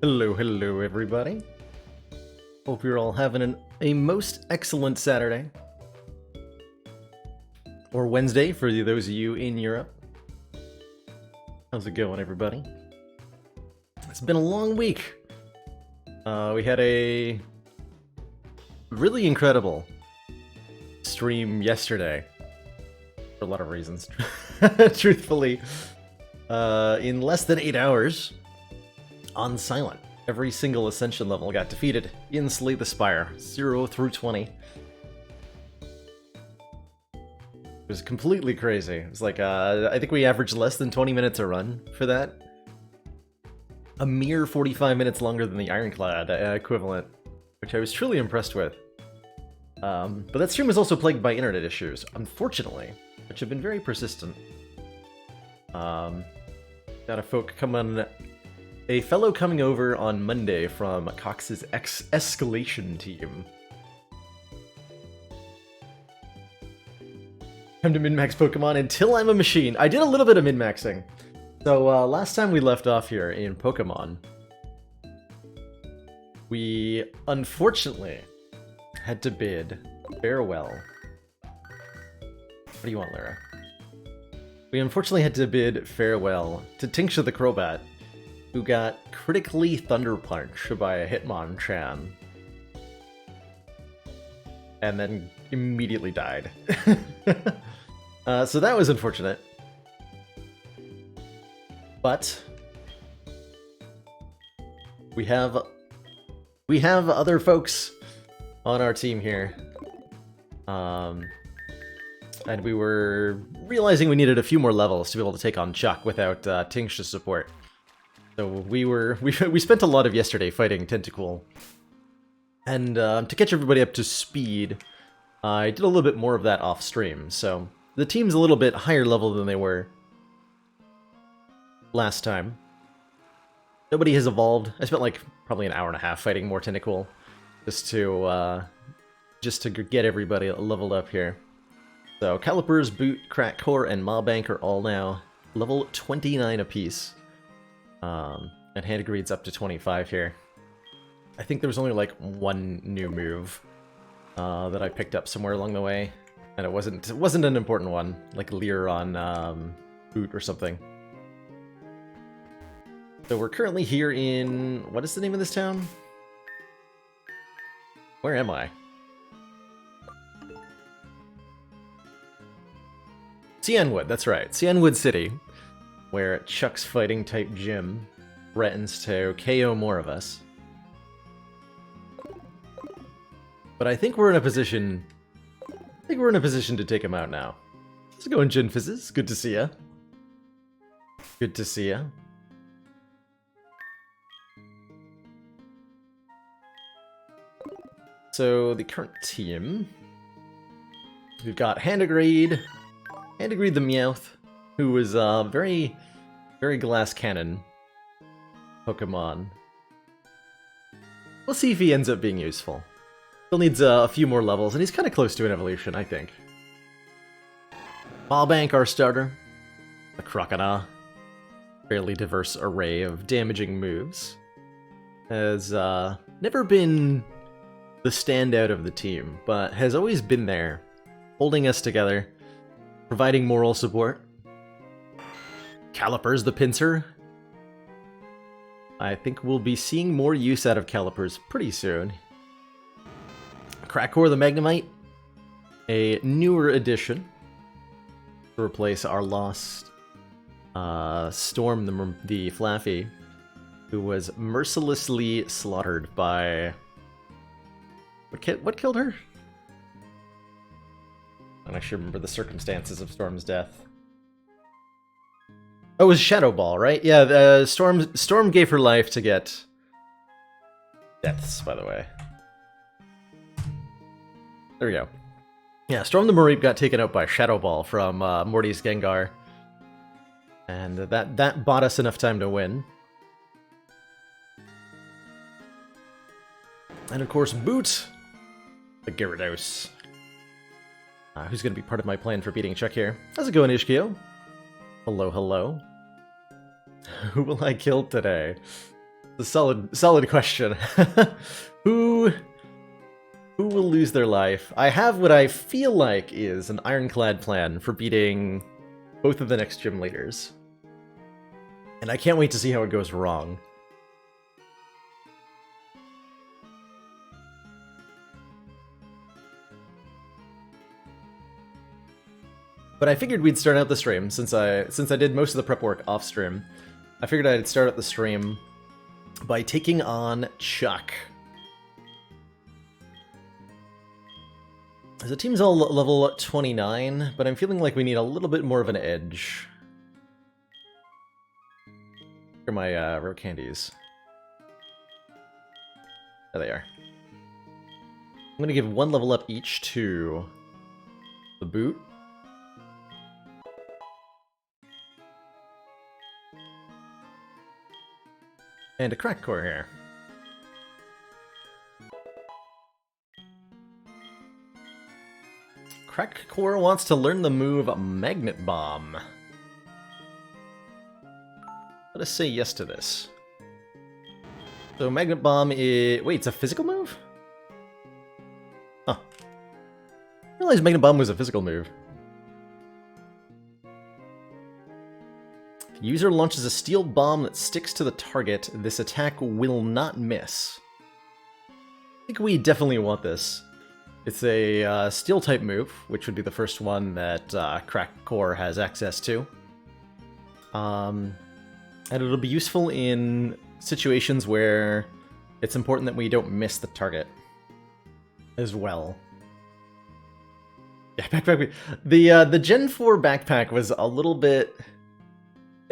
Hello, everybody. Hope you're all having a most excellent Saturday. Or Wednesday for those of you in Europe. How's it going, everybody? It's been a long week. We had a really incredible stream yesterday. For a lot of reasons. Truthfully. In less than 8 hours. On silent. Every single ascension level got defeated in Slay the Spire, 0 through 20. It was completely crazy. It was like, I think we averaged less than 20 minutes a run for that. A mere 45 minutes longer than the Ironclad equivalent, which I was truly impressed with. But that stream was also plagued by internet issues, unfortunately, which have been very persistent. Got a fellow coming over on Monday from Cox's escalation team. Time to min-max Pokemon until I'm a machine. I did a little bit of min-maxing. So last time we left off here in Pokemon, we unfortunately had to bid farewell. What do you want, Lara? We unfortunately had to bid farewell to Tincture the Crobat, who got critically Thunder Punch by a Hitmonchan. And then immediately died. So that was unfortunate. But we have other folks on our team here. And we were realizing we needed a few more levels to be able to take on Chuck without Tincture's support. So we spent a lot of yesterday fighting Tentacool. And to catch everybody up to speed, I did a little bit more of that off stream. So the team's a little bit higher level than they were last time. Nobody has evolved. I spent like probably an hour and a half fighting more Tentacool just to get everybody leveled up here. So Calipers, Boot, Crack Core, and Mawbank are all now level 29 apiece. And Handgreed's up to 25 here. I think there was only like one new move that I picked up somewhere along the way, and it wasn't an important one, like Leer on Boot or something. So we're currently here in, what is the name of this town? Where am I? Cianwood, that's right, Cianwood City, where Chuck's fighting type gym threatens to KO more of us. But I think we're in a position to take him out now. How's it going, Jinfizzes? Good to see ya. Good to see ya. So the current team, we've got Handgrade the Meowth, who is very glass cannon Pokemon. We'll see if he ends up being useful. Still needs a few more levels, and he's kind of close to an evolution, I think. Mawbank, our starter. The Crocodile. Fairly diverse array of damaging moves. Has never been the standout of the team, but has always been there, holding us together, providing moral support. Calipers the Pinsir. I think we'll be seeing more use out of Calipers pretty soon. Crackcore the Magnemite. A newer addition to replace our lost Storm the Flaffy, who was mercilessly slaughtered by... What killed her? I don't actually remember the circumstances of Storm's death. Oh, it was Shadow Ball, right? Yeah, Storm gave her life to get deaths, by the way. There we go. Yeah, Storm the Mareep got taken out by Shadow Ball from Morty's Gengar. And that bought us enough time to win. And of course, Boot, the Gyarados. Who's going to be part of my plan for beating Chuck here? How's it going, Ishkio? Hello, hello. Who will I kill today? It's a solid question. Who will lose their life? I have what I feel like is an ironclad plan for beating both of the next gym leaders. And I can't wait to see how it goes wrong. But I figured we'd start out the stream, since I did most of the prep work off stream. I figured I'd start out the stream by taking on Chuck. The team's all level 29, but I'm feeling like we need a little bit more of an edge. Here are my rare candies. There they are. I'm gonna give one level up each to the boot. And a crack core here. Crack core wants to learn the move Magnet Bomb. Let us say yes to this. So Magnet Bomb is... Wait, it's a physical move? Huh. I realized Magnet Bomb was a physical move. The user launches a steel bomb that sticks to the target. This attack will not miss. I think we definitely want this. It's a steel-type move, which would be the first one that Crack Core has access to. And it'll be useful in situations where it's important that we don't miss the target as well. Yeah, backpack. The Gen 4 backpack was a little bit...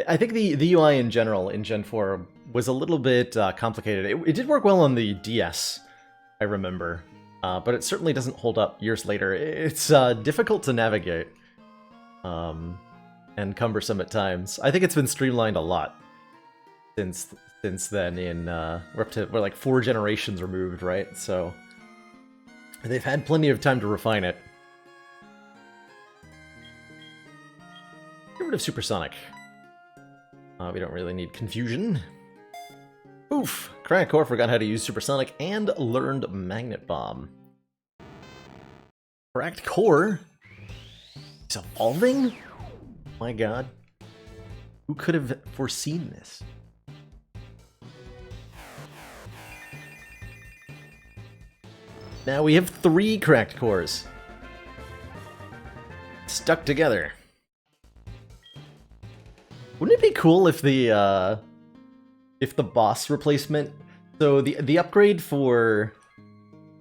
I think the UI in general in Gen 4 was a little bit complicated. It did work well on the DS, I remember. But it certainly doesn't hold up years later. It's difficult to navigate. And cumbersome at times. I think it's been streamlined a lot since then. We're like 4 generations removed, right? So they've had plenty of time to refine it. Get rid of Supersonic. We don't really need confusion. Oof! Crack Core forgot how to use Supersonic and learned Magnet Bomb. Cracked Core? It's evolving? My god. Who could have foreseen this? Now we have 3 Cracked Cores. Stuck together. Wouldn't it be cool if the boss replacement... So the upgrade for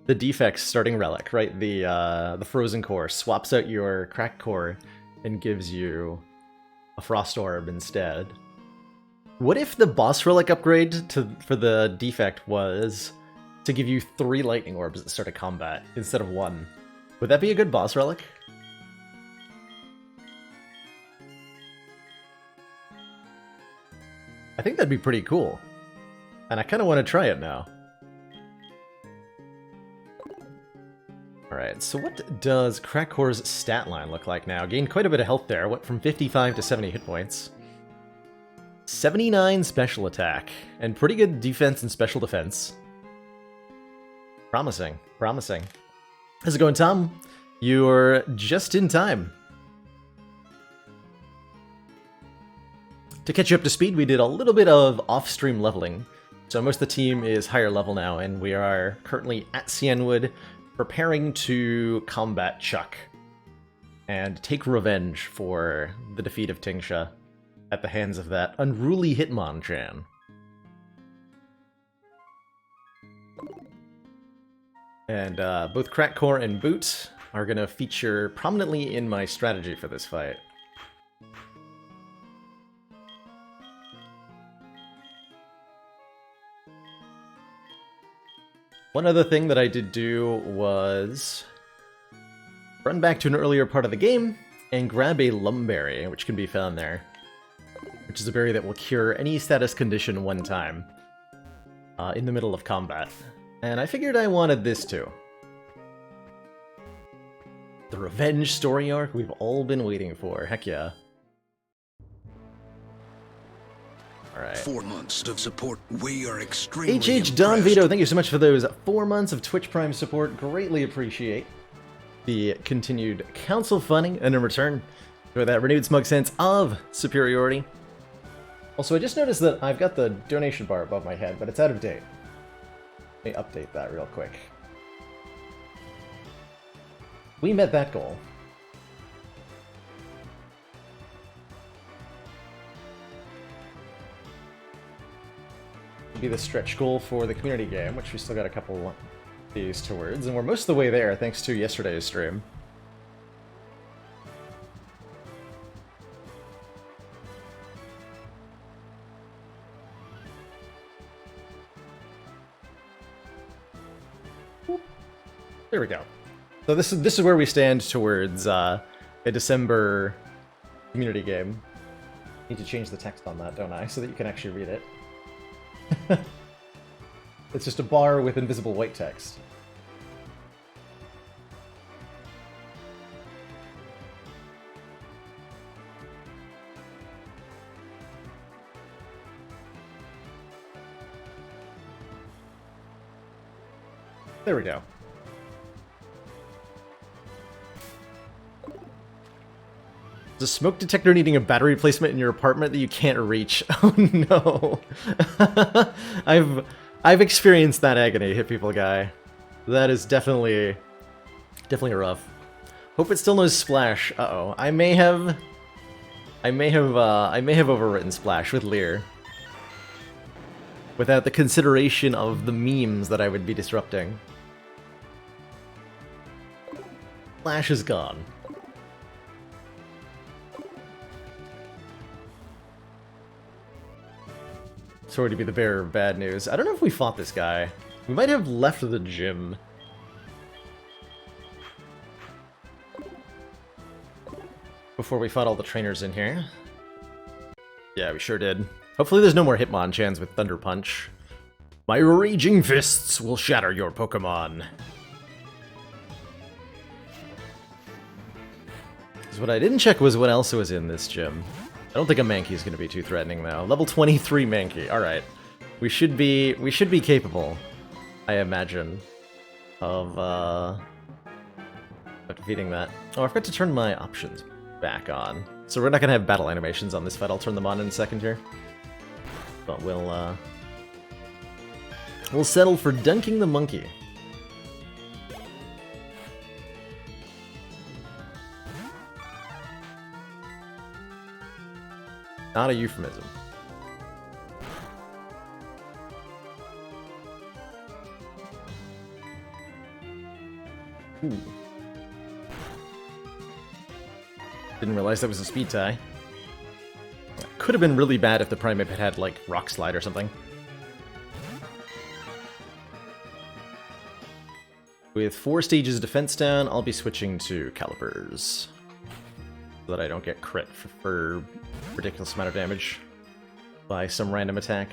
the defects starting relic, right? The frozen core swaps out your cracked core and gives you a frost orb instead. What if the boss relic upgrade for the defect was to give you 3 lightning orbs at the start of combat instead of 1? Would that be a good boss relic? I think that'd be pretty cool. And I kind of want to try it now. Alright, so what does Crack Core's stat line look like now? Gained quite a bit of health there. Went from 55 to 70 hit points. 79 special attack. And pretty good defense and special defense. Promising. Promising. How's it going, Tom? You're just in time. To catch you up to speed, we did a little bit of off-stream leveling. So most of the team is higher level now, and we are currently at Cianwood, preparing to combat Chuck. And take revenge for the defeat of Tingsha at the hands of that unruly Hitmonchan. And both Crack Core and Boot are going to feature prominently in my strategy for this fight. One other thing that I did do was run back to an earlier part of the game and grab a Lumberry, which can be found there, which is a berry that will cure any status condition one time in the middle of combat. And I figured I wanted this too. The revenge story arc we've all been waiting for. Heck yeah. Alright. 4 months of support. We are extremely HH Don impressed. Vito, thank you so much for those 4 months of Twitch Prime support. Greatly appreciate the continued council funding, and in return for that renewed smug sense of superiority. Also, I just noticed that I've got the donation bar above my head, but it's out of date. Let me update that real quick. We met that goal. Be the stretch goal for the community game, which we still got a couple days towards, and we're most of the way there thanks to yesterday's stream. There we go. So this is where we stand towards a December community game. Need to change the text on that, don't I, so that you can actually read it. It's just a bar with invisible white text. There we go. Is a smoke detector needing a battery replacement in your apartment that you can't reach? Oh no. I've experienced that agony, Hit People guy. That is definitely rough. Hope it still knows Splash. Uh-oh. I may have overwritten Splash with Lear. Without the consideration of the memes that I would be disrupting. Splash is gone. Sorry to be the bearer of bad news. I don't know if we fought this guy. We might have left the gym. Before we fought all the trainers in here. Yeah, we sure did. Hopefully there's no more Hitmonchan with Thunder Punch. My raging fists will shatter your Pokemon. Because what I didn't check was what else was in this gym. I don't think a Mankey's going to be too threatening, though. Level 23 Mankey. All right, we should be capable, I imagine, of defeating that. Oh, I forgot to turn my options back on, so we're not going to have battle animations on this fight. I'll turn them on in a second here, but we'll settle for dunking the monkey. Not a euphemism. Ooh. Didn't realize that was a speed tie. Could have been really bad if the Primeape had like Rock Slide or something. With 4 stages of defense down, I'll be switching to Calipers. So that I don't get crit for ridiculous amount of damage by some random attack.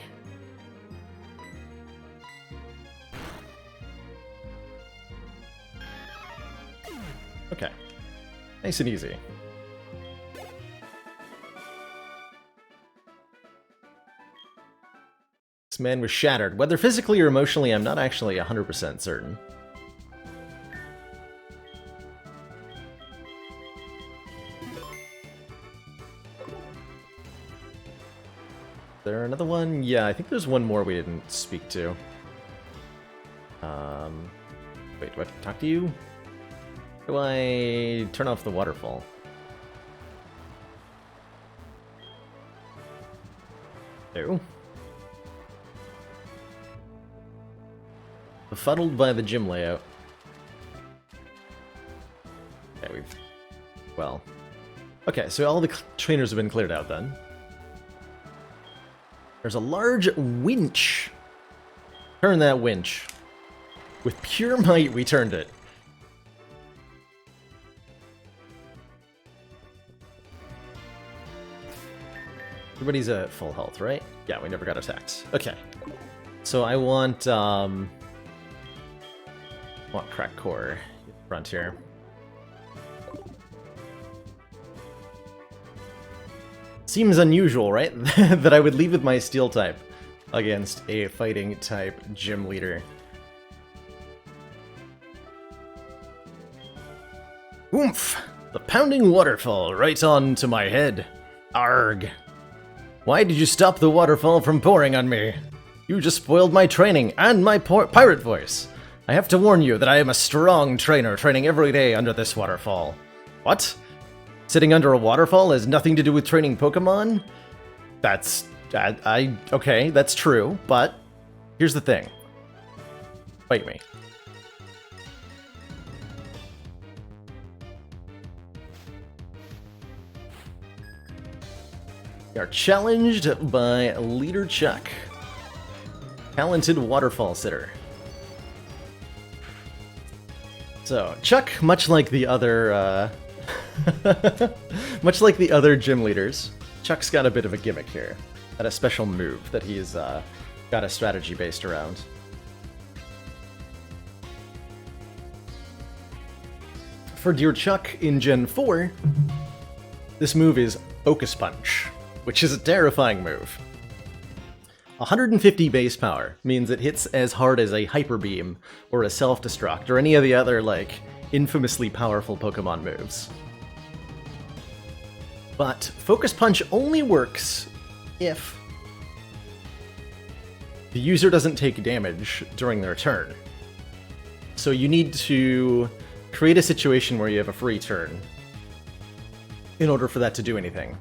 Okay. Nice and easy. This man was shattered. Whether physically or emotionally, I'm not actually 100% certain. There another one? Yeah, I think there's one more we didn't speak to. Wait, do I have to talk to you? Do I turn off the waterfall? No. Befuddled by the gym layout. Okay, well. Okay, so all the trainers have been cleared out then. There's a large winch. Turn that winch. With pure might, we turned it. Everybody's at full health, right? Yeah, we never got attacked. Okay. So I want Crack Core front here. Seems unusual, right? That I would lead with my steel type against a fighting type gym leader. Oomph! The pounding waterfall right on to my head. Arg. Why did you stop the waterfall from pouring on me? You just spoiled my training and my pirate voice. I have to warn you that I am a strong trainer training every day under this waterfall. What? Sitting under a waterfall has nothing to do with training Pokemon? That's... okay, that's true, but here's the thing. Fight me. We are challenged by Leader Chuck. Talented waterfall sitter. So, Chuck, much like the other, much like the other gym leaders, Chuck's got a bit of a gimmick here. Got a special move that he's got a strategy based around. For Dear Chuck in Gen 4, this move is Focus Punch, which is a terrifying move. 150 base power means it hits as hard as a Hyper Beam or a Self-Destruct or any of the other, like, infamously powerful Pokemon moves. But Focus Punch only works if the user doesn't take damage during their turn. So you need to create a situation where you have a free turn in order for that to do anything.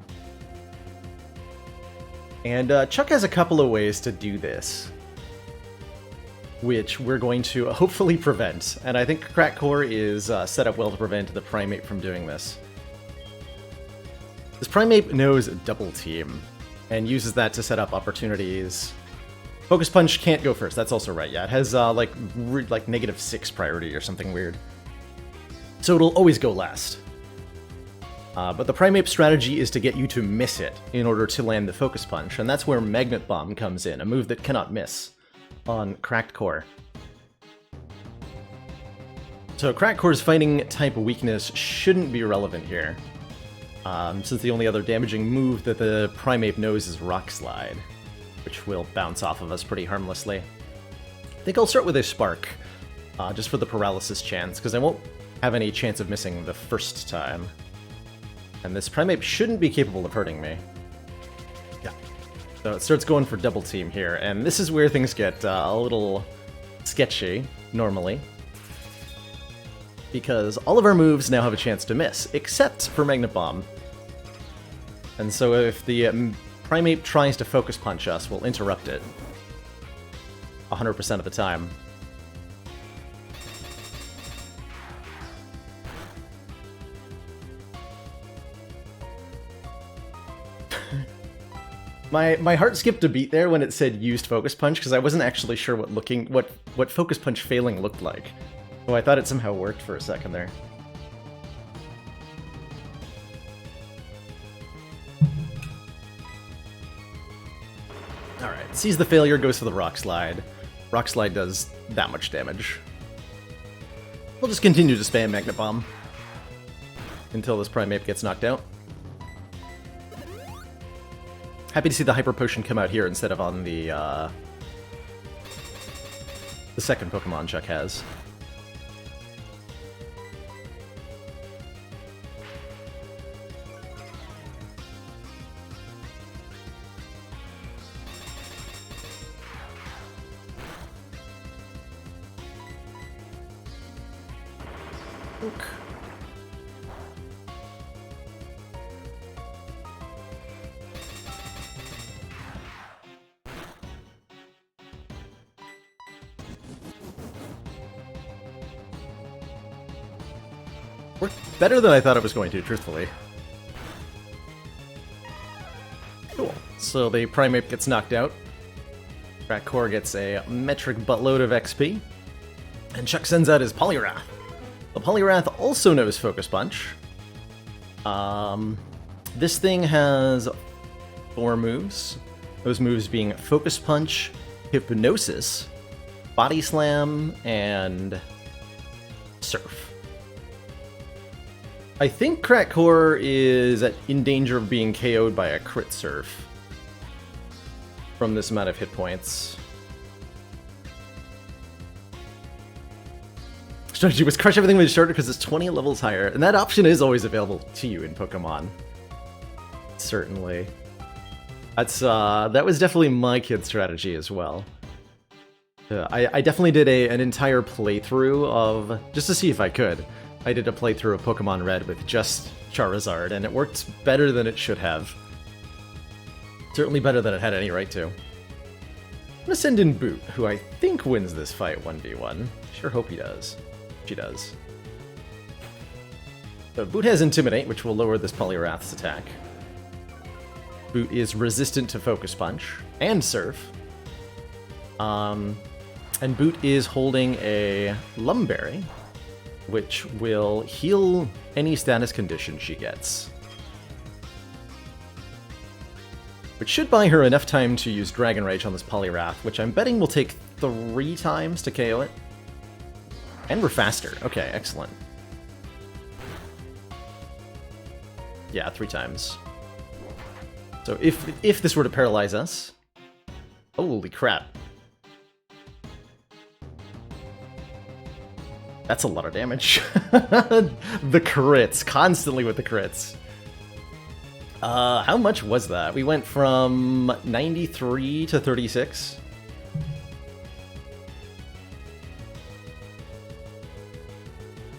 And Chuck has a couple of ways to do this, which we're going to hopefully prevent. And I think Crack Core is set up well to prevent the Primeape from doing this. This Primeape knows Double Team, and uses that to set up opportunities. Focus Punch can't go first, that's also right, yeah. It has like -6 priority or something weird. So it'll always go last. But the Primeape strategy is to get you to miss it in order to land the Focus Punch, and that's where Magnet Bomb comes in, a move that cannot miss on Cracked Core. So Cracked Core's fighting type weakness shouldn't be relevant here, since the only other damaging move that the Primeape knows is Rock Slide, which will bounce off of us pretty harmlessly. I think I'll start with a Spark, just for the paralysis chance, because I won't have any chance of missing the first time. And this Primeape shouldn't be capable of hurting me. Yeah. So it starts going for Double Team here, and this is where things get a little sketchy, normally. Because all of our moves now have a chance to miss, except for Magnet Bomb. And so if the Primeape tries to Focus Punch us, we'll interrupt it 100% of the time. My heart skipped a beat there when it said used Focus Punch, because I wasn't actually sure what Focus Punch failing looked like. So I thought it somehow worked for a second there. Alright, sees the failure, goes for the Rock Slide. Rock Slide does that much damage. We'll just continue to spam Magnet Bomb until this Primeape gets knocked out. Happy to see the Hyper Potion come out here instead of on the second Pokemon Chuck has. Look. Worked better than I thought it was going to, truthfully. Cool. So the Primeape gets knocked out. Crack Core gets a metric buttload of XP. And Chuck sends out his Poliwrath. The Poliwrath also knows Focus Punch. This thing has 4 moves. Those moves being Focus Punch, Hypnosis, Body Slam, and Surf. I think Crackcore is in danger of being KO'd by a crit surf from this amount of hit points. Strategy was crush everything with shorter because it's 20 levels higher, and that option is always available to you in Pokemon. Certainly. That was definitely my kid's strategy as well. I definitely did an entire playthrough of, just to see if I could, I did a playthrough of Pokemon Red with just Charizard, and it worked better than it should have. Certainly better than it had any right to. I'm gonna send in Boot, who I think wins this fight 1v1. Sure hope he does. She does. So Boot has Intimidate, which will lower this Poliwrath's attack. Boot is resistant to Focus Punch and Surf. And Boot is holding a Lumberry, which will heal any status condition she gets. Which should buy her enough time to use Dragon Rage on this Poliwrath, which I'm betting will take 3 times to KO it. And we're faster. Okay, excellent. Yeah, 3 times. So if this were to paralyze us... Holy crap. That's a lot of damage. The crits, constantly with the crits. How much was that? We went from 93 to 36.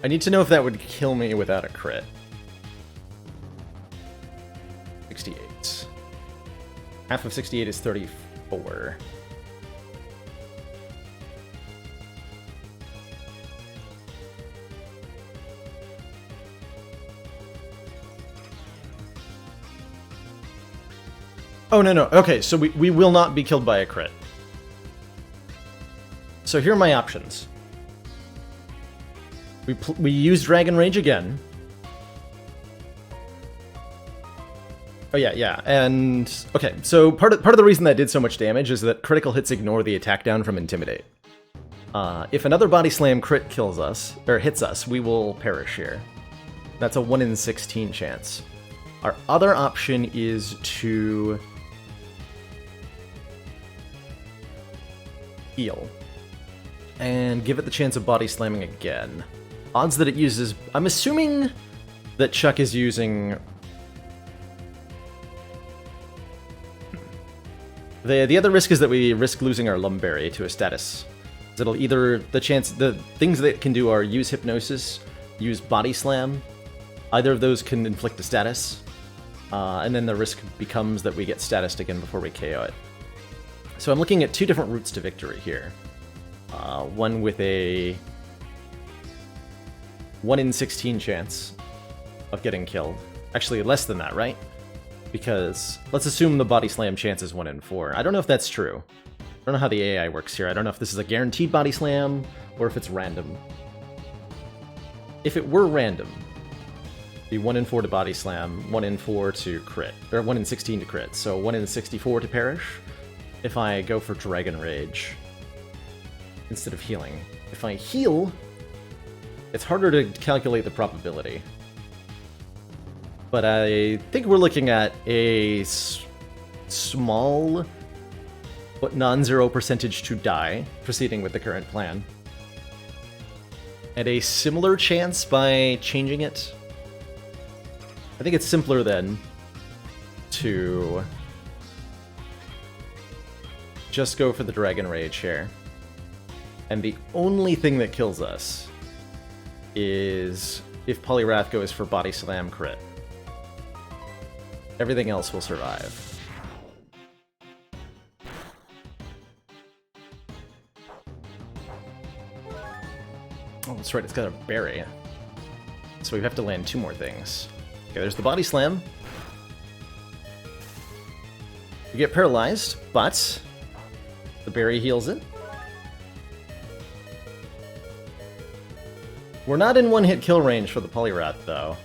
I need to know if that would kill me without a crit. 68. Half of 68 is 34. Oh, no. Okay, so we will not be killed by a crit. So here are my options. We use Dragon Rage again. Oh yeah, and okay. So part of the reason that did so much damage is that critical hits ignore the attack down from Intimidate. If another Body Slam crit kills us or hits us, we will perish here. That's a 1 in 16 chance. Our other option is to heal and give it the chance of Body Slamming again. Odds that it uses... I'm assuming that Chuck is using... The other risk is that we risk losing our Lumberry to a status. It'll either... The things that it can do are use Hypnosis, use Body Slam. Either of those can inflict a status. And then the risk becomes that we get statused again before we KO it. So I'm looking at 2 different routes to victory here. One with a 1 in 16 chance of getting killed. Actually, less than that, right? Because let's assume the Body Slam chance is 1 in 4. I don't know if that's true. I don't know how the AI works here. I don't know if this is a guaranteed Body Slam or if it's random. If it were random, it'd be 1 in 4 to Body Slam, 1 in 4 to crit, or 1 in 16 to crit, so 1 in 64 to perish. If I go for Dragon Rage instead of healing. If I heal, it's harder to calculate the probability. But I think we're looking at a small but non-zero percentage to die, proceeding with the current plan. And a similar chance by changing it. I think it's simpler then to just go for the Dragon Rage here. And the only thing that kills us is if Poliwrath goes for Body Slam crit. Everything else will survive. Oh, that's right, it's got a berry. So we have to land 2 more things. Okay, there's the Body Slam. We get paralyzed, but the berry heals it. We're not in 1-hit kill range for the Poliwrath, though.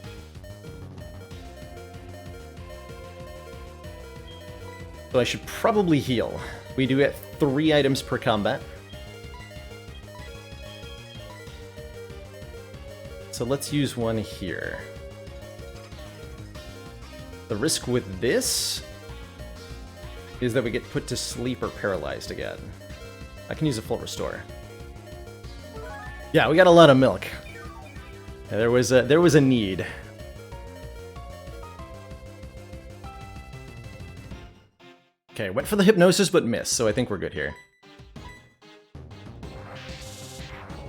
So I should probably heal. We do get 3 items per combat. So let's use one here. The risk with this is that we get put to sleep or paralyzed again. I can use a full restore. Yeah, we got a lot of milk. Yeah, there was a need. Okay, went for the hypnosis but missed, so I think we're good here.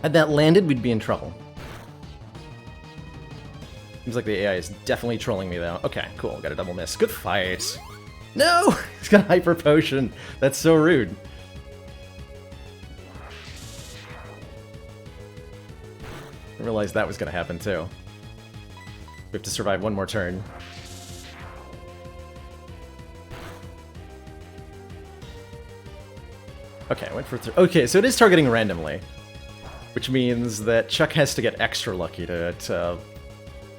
Had that landed, we'd be in trouble. Seems like the AI is definitely trolling me though. Okay, cool, got a double miss. Good fight. No! He's got a hyper potion. That's so rude. I realized that was gonna happen too. We have to survive one more turn. Okay, I went for okay, so it is targeting randomly, which means that Chuck has to get extra lucky to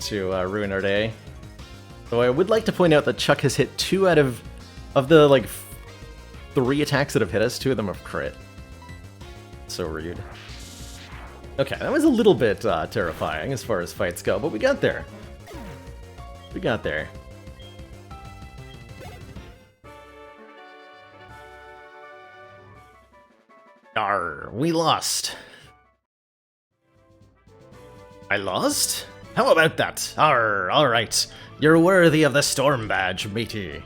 ruin our day. So I would like to point out that Chuck has hit 2 out of the like 3 attacks that have hit us. 2 of them have crit. So rude. Okay, that was a little bit terrifying as far as fights go, but we got there. We got there. Arr, we lost. I lost? How about that? Arr, alright. You're worthy of the Storm Badge, matey.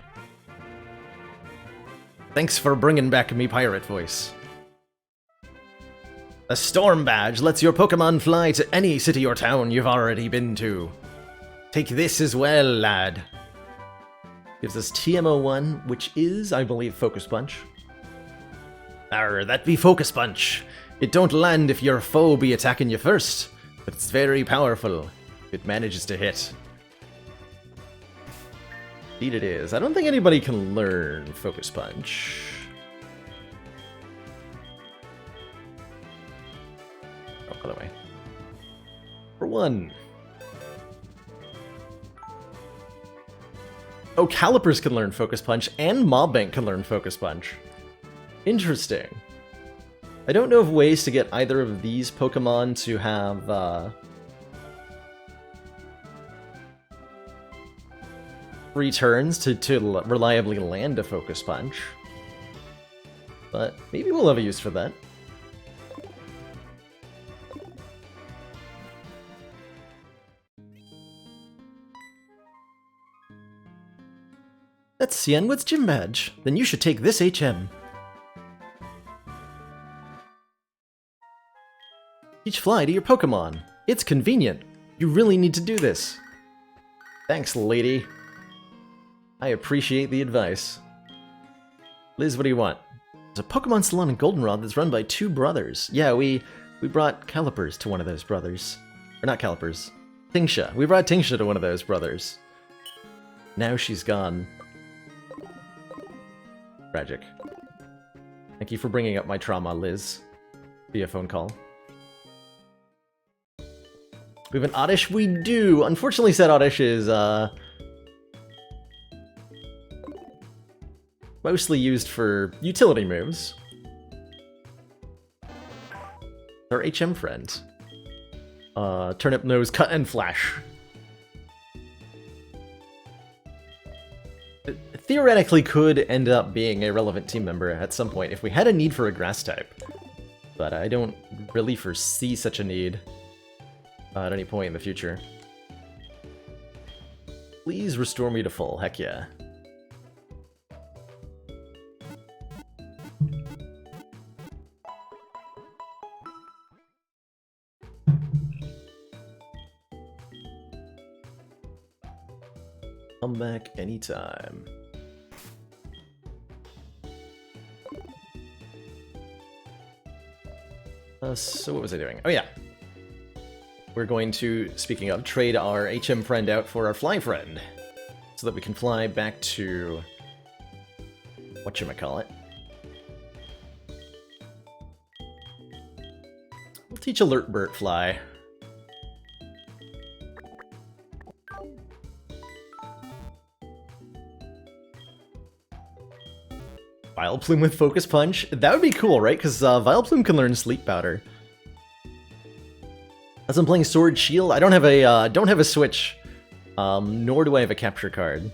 Thanks for bringing back me pirate voice. The Storm Badge lets your Pokemon fly to any city or town you've already been to. Take this as well, lad. Gives us TMO1, which is, I believe, Focus Punch. Arr, that be Focus Punch. It don't land if your foe be attacking you first, but it's very powerful if it manages to hit. Indeed it is. I don't think anybody can learn Focus Punch. Oh, by the way. For 1. Oh, Calipers can learn Focus Punch, and Mobbank can learn Focus Punch. Interesting. I don't know of ways to get either of these Pokemon to have, 3 turns to reliably land a Focus Punch. But maybe we'll have a use for that. That's Cianwood's gym badge. Then you should take this HM. Teach fly to your Pokemon. It's convenient. You really need to do this. Thanks, lady. I appreciate the advice. Liz, what do you want? There's a Pokemon salon in Goldenrod that's run by 2 brothers. Yeah, we brought Calipers to one of those brothers. Or not Calipers. Tingsha. We brought Tingsha to one of those brothers. Now she's gone. Tragic. Thank you for bringing up my trauma, Liz. Via phone call. We have an Oddish? We do! Unfortunately, said Oddish is, mostly used for utility moves. Our HM friend. Turnip Nose, Cut and Flash. It theoretically could end up being a relevant team member at some point if we had a need for a grass type. But I don't really foresee such a need. At any point in the future. Please restore me to full, heck yeah. Come back anytime. So what was I doing? Oh yeah. We're going to, speaking of, trade our HM friend out for our fly friend. So that we can fly back to... whatchamacallit. We'll teach Alert Bert fly. Vileplume with Focus Punch? That would be cool, right? Because Vileplume can learn Sleep Powder. As I'm playing Sword Shield, I don't have a Switch, nor do I have a capture card.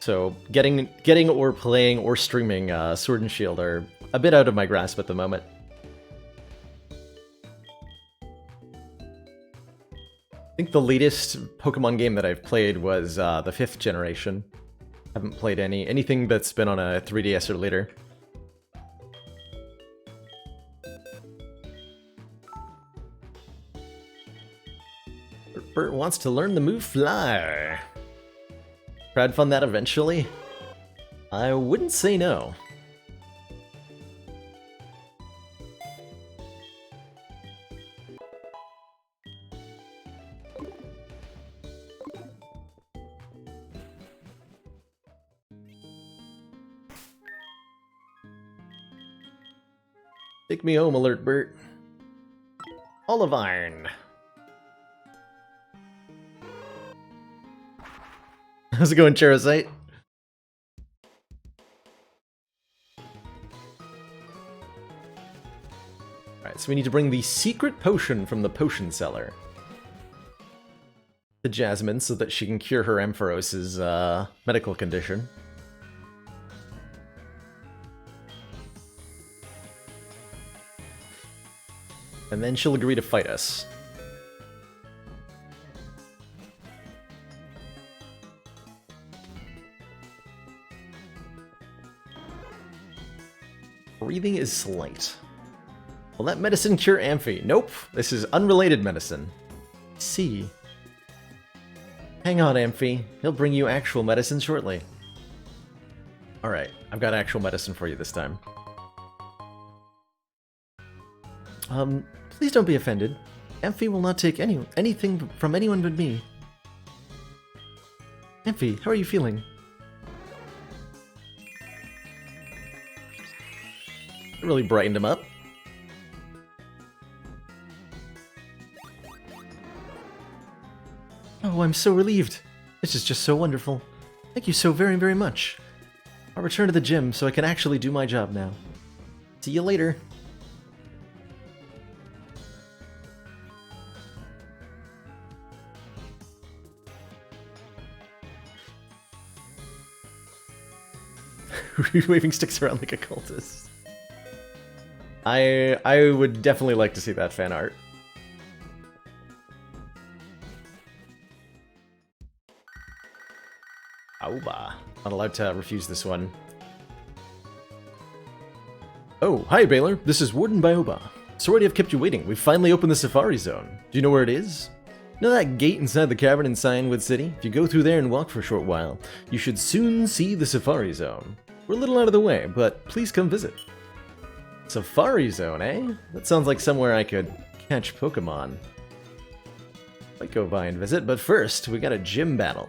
So getting or playing or streaming Sword and Shield are a bit out of my grasp at the moment. I think the latest Pokemon game that I've played was the 5th generation. Haven't played anything that's been on a 3DS or later. Bert wants to learn the move Fly. Crowdfund that eventually? I wouldn't say no. Take me home, alert, Bert. Olive Iron. How's it going, Charizite? Alright, so we need to bring the secret potion from the potion cellar to Jasmine so that she can cure her Ampharos's medical condition. And then she'll agree to fight us. Breathing is slight. Will that medicine cure Amphy? Nope, this is unrelated medicine. See. Hang on, Amphy. He'll bring you actual medicine shortly. Alright, I've got actual medicine for you this time. Please don't be offended. Amphy will not take anything from anyone but me. Amphy, how are you feeling? It really brightened him up. Oh, I'm so relieved. This is just so wonderful. Thank you so very, very much. I'll return to the gym so I can actually do my job now. See you later. Waving sticks around like a cultist. I would definitely like to see that fan art. Aoba. Not allowed to refuse this one. Oh, hi Baylor. This is Warden Bioba. Sorry to have kept you waiting. We've finally opened the Safari Zone. Do you know where it is? You know that gate inside the cavern in Cyanwood City? If you go through there and walk for a short while, you should soon see the Safari Zone. We're a little out of the way, but please come visit. Safari Zone, eh? That sounds like somewhere I could catch Pokemon. Might go by and visit, but first, we got a gym battle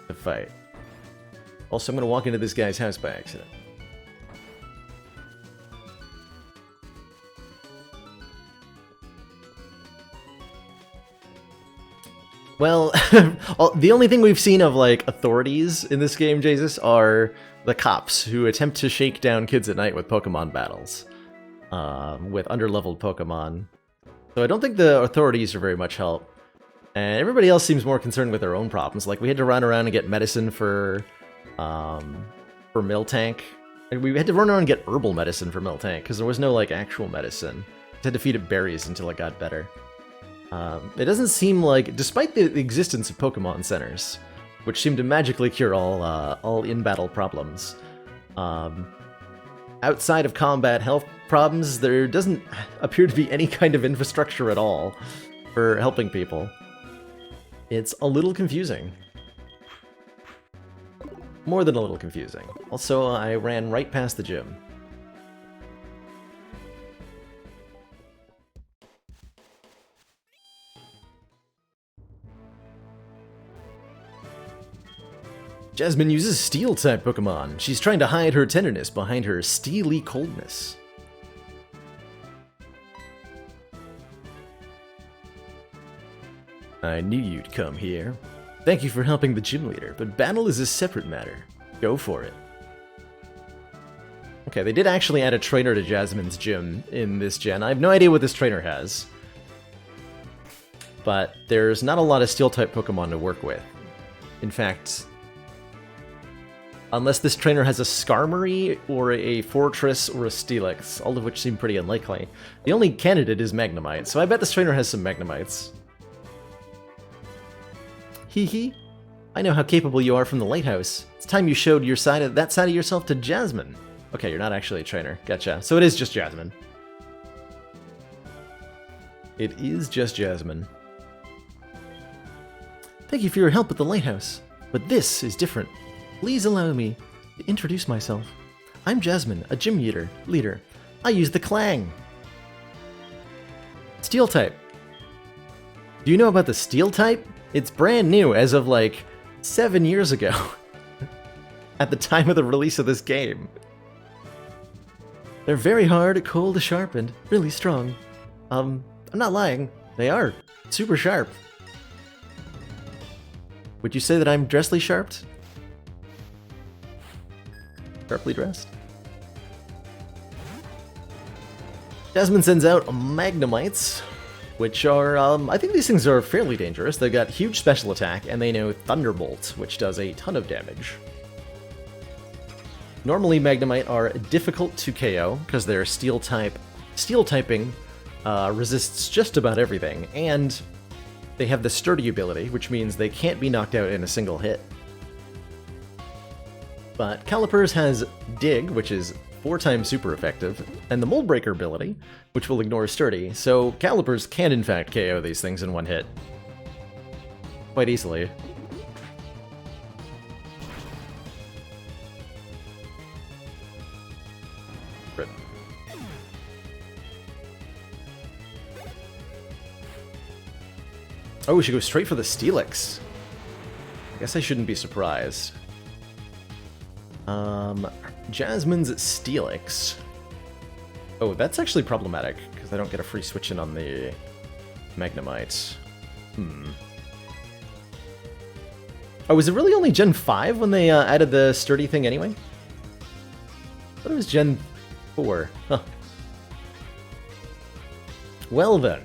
to fight. Also, I'm gonna walk into this guy's house by accident. Well, the only thing we've seen of, like, authorities in this game, Jesus, are the cops who attempt to shake down kids at night with Pokemon battles. With underleveled Pokemon. So I don't think the authorities are very much help. And everybody else seems more concerned with their own problems. Like, we had to run around and get medicine for Miltank. And we had to run around and get herbal medicine for Miltank, because there was no, like, actual medicine. We had to feed it berries until it got better. It doesn't seem like, despite the existence of Pokemon centers, which seem to magically cure all in-battle problems, outside of combat health problems, there doesn't appear to be any kind of infrastructure at all for helping people. It's a little confusing. More than a little confusing. Also, I ran right past the gym. Jasmine uses Steel-type Pokemon. She's trying to hide her tenderness behind her steely coldness. I knew you'd come here. Thank you for helping the gym leader, but battle is a separate matter. Go for it. Okay, they did actually add a trainer to Jasmine's gym in this gen. I have no idea what this trainer has. But there's not a lot of Steel-type Pokemon to work with. In fact, Unless this trainer has a Skarmory, or a Fortress, or a Steelix, all of which seem pretty unlikely. The only candidate is Magnemite, so I bet this trainer has some Magnemites. Hee hee. I know how capable you are from the lighthouse. It's time you showed your that side of yourself to Jasmine. Okay, you're not actually a trainer. Gotcha. So it is just Jasmine. It is just Jasmine. Thank you for your help at the lighthouse. But this is different. Please allow me to introduce myself. I'm Jasmine, a gym leader. I use the Clang. Steel type. Do you know about the Steel type? It's brand new as of like 7 years ago. At the time of the release of this game. They're very hard, cold, sharpened, really strong. I'm not lying. They are super sharp. Would you say that I'm dressly sharped? Sharply dressed? Jasmine sends out Magnemites, which are, I think these things are fairly dangerous. They've got huge special attack, and they know Thunderbolt, which does a ton of damage. Normally, Magnemite are difficult to KO, because they're Steel type. Steel typing resists just about everything, and they have the Sturdy ability, which means they can't be knocked out in a single hit. But Calipers has Dig, which is 4 times super effective, and the Mold Breaker ability, which will ignore Sturdy, so Calipers can in fact KO these things in one hit. Quite easily. Rip. Oh, we should go straight for the Steelix. I guess I shouldn't be surprised. Jasmine's Steelix. Oh, that's actually problematic, because I don't get a free switch in on the Magnemite. Oh, was it really only Gen 5 when they added the Sturdy thing anyway? I thought it was Gen 4. Huh. Well then.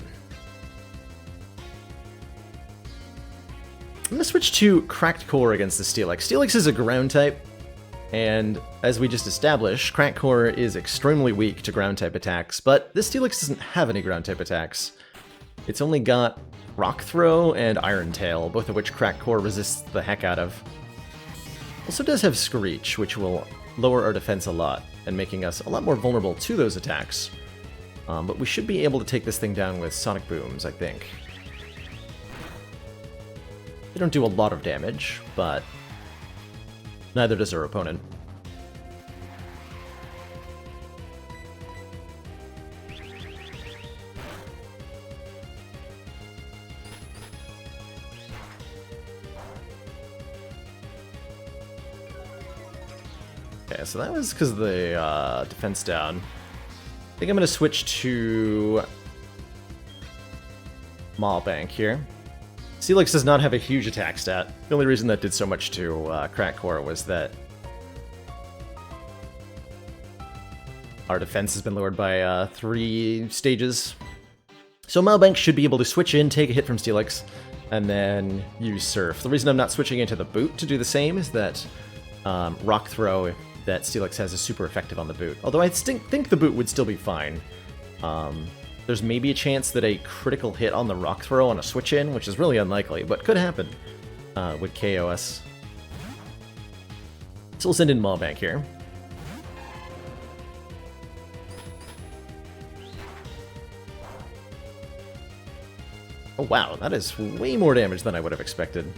I'm going to switch to Cracked Core against the Steelix. Steelix is a ground type, and as we just established, Cracked Core is extremely weak to ground type attacks, but this Steelix doesn't have any ground type attacks. It's only got Rock Throw and Iron Tail, both of which Cracked Core resists the heck out of. Also does have Screech, which will lower our defense a lot, and making us a lot more vulnerable to those attacks. But we should be able to take this thing down with Sonic Booms, I think. They don't do a lot of damage, but neither does our opponent. Okay, so that was because of the defense down. I think I'm going to switch to Maulbank here. Steelix does not have a huge attack stat. The only reason that did so much to Cracked Core was that our defense has been lowered by 3 stages. So Maulbank should be able to switch in, take a hit from Steelix, and then use Surf. The reason I'm not switching into the boot to do the same is that Rock Throw that Steelix has is super effective on the boot. Although I think the boot would still be fine. There's maybe a chance that a critical hit on the Rock Throw on a switch-in, which is really unlikely, but could happen, would KO us. So we'll send in Maulbank here. Oh wow, that is way more damage than I would have expected.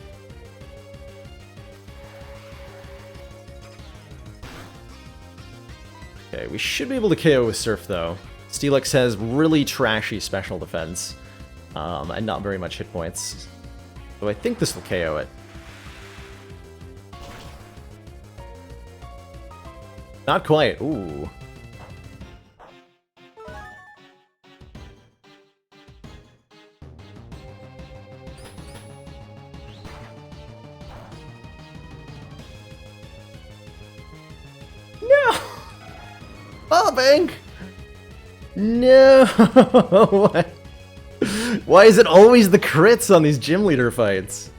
Okay, we should be able to KO with Surf, though. Steelix has really trashy special defense, and not very much hit points. So I think this will KO it. Not quite. Ooh. No! Maulbank! No! Why is it always the crits on these gym leader fights?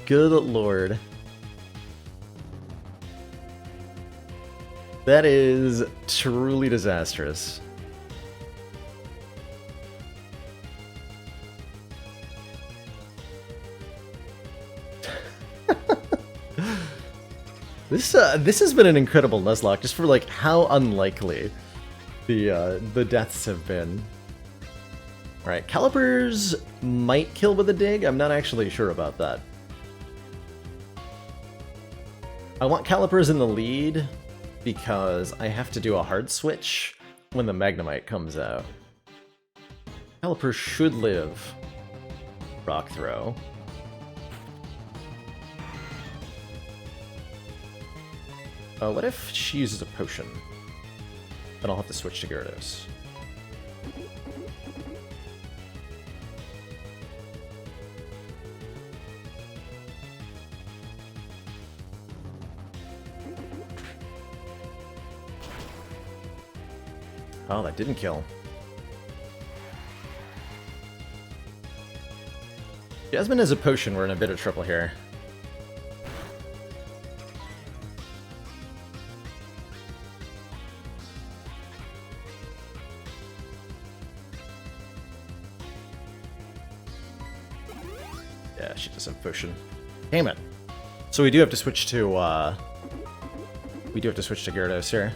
Good lord. That is truly disastrous. This has been an incredible Nuzlocke, just for like how unlikely the deaths have been. All right, Calipers might kill with a dig. I'm not actually sure about that. I want Calipers in the lead because I have to do a hard switch when the Magnemite comes out. Calipers should live. Rock throw. What if she uses a potion? Then I'll have to switch to Gyarados. Oh, that didn't kill. Jasmine has a potion, we're in a bit of trouble here. Yeah, she does have potion. Damn it. So we do have to switch to, Gyarados here.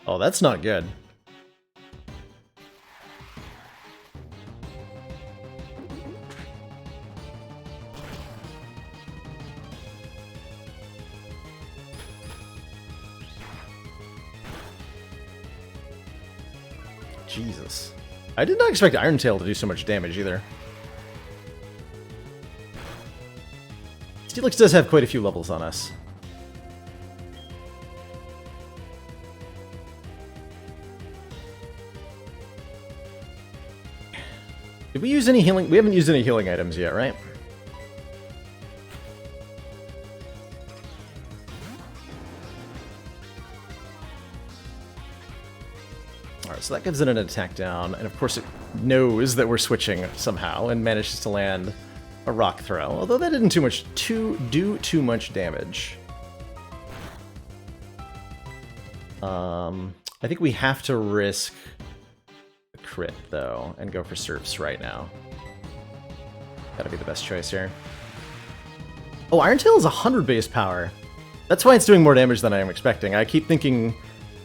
Oh, that's not good. Jesus. I did not expect Iron Tail to do so much damage either. Steelix does have quite a few levels on us. Did we use any healing? We haven't used any healing items yet, right? Alright, so that gives it an attack down, and of course it knows that we're switching somehow, and manages to land a rock throw, although that didn't do too much damage. I think we have to risk the crit, though, and go for Surfs right now. Gotta be the best choice here. Oh, Iron Tail is 100 base power. That's why it's doing more damage than I am expecting. I keep thinking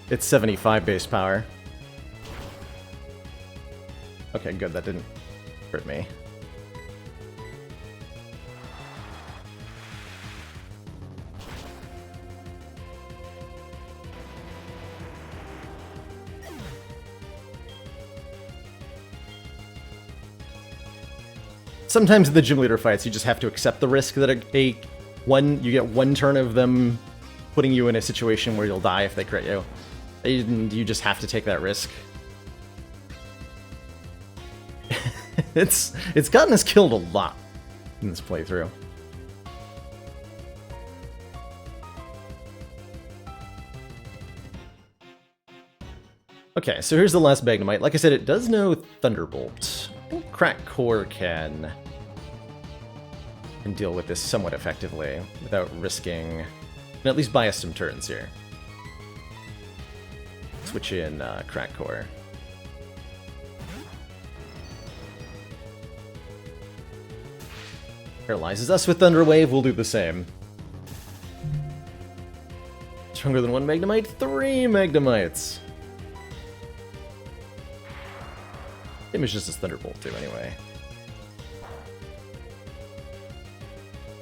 it's 75 base power. Okay, good, that didn't hurt me. Sometimes in the gym leader fights, you just have to accept the risk that you get one turn of them putting you in a situation where you'll die if they crit you. And you just have to take that risk. It's gotten us killed a lot in this playthrough. Okay, so here's the last Magnemite. Like I said, it does know Thunderbolt. I think Crack Core can deal with this somewhat effectively without risking, and at least buy us some turns here. Switch in Crack Core. Paralyzes us with Thunder Wave, we'll do the same. Stronger than one Magnemite? 3 Magnemites! Damage just as Thunderbolt too, anyway.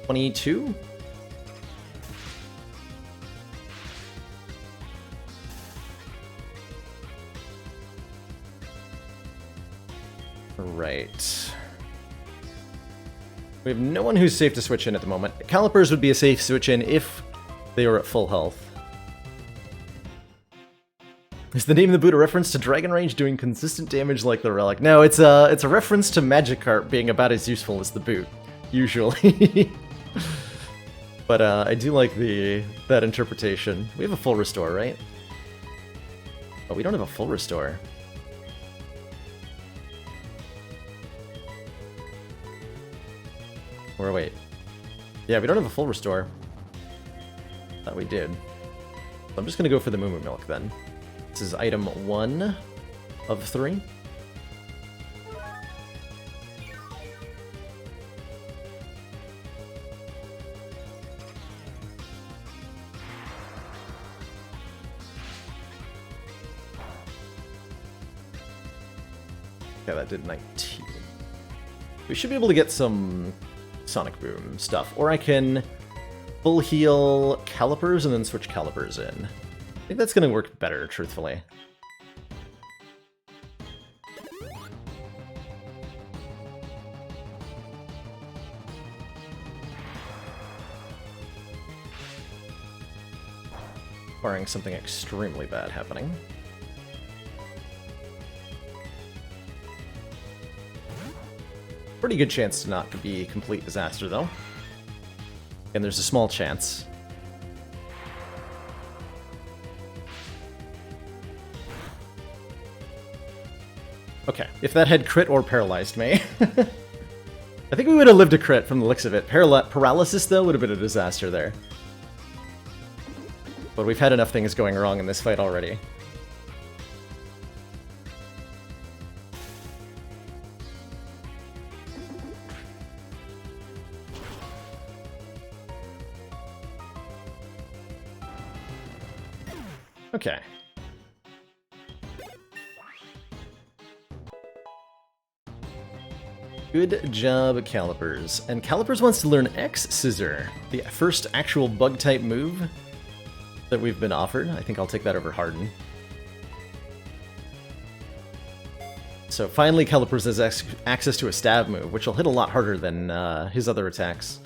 22? Right. We have no one who's safe to switch in at the moment. Calipers would be a safe switch in if they were at full health. Is the name of the boot a reference to Dragon Rage doing consistent damage like the Relic? No, it's a reference to Magikarp being about as useful as the boot, usually. But I do like that interpretation. We have a full restore, right? Oh, we don't have a full restore. Or wait. Yeah, we don't have a full restore. Thought we did. I'm just gonna go for the Moo Milk then. This is item 1 of 3. Okay, that did 19. We should be able to get some Sonic Boom stuff. Or I can full heal Calipers and then switch Calipers in. I think that's going to work better, truthfully. Barring something extremely bad happening. Pretty good chance to not be a complete disaster, though. And there's a small chance. Okay, if that had crit or paralyzed me. I think we would have lived a crit from the looks of it. Paralysis, though, would have been a disaster there. But we've had enough things going wrong in this fight already. Okay. Good job, Calipers. And Calipers wants to learn X-Scissor, the first actual bug-type move that we've been offered. I think I'll take that over Harden. So finally Calipers has access to a stab move, which will hit a lot harder than his other attacks.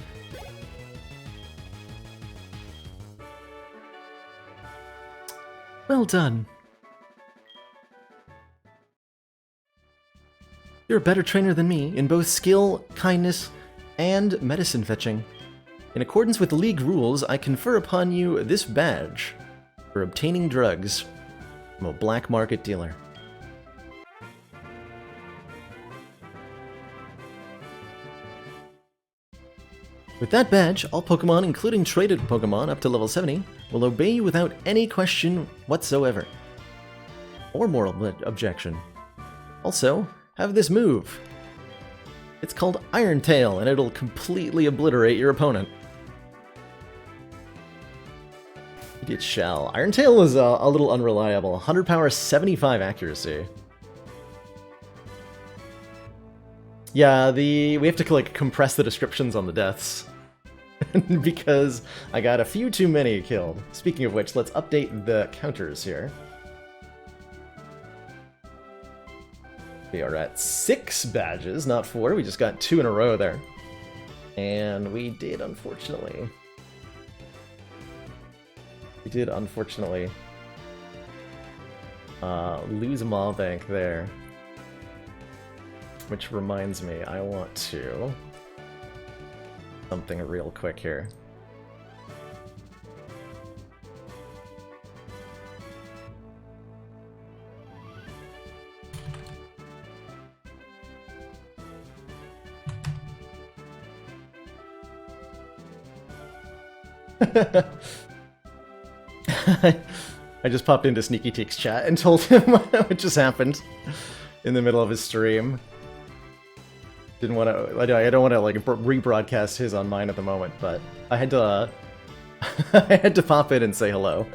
Well done. You're a better trainer than me in both skill, kindness, and medicine fetching. In accordance with the League rules, I confer upon you this badge for obtaining drugs from a black market dealer. With that badge, all Pokemon, including traded Pokemon up to level 70, will obey you without any question whatsoever. Or moral objection. Also, have this move. It's called Iron Tail, and it'll completely obliterate your opponent. It shall. Iron Tail is a little unreliable. 100 power, 75 accuracy. Yeah, we have to like compress the descriptions on the deaths. Because I got a few too many killed. Speaking of which, let's update the counters here. We are at 6 badges, not 4. We just got 2 in a row there. And we did, unfortunately... lose a Maw-Bank there. Which reminds me, I want to... something real quick here. I just popped into Sneaky Teek's chat and told him what just happened in the middle of his stream. Didn't want to. I don't want to like rebroadcast his on mine at the moment, but I had to. I had to pop in and say hello.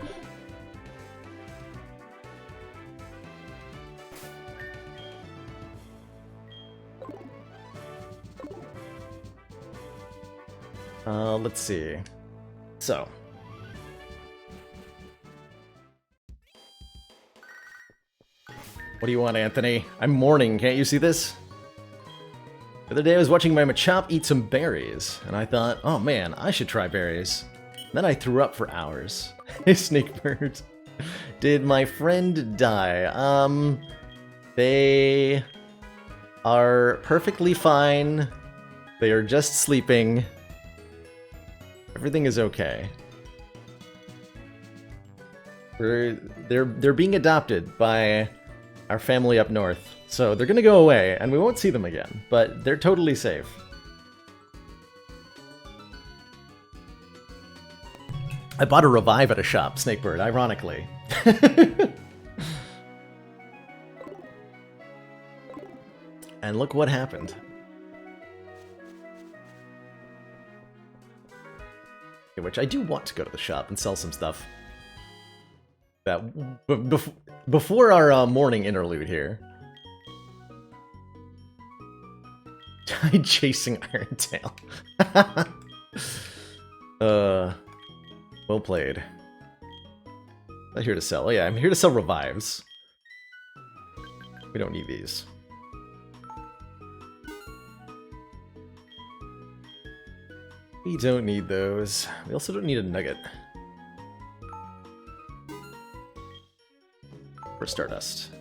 Let's see. So. What do you want, Anthony? I'm mourning, can't you see this? The other day I was watching my Machop eat some berries, and I thought, oh man, I should try berries. Then I threw up for hours. Hey, Snakebird. Did my friend die? They are perfectly fine. They are just sleeping. Everything is okay. They're being adopted by our family up north. So they're gonna go away, and we won't see them again, but they're totally safe. I bought a revive at a shop, Snakebird, ironically. And look what happened. Which I do want to go to the shop and sell some stuff. That before our morning interlude here. Chasing Irontail. Well played. Not here to sell. Oh yeah, I'm here to sell revives. We don't need these. We don't need those. We also don't need a nugget. For Stardust.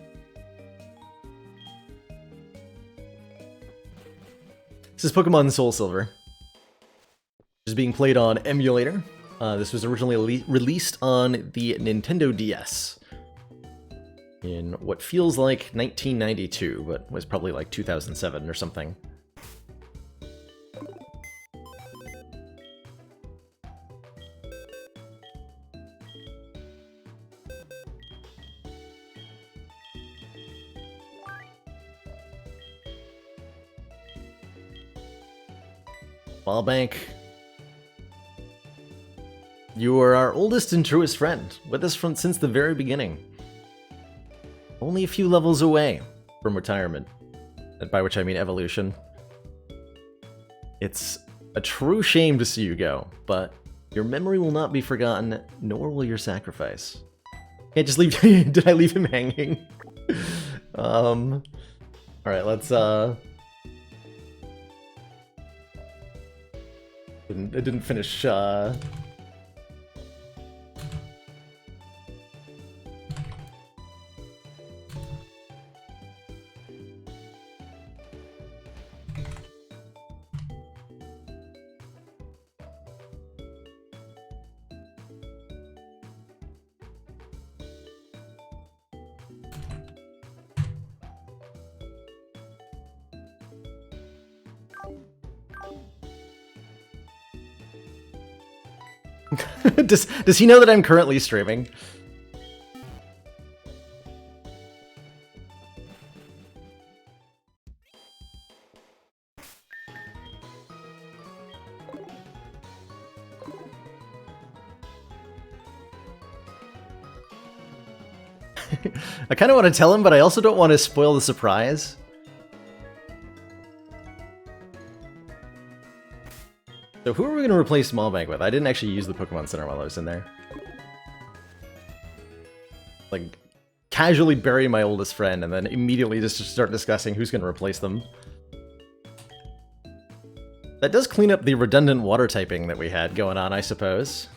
This is Pokemon SoulSilver. Which is being played on emulator. This was originally released on the Nintendo DS. In what feels like 1992, but was probably like 2007 or something. Ballbank. You are our oldest and truest friend, with us since the very beginning. Only a few levels away from retirement, and by which I mean evolution. It's a true shame to see you go, but your memory will not be forgotten, nor will your sacrifice. Can't just leave. Did I leave him hanging? Alright, let's It didn't finish, Does he know that I'm currently streaming? I kind of want to tell him, but I also don't want to spoil the surprise. So who are we going to replace Smallbank with? I didn't actually use the Pokemon Center while I was in there. Like, casually bury my oldest friend and then immediately just start discussing who's going to replace them. That does clean up the redundant water typing that we had going on, I suppose.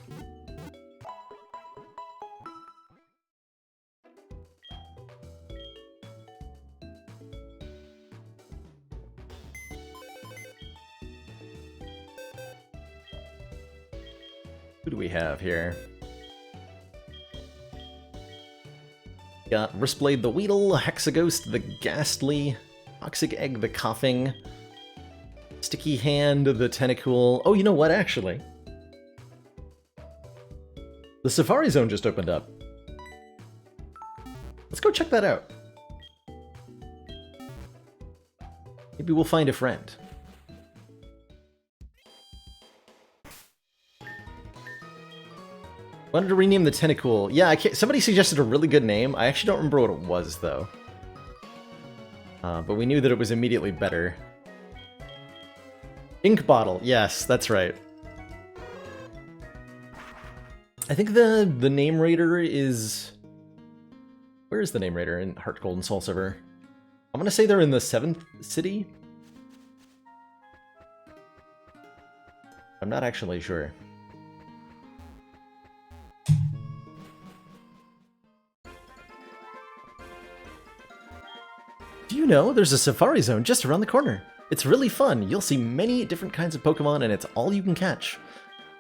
Who do we have here? Got Wristblade the Weedle, Hexaghost the Ghastly, Toxic Egg the Coughing, Sticky Hand the Tentacool. Oh, you know what, actually? The Safari Zone just opened up. Let's go check that out. Maybe we'll find a friend. Wanted to rename the Tentacool. Yeah, somebody suggested a really good name. I actually don't remember what it was, though. But we knew that it was immediately better. Ink Bottle. Yes, that's right. I think the name raider is... Where is the name raider in Heart Gold and SoulSilver? I'm gonna say they're in the 7th city? I'm not actually sure. Do you know there's a Safari Zone just around the corner? It's really fun. You'll see many different kinds of Pokemon and it's all you can catch.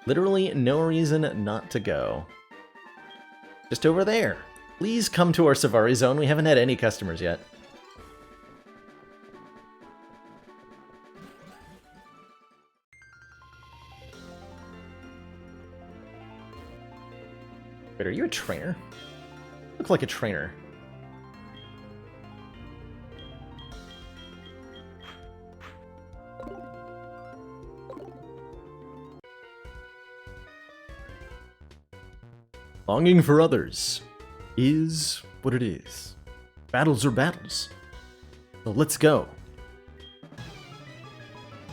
Literally no reason not to go. Just over there. Please come to our Safari Zone. We haven't had any customers yet. Wait, are you a trainer? Look like a trainer. Longing for others is what it is. Battles are battles. So let's go.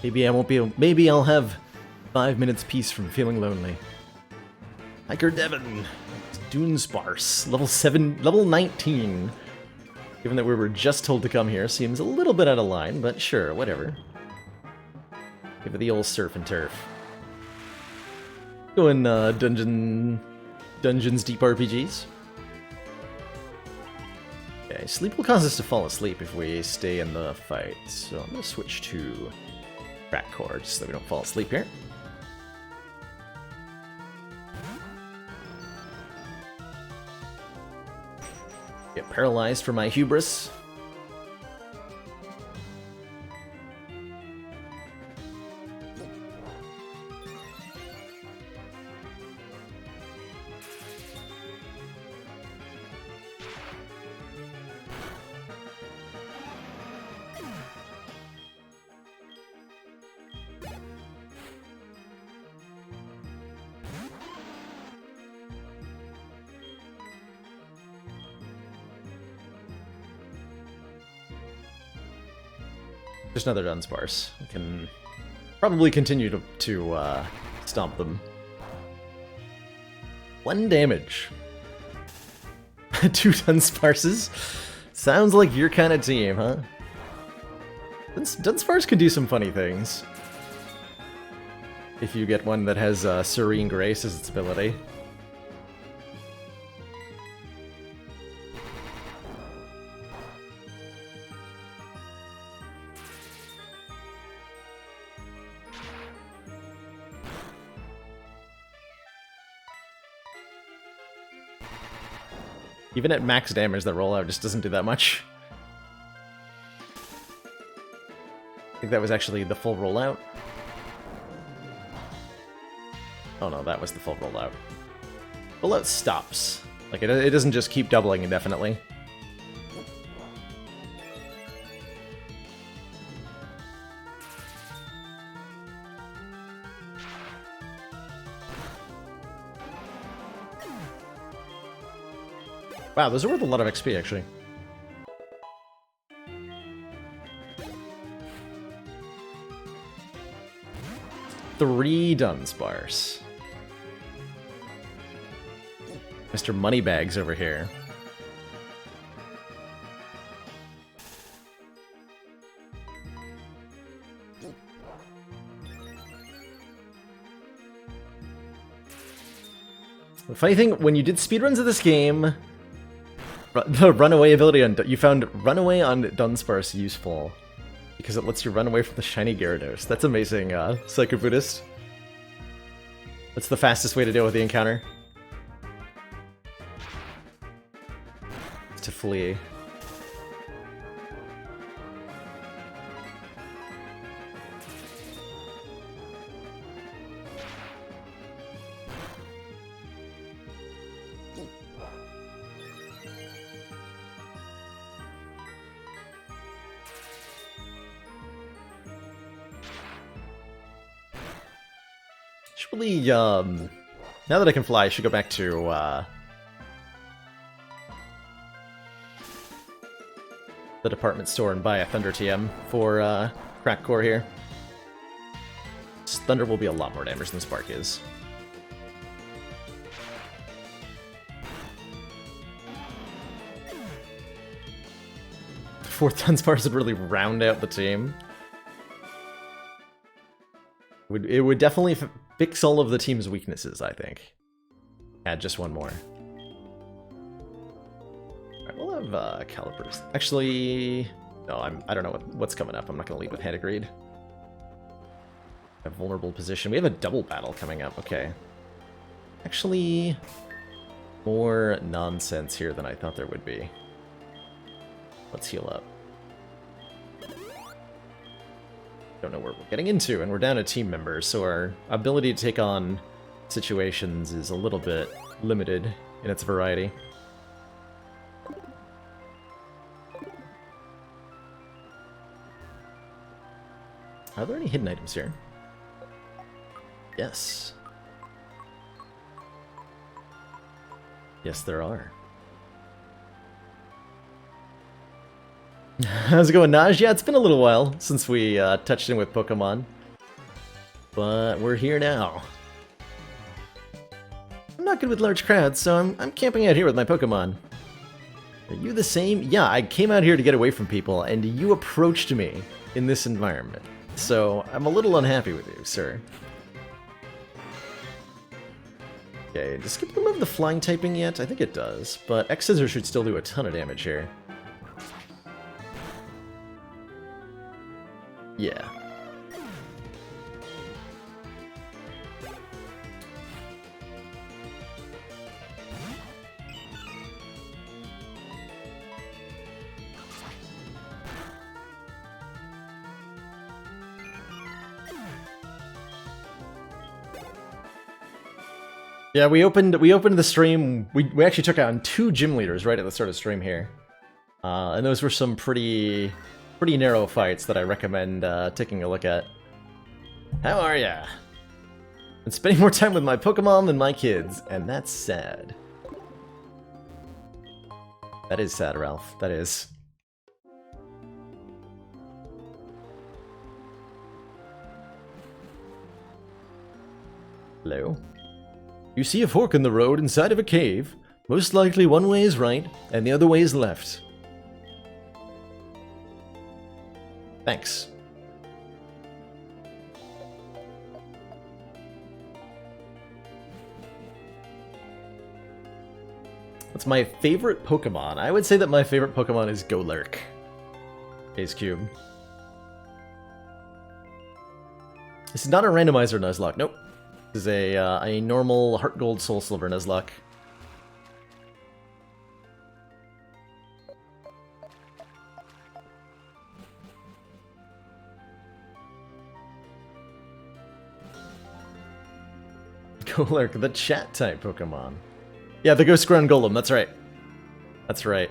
Maybe I won't be. Maybe I'll have 5 minutes peace from feeling lonely. Hiker Devon, Dune Sparse, level 19. Given that we were just told to come here, seems a little bit out of line, but sure, whatever. Give it the old surf and turf. Go in Dungeons Deep RPGs. Okay, sleep will cause us to fall asleep if we stay in the fight, so I'm gonna switch to crack core just so we don't fall asleep here. Get paralyzed for my hubris. Just another Dunsparce. I can probably continue to stomp them. 1 damage. 2 Dunsparces? Sounds like your kind of team, huh? Dunsparce can do some funny things. If you get one that has Serene Grace as its ability. Even at max damage, the rollout just doesn't do that much. I think that was actually the full rollout. Oh no, that was the full rollout. Rollout stops. Like, it doesn't just keep doubling indefinitely. Wow, those are worth a lot of XP, actually. Three Dunsparce. Mr. Moneybags over here. The funny thing, when you did speedruns of this game, the runaway ability on you found runaway on Dunsparce useful because it lets you run away from the shiny Gyarados. That's amazing, Psycho Buddhist. What's the fastest way to deal with the encounter? It's to flee. Really, now that I can fly, I should go back to, the department store and buy a Thunder TM for, Crack Core here. Thunder will be a lot more damage than Spark is. Fourth Dunsparce would really round out the team. It would definitely fix all of the team's weaknesses, I think. Add just one more. Alright, we'll have Calipers. Actually, no, I don't know what's coming up. I'm not going to lead with Hand of Greed. A vulnerable position. We have a double battle coming up. Okay. Actually, more nonsense here than I thought there would be. Let's heal up. Don't know where we're getting into, and we're down a team member, so our ability to take on situations is a little bit limited in its variety. Are there any hidden items here? Yes. Yes, there are. How's it going, Naj? Yeah, it's been a little while since we touched in with Pokemon. But we're here now. I'm not good with large crowds, so I'm camping out here with my Pokemon. Are you the same? Yeah, I came out here to get away from people, and you approached me in this environment. So I'm a little unhappy with you, sir. Okay, does skip remove the flying typing yet? I think it does, but X-Scissor should still do a ton of damage here. Yeah. Yeah, we opened the stream. We actually took on 2 gym leaders right at the start of the stream here, and those were some pretty narrow fights that I recommend taking a look at. How are ya? I'm spending more time with my Pokemon than my kids, and that's sad. That is sad, Ralph. That is. Hello? You see a fork in the road inside of a cave. Most likely one way is right, and the other way is left. Thanks. What's my favorite Pokemon? I would say that my favorite Pokemon is Golurk. Ace Cube. This is not a randomizer Nuzlocke. Nope. This is a normal Heart Gold SoulSilver Nuzlocke. Golurk, the chat type Pokemon. Yeah, the Ghost Ground Golem, that's right. That's right.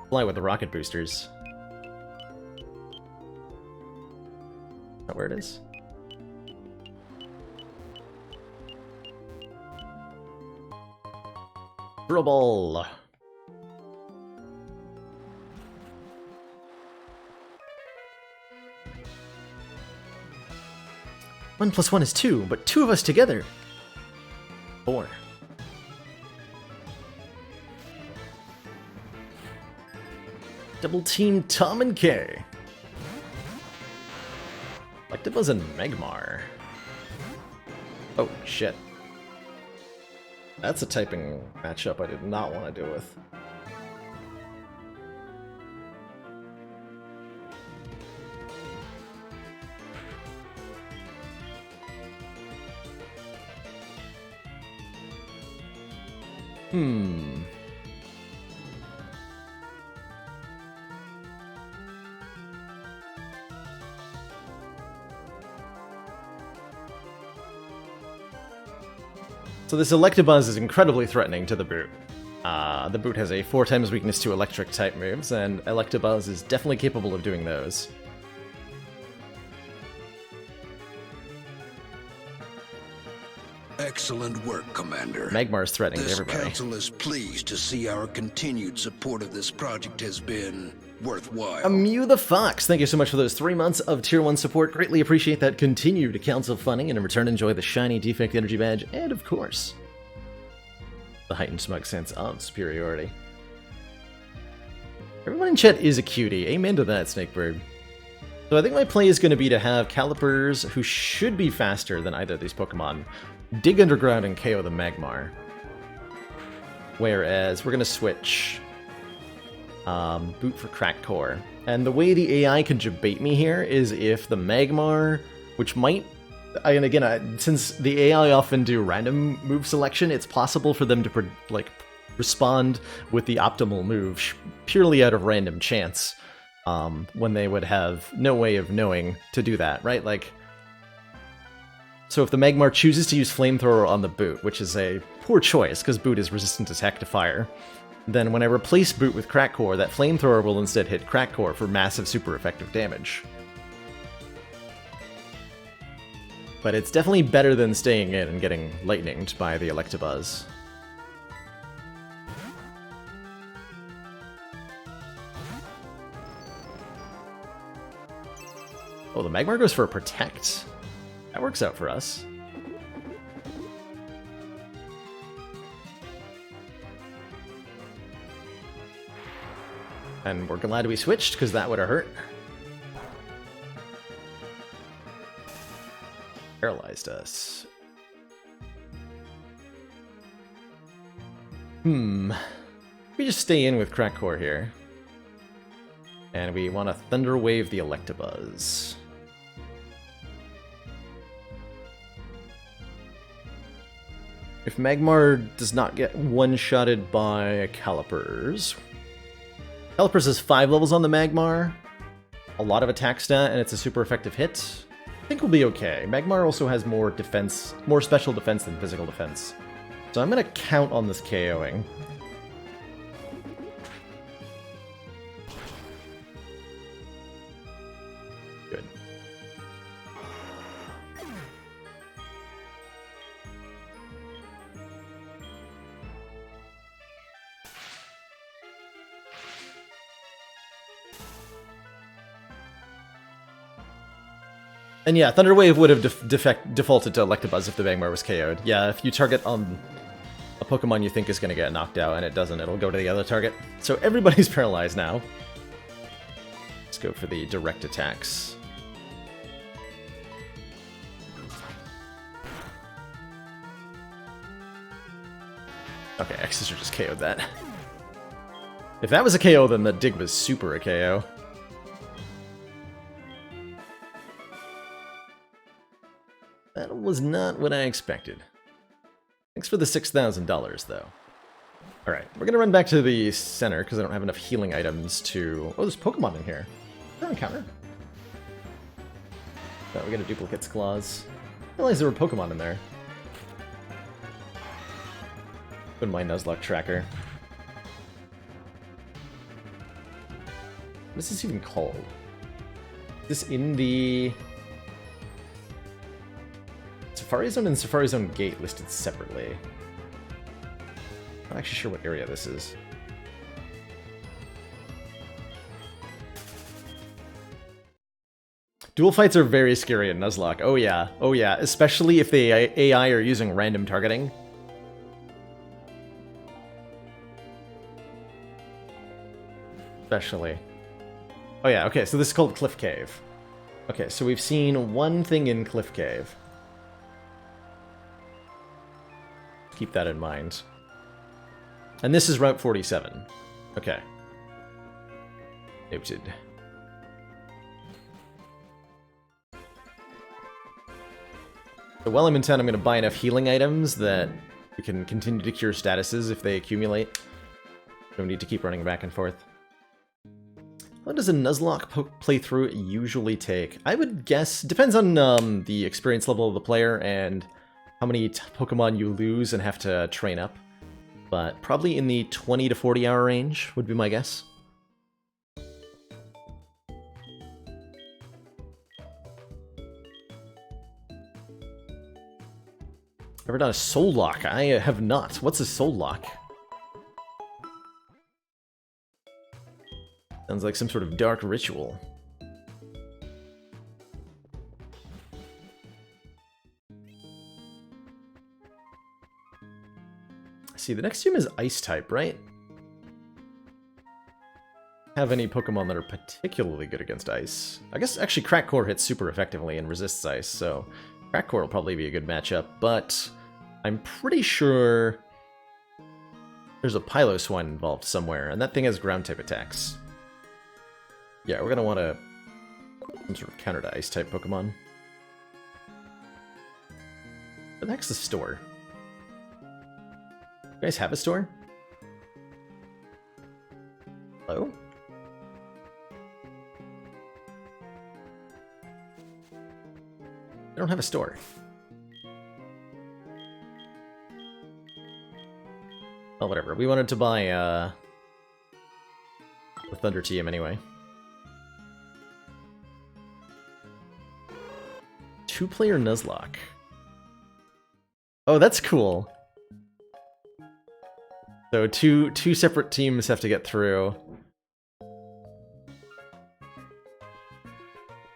Fly with the rocket boosters. Is that where it is? Trouble. One plus one is 2, but 2 of us together. 4. Double team Tom and Kay. Electabuzz and Magmar. Oh, shit. That's a typing matchup I did not want to deal with. So this Electabuzz is incredibly threatening to the boot. The boot has a 4 times weakness to electric type moves, and Electabuzz is definitely capable of doing those. Excellent work, Commander. Magmar's threatening to everybody. This council is pleased to see our continued support of this project has been worthwhile. Mew the Fox, thank you so much for those 3 months of Tier 1 support. Greatly appreciate that continued council funding, and in return enjoy the shiny Defect Energy Badge, and of course, the heightened smug sense of superiority. Everyone in chat is a cutie. Amen to that, Snakebird. So I think my play is going to be to have Calipers, who should be faster than either of these Pokemon, dig underground and KO the Magmar. Whereas we're going to switch Boot for Crack Core. And the way the AI can debate me here is if the Magmar, which might... And again, since the AI often do random move selection, it's possible for them to respond with the optimal move purely out of random chance, when they would have no way of knowing to do that, right? Like, So if the Magmar chooses to use Flamethrower on the Boot, which is a poor choice because Boot is resistant attack to fire, then when I replace Boot with Crack Core, that Flamethrower will instead hit Crack Core for massive super effective damage. But it's definitely better than staying in and getting lightninged by the Electabuzz. Oh, the Magmar goes for a Protect. That works out for us. And we're glad we switched, because that would have hurt. Paralyzed us. We just stay in with Crack Core here. And we want to Thunder Wave the Electabuzz. If Magmar does not get one-shotted by Calipers... Calipers has 5 levels on the Magmar, a lot of attack stat, and it's a super effective hit. I think we'll be okay. Magmar also has more defense, more special defense than physical defense. So I'm going to count on this KOing. Good. And yeah, Thunder Wave would have defaulted to Electabuzz if the Magmar was KO'd. Yeah, if you target on a Pokemon you think is going to get knocked out and it doesn't, it'll go to the other target. So everybody's paralyzed now. Let's go for the direct attacks. Okay, X-Scissor just KO'd that. If that was a KO, then the Dig was super a KO. That was not what I expected. Thanks for the $6,000, though. Alright, we're gonna run back to the center, because I don't have enough healing items to... Oh, there's Pokemon in here. Is that an encounter? Oh, we got a Duplicate's Claws. I realized there were Pokemon in there. Put my Nuzlocke tracker. What is this even called? Is this in the... Safari Zone and Safari Zone Gate listed separately. I'm not actually sure what area this is. Dual fights are very scary in Nuzlocke. Oh yeah, especially if the AI are using random targeting. Especially. Oh yeah, okay, so this is called Cliff Cave. Okay, so we've seen one thing in Cliff Cave. Keep that in mind. And this is Route 47. Okay. Noted. So while I'm in town, I'm going to buy enough healing items that we can continue to cure statuses if they accumulate. Don't need to keep running back and forth. How does a Nuzlocke playthrough usually take? I would guess, depends on the experience level of the player and how many Pokemon you lose and have to train up. But probably in the 20 to 40 hour range would be my guess. Ever done a Soul Lock? I have not. What's a Soul Lock? Sounds like some sort of dark ritual. See, the next gym is Ice type, right? Have any Pokemon that are particularly good against Ice? I guess actually Crack Core hits super effectively and resists Ice, so Crack Core will probably be a good matchup, but I'm pretty sure there's a Piloswine involved somewhere, and that thing has ground type attacks. Yeah, we're gonna want some sort of counter to Ice type Pokemon. Where the heck's the store? You guys have a store? Hello? I don't have a store. Well, whatever. We wanted to buy the Thunder TM anyway. 2-player Nuzlocke. Oh, that's cool. So two separate teams have to get through.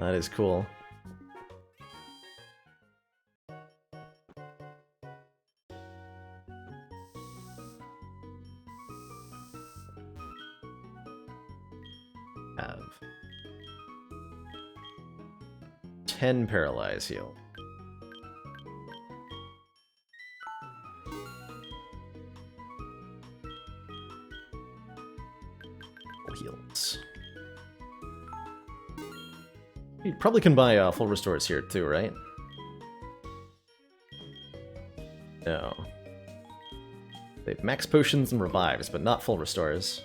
That is cool. Have 10 paralyze heal. Heals. You probably can buy full restores here too, right? No. They have max potions and revives, but not full restores.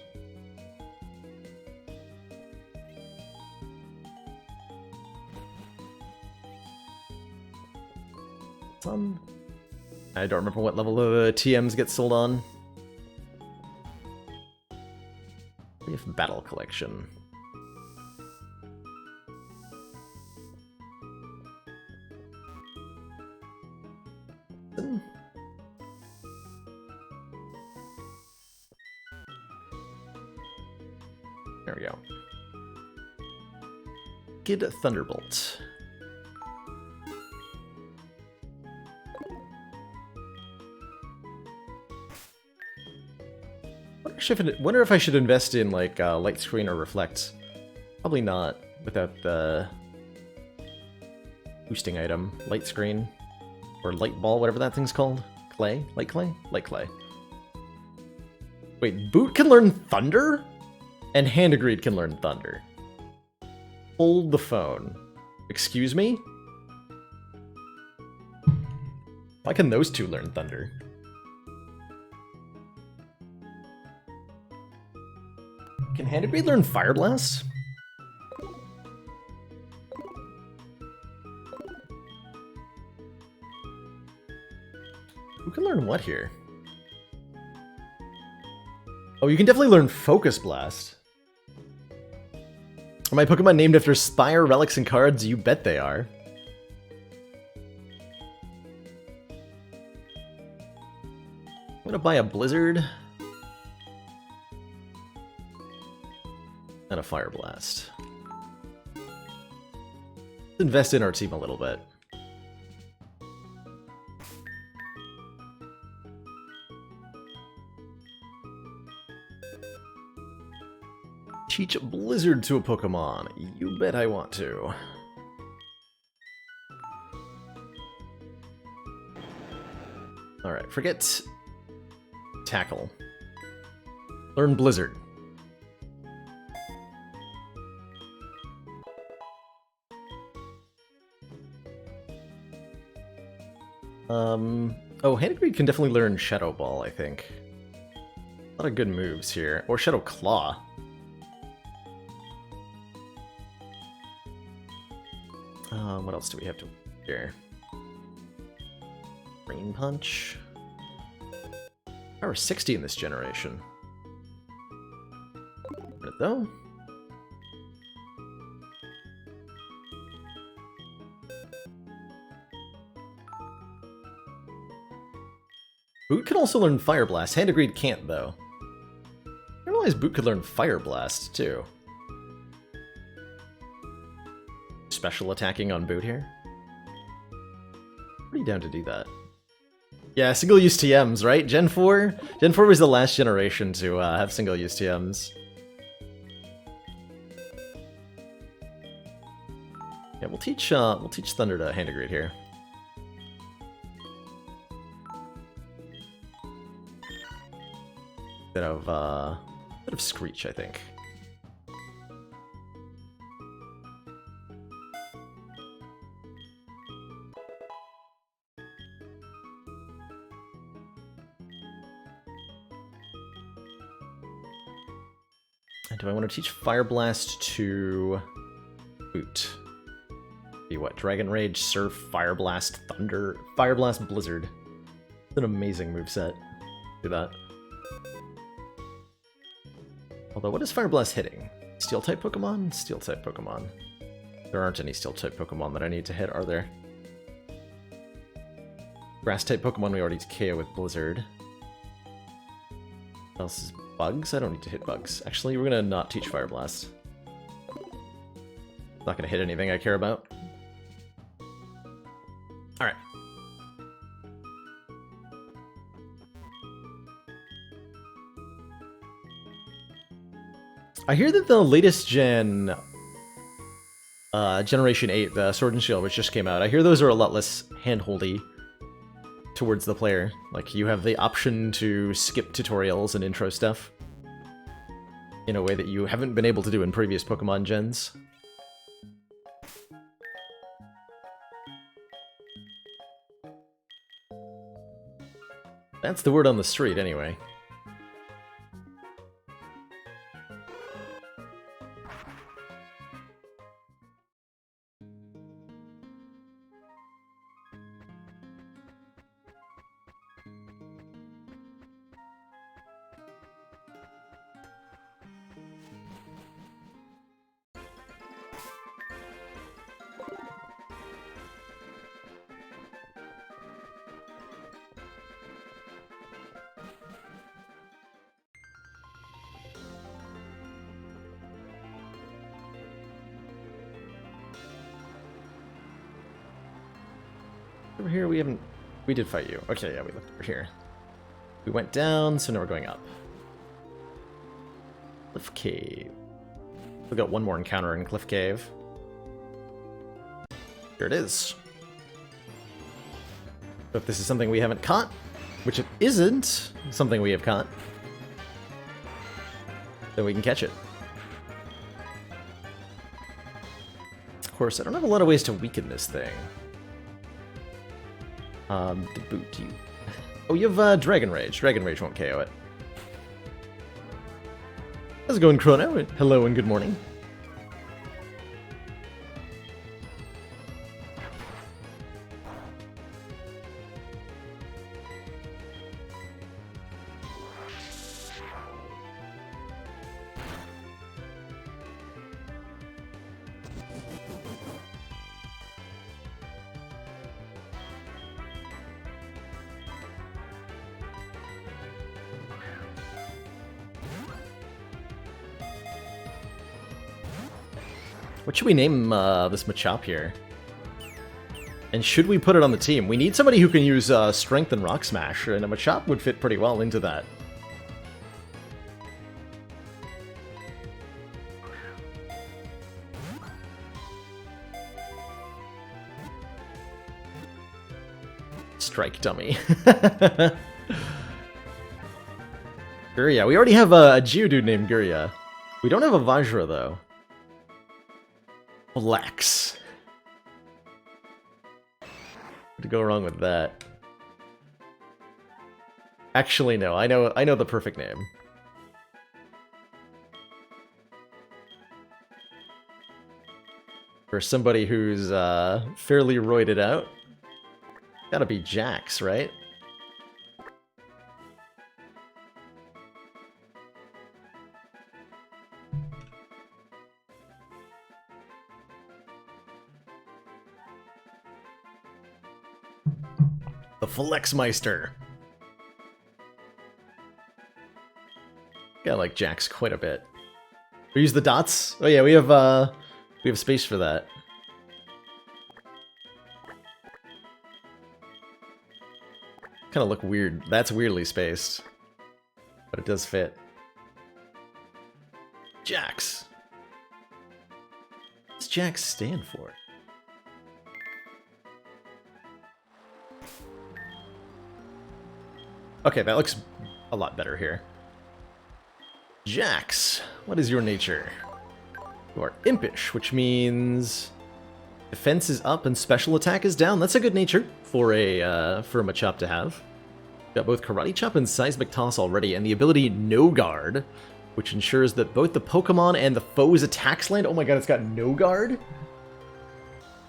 I don't remember what level of TMs get sold on. We have battle collection. There we go. Gid Thunderbolt. Wonder if I should invest in like light screen or reflect. Probably not without the boosting item. Light screen or light ball, whatever that thing's called. Clay? Light clay? Light clay. Wait, Boot can learn Thunder? And Hand Agreed can learn Thunder. Hold the phone. Excuse me? Why can those two learn Thunder? Can Hand Agreed learn Fire Blast? Who can learn what here? Oh, you can definitely learn Focus Blast. Are my Pokemon named after Spire, relics, and cards? You bet they are. I'm gonna buy a Blizzard. And a Fire Blast. Let's invest in our team a little bit. Teach Blizzard to a Pokemon. You bet I want to. Alright, forget Tackle. Learn Blizzard. Oh, Hand Agreed can definitely learn Shadow Ball, I think. A lot of good moves here. Or Shadow Claw. What else do we have to here? Rain Punch. Power 60 in this generation. But though. Boot can also learn Fire Blast. Hand Agreed can't, though. I realized Boot could learn Fire Blast, too. Special attacking on Boot here? Pretty down to do that. Yeah, single-use TMs, right? Gen 4? Gen 4 was the last generation to have single-use TMs. Yeah, we'll teach Thunder to Hand Agreed here. Bit of Screech, I think. And do I want to teach Fire Blast to Boot? Be what? Dragon Rage, Surf, Fire Blast, Thunder, Fire Blast, Blizzard. It's an amazing moveset. Do that. Although, what is Fire Blast hitting? Steel-type Pokemon? Steel-type Pokemon. There aren't any Steel-type Pokemon that I need to hit, are there? Grass-type Pokemon we already KO with Blizzard. What else is bugs? I don't need to hit bugs. Actually, we're gonna not teach Fire Blast. Not gonna hit anything I care about. Alright. I hear that the latest gen, Generation 8, the Sword and Shield, which just came out, I hear those are a lot less handholdy towards the player. Like, you have the option to skip tutorials and intro stuff in a way that you haven't been able to do in previous Pokemon gens. That's the word on the street, anyway. Over here, we haven't... We did fight you. Okay, yeah, we looked over here. We went down, so now we're going up. Cliff Cave. We got one more encounter in Cliff Cave. Here it is. So if this is something we haven't caught, which it isn't something we have caught, then we can catch it. Of course, I don't have a lot of ways to weaken this thing. To boot you. Oh, you have Dragon Rage. Dragon Rage won't KO it. How's it going, Chrono? Hello and good morning. What should we name this Machop here? And should we put it on the team? We need somebody who can use Strength and Rock Smash, and a Machop would fit pretty well into that. Strike dummy. Guria. We already have a Geodude named Guria. We don't have a Vajra, though. Flex. What could go wrong with that? Actually, no. I know the perfect name. For somebody who's fairly roided out. Gotta be Jax, right? The Flexmeister. Yeah, I like Jax quite a bit. We use the dots? Oh yeah, we have space for that. Kind of look weird. That's weirdly spaced. But it does fit. Jax. What does Jax stand for? Okay, that looks a lot better here. Jax, what is your nature? You are impish, which means defense is up and special attack is down. That's a good nature for a Machop to have. Got both Karate Chop and Seismic Toss already, and the ability No Guard, which ensures that both the Pokemon and the foe's attacks land. Oh my god, it's got No Guard?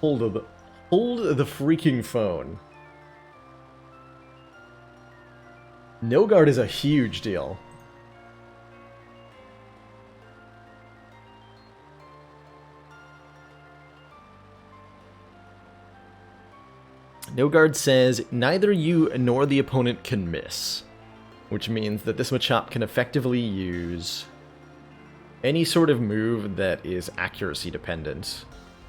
Hold the freaking phone. No Guard is a huge deal. No guard says, neither you nor the opponent can miss. Which means that this Machop can effectively use any sort of move that is accuracy dependent.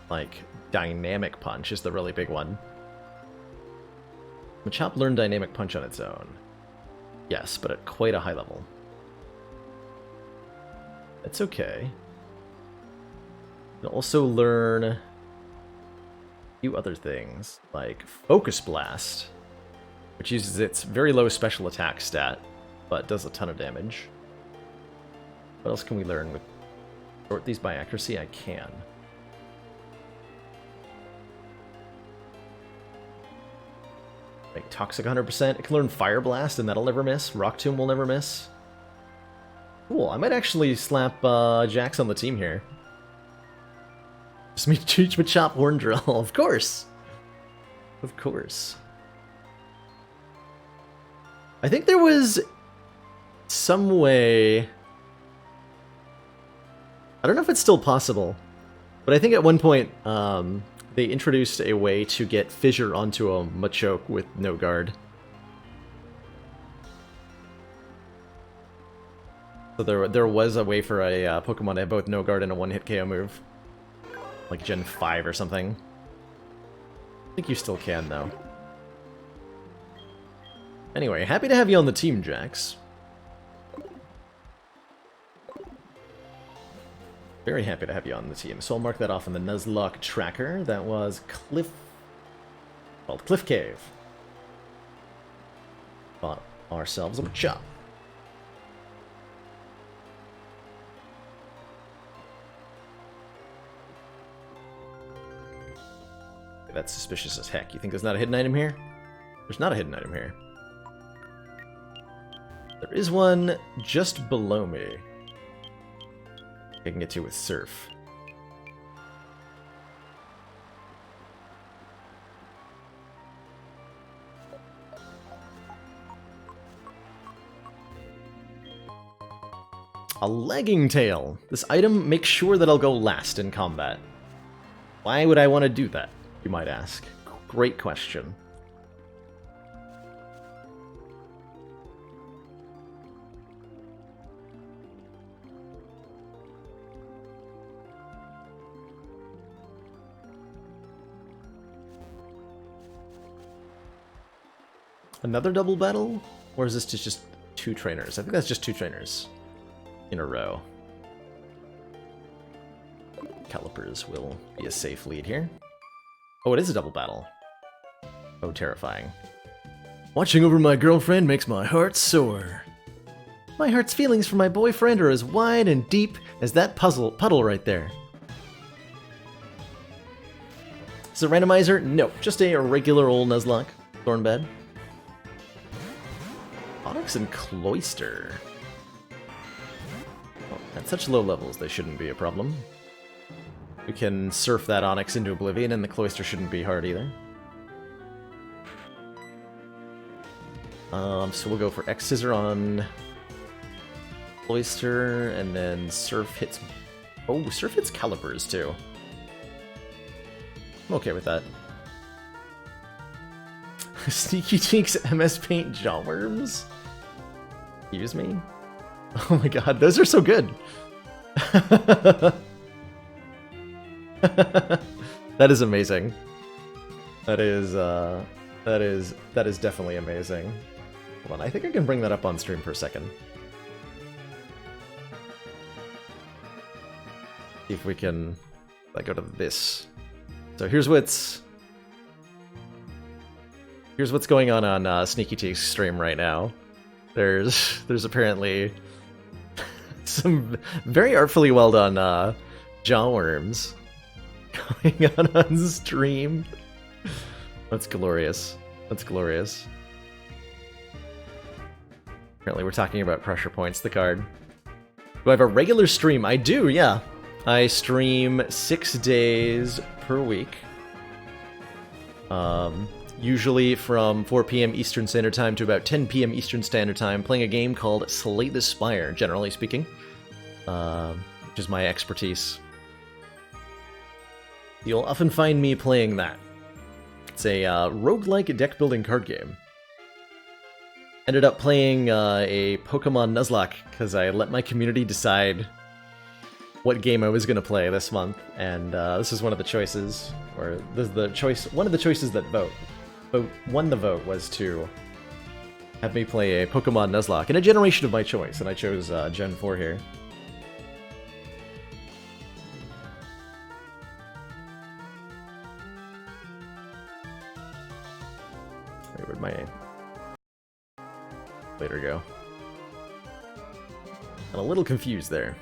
Like, Dynamic Punch is the really big one. Machop learned Dynamic Punch on its own. Yes, but at quite a high level. That's okay. You'll also learn a few other things, like Focus Blast, which uses its very low special attack stat, but does a ton of damage. What else can we learn with sort these by accuracy? I can. Like Toxic 100%. It can learn Fire Blast, and that'll never miss. Rock Tomb will never miss. Cool. I might actually slap Jax on the team here. Just me teach Machop Horn Drill. Of course. Of course. I think there was some way... I don't know if it's still possible, but I think at one point they introduced a way to get Fissure onto a Machoke with no guard. So there was a way for a Pokemon to have both no guard and a one-hit KO move. Like Gen 5 or something. I think you still can, though. Anyway, happy to have you on the team, Jax. Very happy to have you on the team. So I'll mark that off on the Nuzlocke tracker. That was Cliff Cave. Bought ourselves a Machop. That's suspicious as heck. You think there's not a hidden item here? There's not a hidden item here. There is one just below me. I can get to with Surf. A Lagging Tail. This item makes sure that I'll go last in combat. Why would I want to do that, you might ask? Great question. Another double battle? Or is this just two trainers? I think that's just two trainers in a row. Calipers will be a safe lead here. Oh, it is a double battle. Oh, terrifying. Watching over my girlfriend makes my heart sore. My heart's feelings for my boyfriend are as wide and deep as that puddle right there. Is it a randomizer? No, just a regular old Nuzlocke. Thornbed. Onyx and Cloyster. Well, at such low levels, they shouldn't be a problem. We can surf that Onyx into oblivion, and the Cloyster shouldn't be hard either. So we'll go for X-Scissor on Cloyster, and then Surf hits... Oh, Surf hits Calipers, too. I'm okay with that. Sneaky Cheeks MS Paint Jawworms? Excuse me? Oh my god, those are so good! That is amazing. That is definitely amazing. Hold on, I think I can bring that up on stream for a second. See if we can go to this. So here's what's going on Sneaky Teek's stream right now. There's apparently some very artfully well done jawworms going on stream. That's glorious. That's glorious. Apparently we're talking about pressure points, the card. Do I have a regular stream? I do, yeah. I stream 6 days per week. Usually from 4 p.m. Eastern Standard Time to about 10 p.m. Eastern Standard Time, playing a game called Slay the Spire, generally speaking. Which is my expertise. You'll often find me playing that. It's a roguelike deck-building card game. Ended up playing a Pokemon Nuzlocke, because I let my community decide what game I was going to play this month, and this is one of the choices, or this is the choice, one of the choices that won the vote was to have me play a Pokemon Nuzlocke in a generation of my choice, and I chose Gen 4 here. Wait, where'd my later go? I'm a little confused there.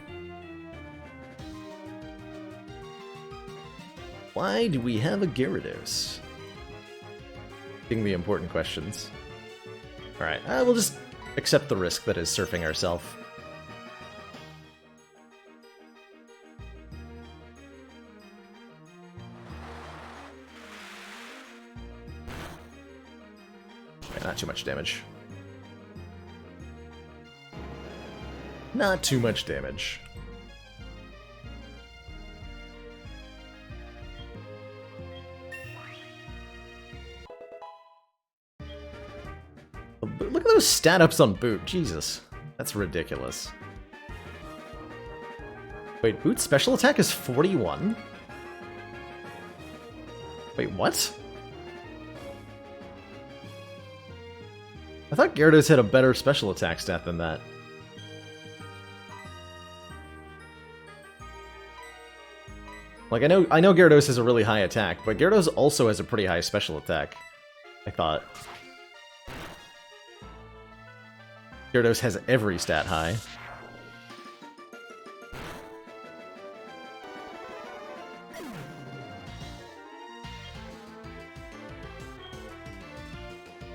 Why do we have a Gyarados? Asking the important questions. Alright, we'll just accept the risk that is surfing ourselves. Okay, not too much damage. Not too much damage. Look at those stat ups on Boot. Jesus. That's ridiculous. Wait, Boot's special attack is 41? Wait, what? I thought Gyarados had a better special attack stat than that. Like, I know Gyarados has a really high attack, but Gyarados also has a pretty high special attack, I thought. Gyarados has every stat high.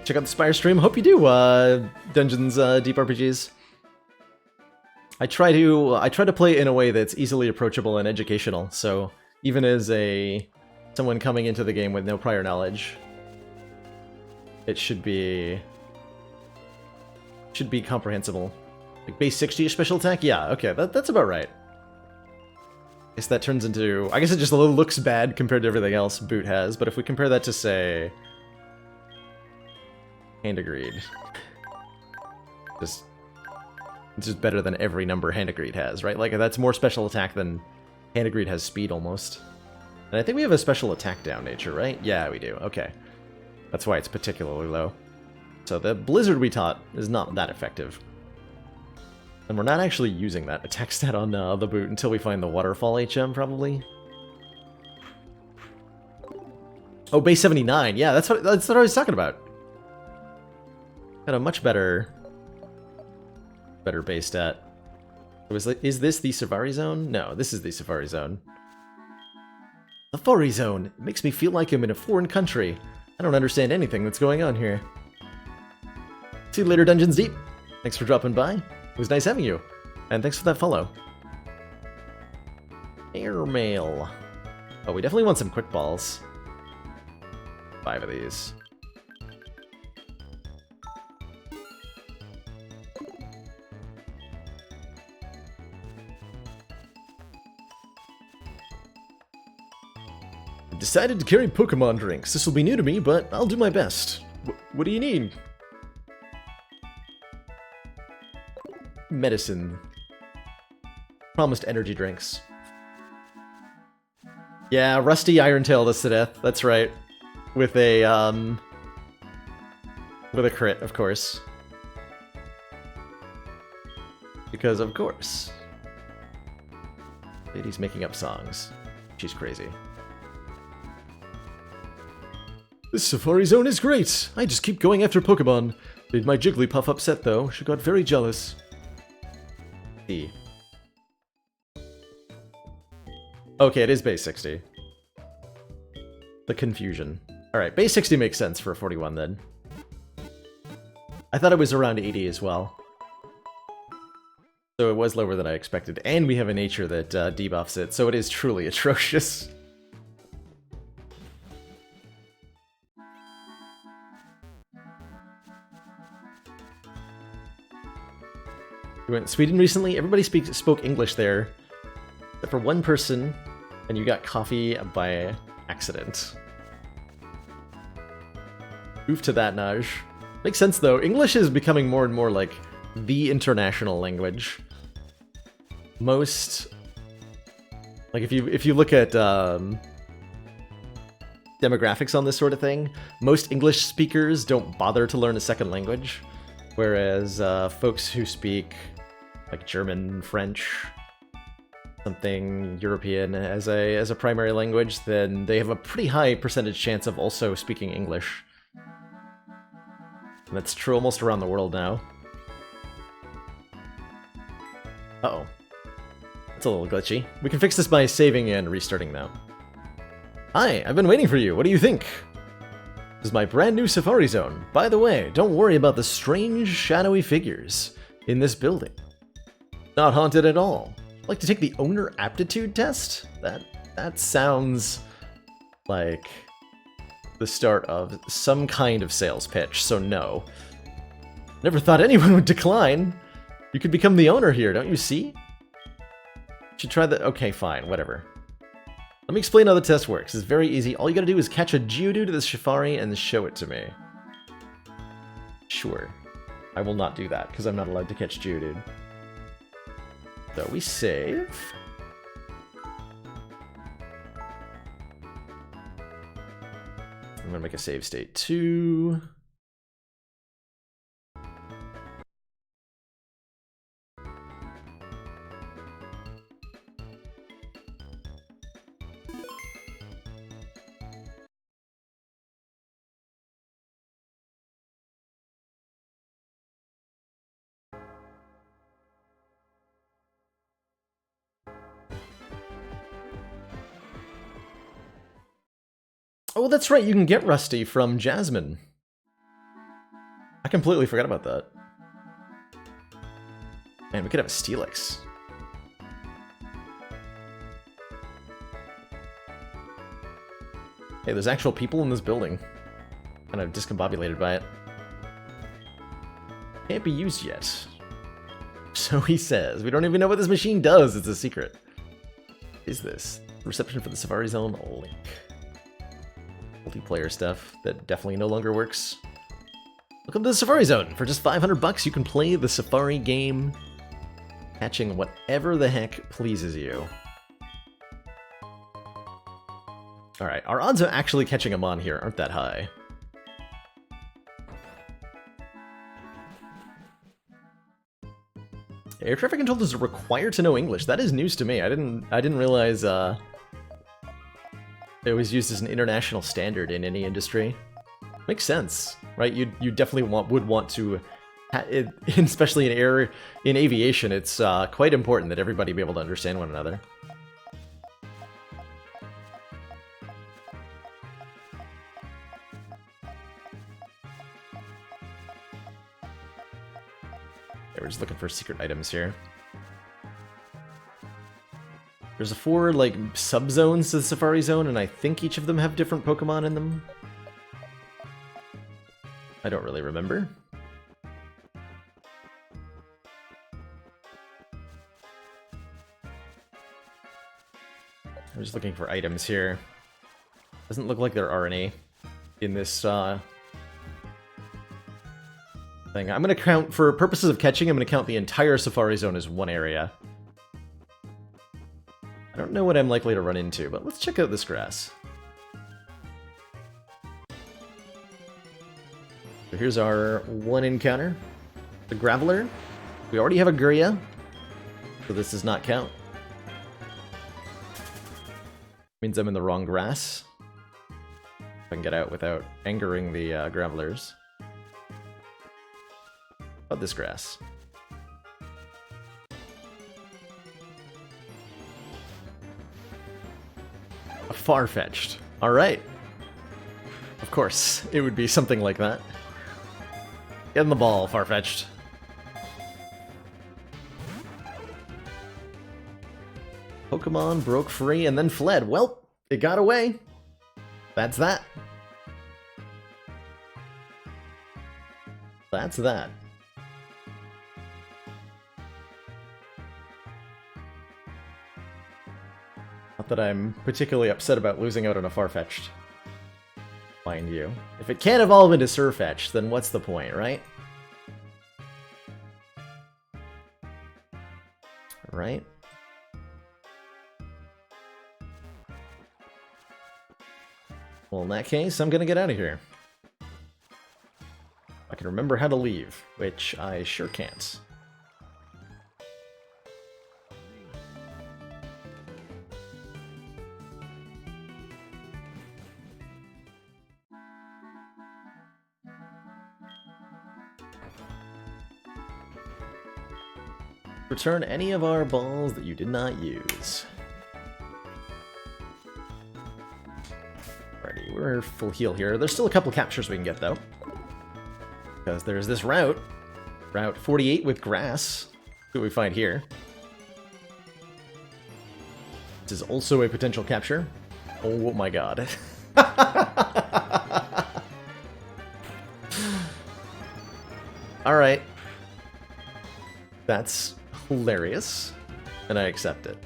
Check out the Spire stream. Hope you do, Dungeons Deep RPGs. I try to play in a way that's easily approachable and educational, so even as someone coming into the game with no prior knowledge, it should be comprehensible. Like base 60 special attack? Yeah, okay, that's about right. I guess that turns into... I guess it just looks bad compared to everything else Boot has, but if we compare that to, say... Hand Agreed. It's just better than every number Hand Agreed has, right? Like, that's more special attack than Hand Agreed has speed, almost. And I think we have a special attack down nature, right? Yeah, we do. Okay. That's why it's particularly low. So the Blizzard we taught is not that effective. And we're not actually using that attack stat on the Boot until we find the Waterfall HM, probably. Oh, base 79. Yeah, that's what I was talking about. Got a much better base stat. Is this the Safari Zone? No, this is the Safari Zone. Safari Zone! It makes me feel like I'm in a foreign country. I don't understand anything that's going on here. See you later, Dungeons Deep. Thanks for dropping by. It was nice having you. And thanks for that follow. Airmail. Oh, we definitely want some quick balls. 5 of these. Decided to carry Pokemon drinks. This will be new to me, but I'll do my best. What do you need? Medicine. Promised energy drinks. Yeah, Rusty Irontailed us to death. That's right. With a crit, of course. Because of course. Lady's making up songs. She's crazy. This Safari Zone is great! I just keep going after Pokemon. Made my Jigglypuff upset though, she got very jealous. E. Okay, it is base 60. The confusion. Alright, base 60 makes sense for a 41 then. I thought it was around 80 as well. So it was lower than I expected, and we have a nature that debuffs it, so it is truly atrocious. We went to Sweden recently. Everybody spoke English there, except for one person, and you got coffee by accident. Move to that, Naj. Makes sense, though. English is becoming more and more like the international language. Most... Like, if you look at demographics on this sort of thing, most English speakers don't bother to learn a second language, whereas folks who speak, like, German, French, something European as a primary language, then they have a pretty high percentage chance of also speaking English. And that's true almost around the world now. Uh-oh. It's a little glitchy. We can fix this by saving and restarting now. Hi, I've been waiting for you. What do you think? This is my brand new Safari Zone. By the way, don't worry about the strange, shadowy figures in this building. Not haunted at all. Like to take the owner aptitude test? That sounds like the start of some kind of sales pitch, so no. Never thought anyone would decline. You could become the owner here, don't you see? Should try that. Okay, fine, whatever. Let me explain how the test works. It's very easy. All you gotta do is catch a Geodude to the Safari and show it to me. Sure. I will not do that, because I'm not allowed to catch Geodude. So we save. I'm gonna make a save state 2. Oh, that's right, you can get Rusty from Jasmine. I completely forgot about that. Man, we could have a Steelix. Hey, there's actual people in this building. Kind of discombobulated by it. Can't be used yet. So he says. We don't even know what this machine does. It's a secret. What is this? Reception for the Safari Zone link. Multiplayer stuff that definitely no longer works. Welcome to the Safari Zone. For just 500 bucks, you can play the Safari game, catching whatever the heck pleases you. Alright, our odds of actually catching them on here aren't that high. Air traffic controllers are required to know English. That is news to me. I didn't realize it was used as an international standard in any industry. Makes sense, right? You definitely would want to, especially in aviation. It's quite important that everybody be able to understand one another. Yeah, we're just looking for secret items here. There's 4, like, sub-zones to the Safari Zone, and I think each of them have different Pokemon in them. I don't really remember. I'm just looking for items here. Doesn't look like there are any in this, thing. I'm gonna count, for purposes of catching, I'm gonna count the entire Safari Zone as one area. I don't know what I'm likely to run into, but let's check out this grass. So here's our one encounter. The Graveler. We already have a Guria, so this does not count. Means I'm in the wrong grass. If I can get out without angering the Gravelers. How about this grass? Far-fetched. Alright. Of course, it would be something like that. Get in the ball, Far-fetched. Pokemon broke free and then fled. Well, it got away. That's that. That's that. Not that I'm particularly upset about losing out on a Farfetch'd. mind you. If it can't evolve into Surfetch, then what's the point, right? Right? Well, in that case, I'm gonna get out of here. I can remember how to leave, which I sure can't. Return any of our balls that you did not use. Alrighty, we're full heal here. There's still a couple captures we can get, though. Because there's this route. Route 48 with grass. See what we find here. This is also a potential capture. Oh my god. Alright. That's hilarious. And I accept it.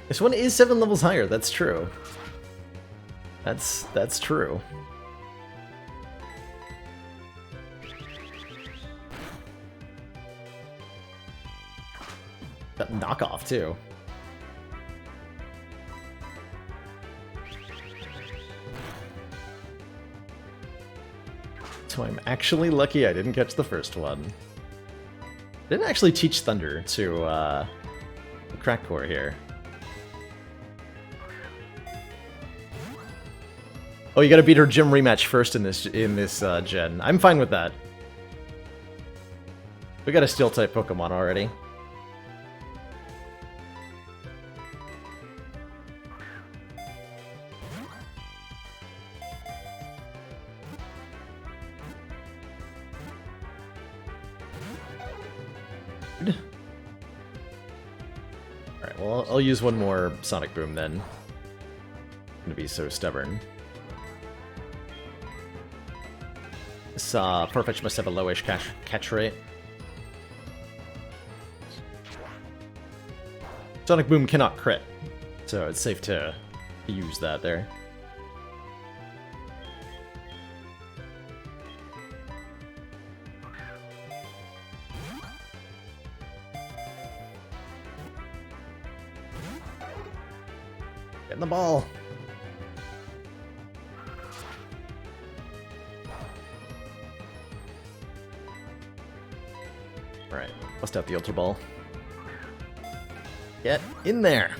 This one is 7 levels higher, that's true. That's true. That knockoff, too. So I'm actually lucky I didn't catch the first one. Didn't actually teach Thunder to crack core here. Oh, you gotta beat her gym rematch first in this gen. I'm fine with that. We got a steel type Pokemon already. Alright, well, I'll use one more Sonic Boom then. I'm gonna be so stubborn. This Farfetch must have a lowish catch rate. Sonic Boom cannot crit, so it's safe to use that there. Get the ball. Alright, bust out the Ultra Ball. Get in there!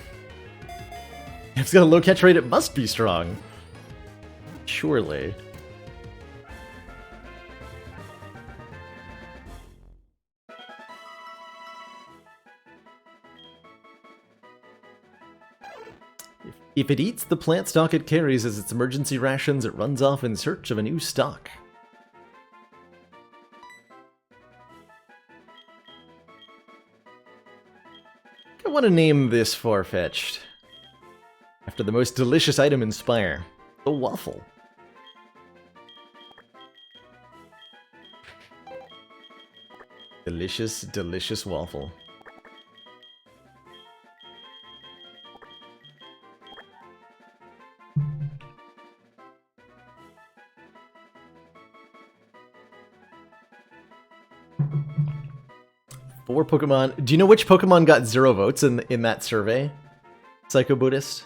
If it's got a low catch rate, it must be strong. Surely. If it eats the plant stock it carries as its emergency rations, it runs off in search of a new stock. I want to name this Farfetch'd after the most delicious item in Spire, the waffle. Delicious, delicious waffle. Four Pokemon. Do you know which Pokemon got 0 votes in that survey? Psycho Buddhist?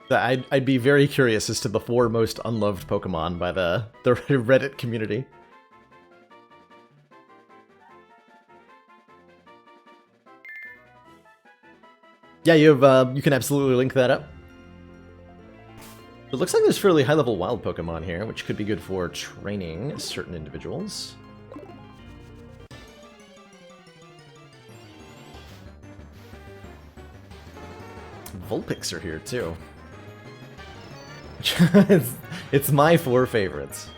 I'd be very curious as to the 4 most unloved Pokemon by the Reddit community. Yeah, you can absolutely link that up. It looks like there's fairly high-level wild Pokemon here, which could be good for training certain individuals. Vulpix are here too. It's my 4 favorites.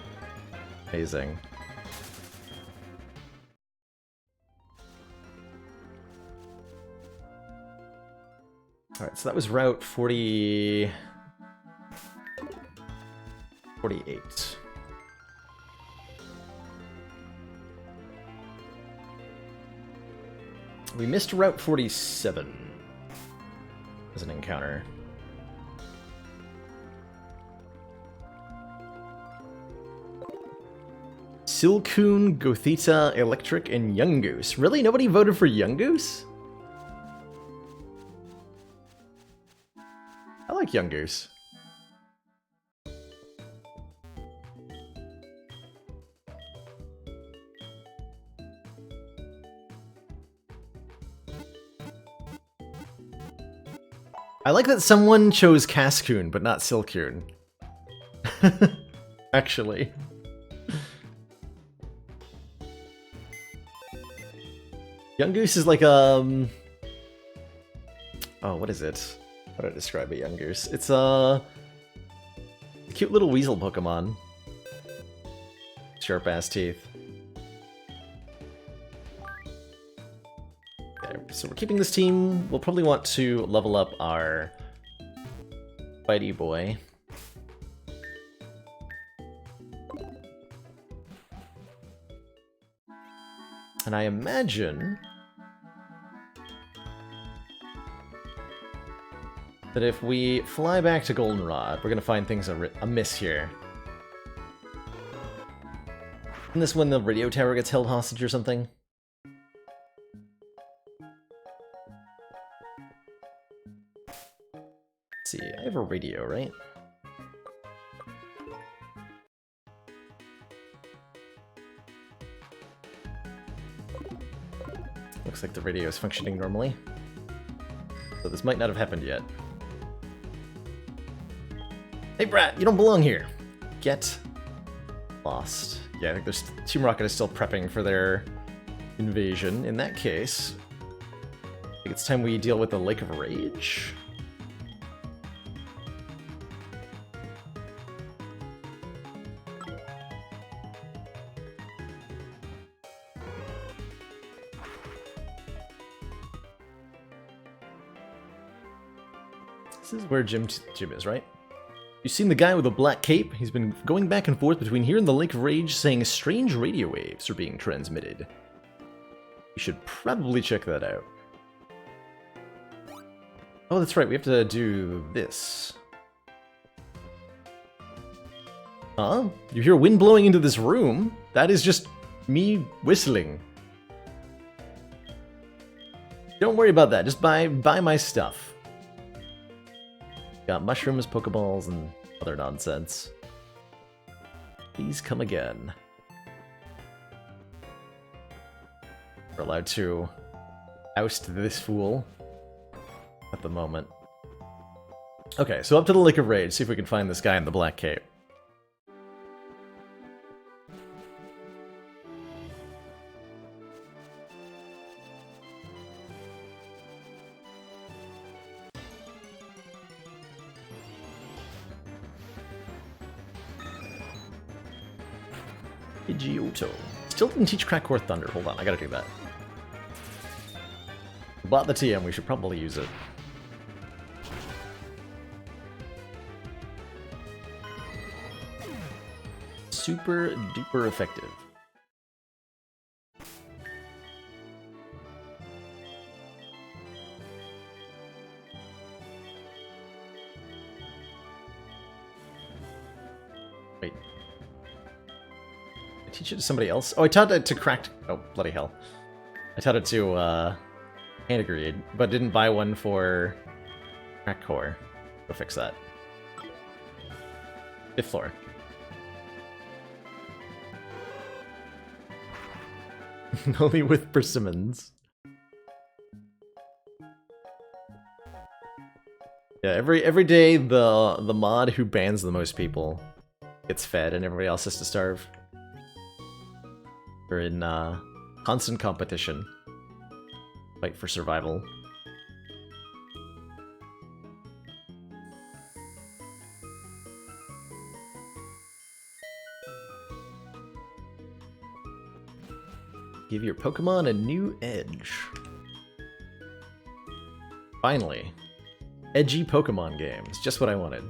Amazing. Alright, so that was Route 40... 48. We missed Route 47 as an encounter. Silcoon, Gothita, Electric, and Young Goose. Really? Nobody voted for Young Goose? I like Young Goose. I like that someone chose Cascoon, but not Silcoon. Actually. Young Goose is like, oh, what is it? How do I describe a Young Goose? It's a cute little weasel Pokemon. Sharp-ass teeth. Okay, so we're keeping this team. We'll probably want to level up our Bitey boy. And I imagine that if we fly back to Goldenrod, we're gonna find things amiss here. Isn't this when the radio tower gets held hostage or something? Let's see, I have a radio, right? Looks like the radio is functioning normally. So this might not have happened yet. Hey Brat, you don't belong here! Get lost. Yeah, I think there's Team Rocket is still prepping for their invasion. In that case, I think it's time we deal with the Lake of Rage. This is where Jim is, right? You've seen the guy with the black cape? He's been going back and forth between here and the Lake of Rage saying strange radio waves are being transmitted. You should probably check that out. Oh, that's right, we have to do this. Huh? You hear wind blowing into this room? That is just me whistling. Don't worry about that, just buy my stuff. Got mushrooms, Pokeballs, and other nonsense. Please come again. We're allowed to oust this fool at the moment. Okay, so up to the Lake of Rage, see if we can find this guy in the black cape. Pidgeotto. Still didn't teach Crackcore Thunder. Hold on, I gotta do that. Bought the TM, we should probably use it. Super duper effective. Wait. I teach it to somebody else? Oh, I taught it to Cracked... Oh, bloody hell. I taught it to, Antigreed, but didn't buy one for Crackcore. Go fix that. 5th floor. Only with persimmons. Yeah, every day the mod who bans the most people gets fed and everybody else has to starve. We're in constant competition. Fight for survival. Give your Pokemon a new edge. Finally. Edgy Pokemon games. Just what I wanted.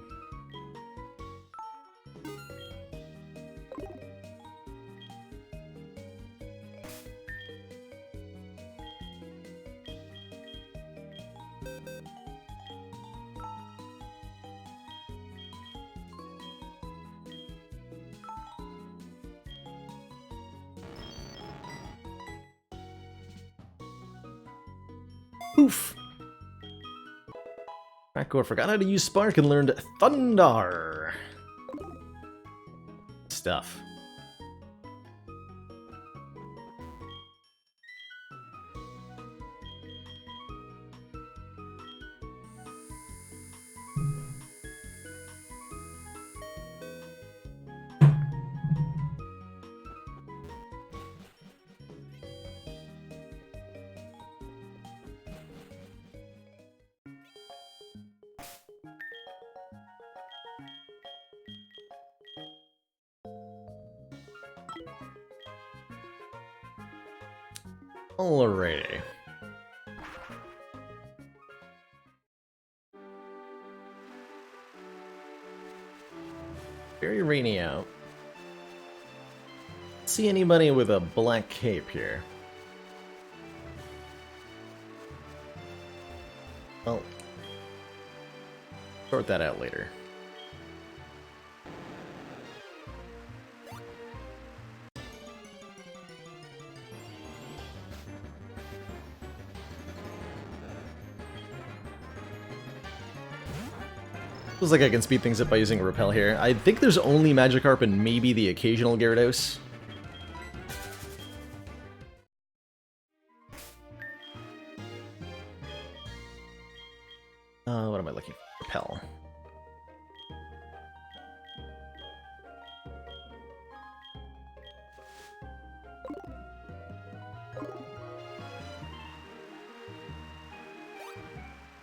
Poof! Rakor forgot how to use Spark and learned Thunder! Stuff. Alrighty. Very rainy out. See anybody with a black cape here? Well, sort that out later. Feels like I can speed things up by using a repel here. I think there's only Magikarp and maybe the occasional Gyarados. What am I looking for? Repel.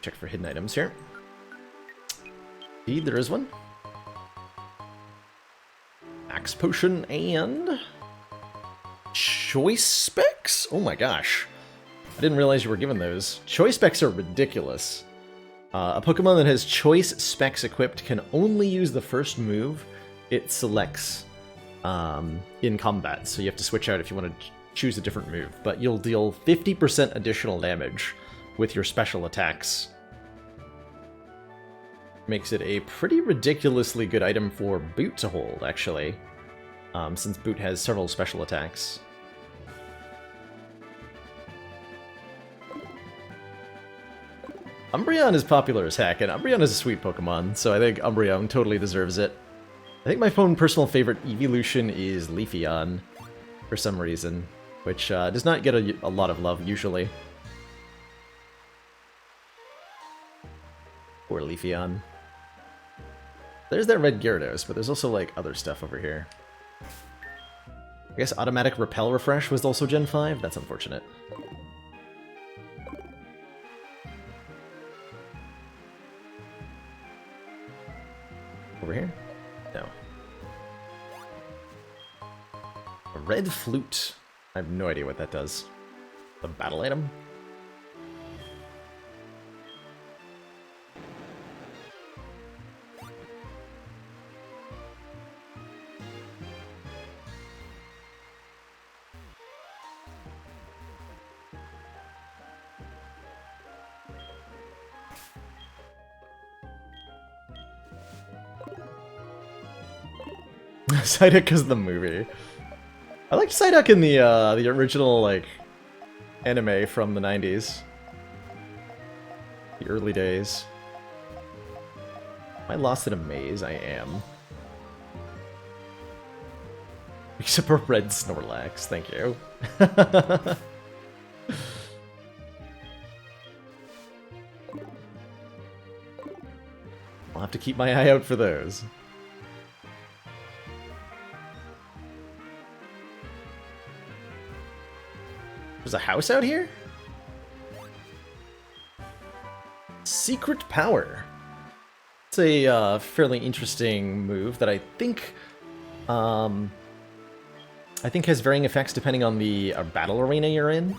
Check for hidden items here. Indeed, there is one. Axe Potion and... Choice Specs? Oh my gosh. I didn't realize you were given those. Choice Specs are ridiculous. A Pokemon that has Choice Specs equipped can only use the first move it selects in combat, so you have to switch out if you want to choose a different move. But you'll deal 50% additional damage with your special attacks. Makes it a pretty ridiculously good item for Boot to hold, actually, since Boot has several special attacks. Umbreon is popular as heck, and Umbreon is a sweet Pokemon, so I think Umbreon totally deserves it. I think my own personal favorite evolution is Leafeon, for some reason, which does not get a lot of love, usually. Poor Leafeon. There's that red Gyarados, but there's also, like, other stuff over here. I guess automatic Repel Refresh was also Gen 5? That's unfortunate. Over here? No. A red flute. I have no idea what that does. A battle item? Psyduck is the movie. I liked Psyduck in the original, like, anime from the 90s. The early days. Am I lost in a maze? I am. Except for red Snorlax, thank you. I'll have to keep my eye out for those. There's a house out here? Secret Power. It's a fairly interesting move that I think has varying effects depending on the battle arena you're in.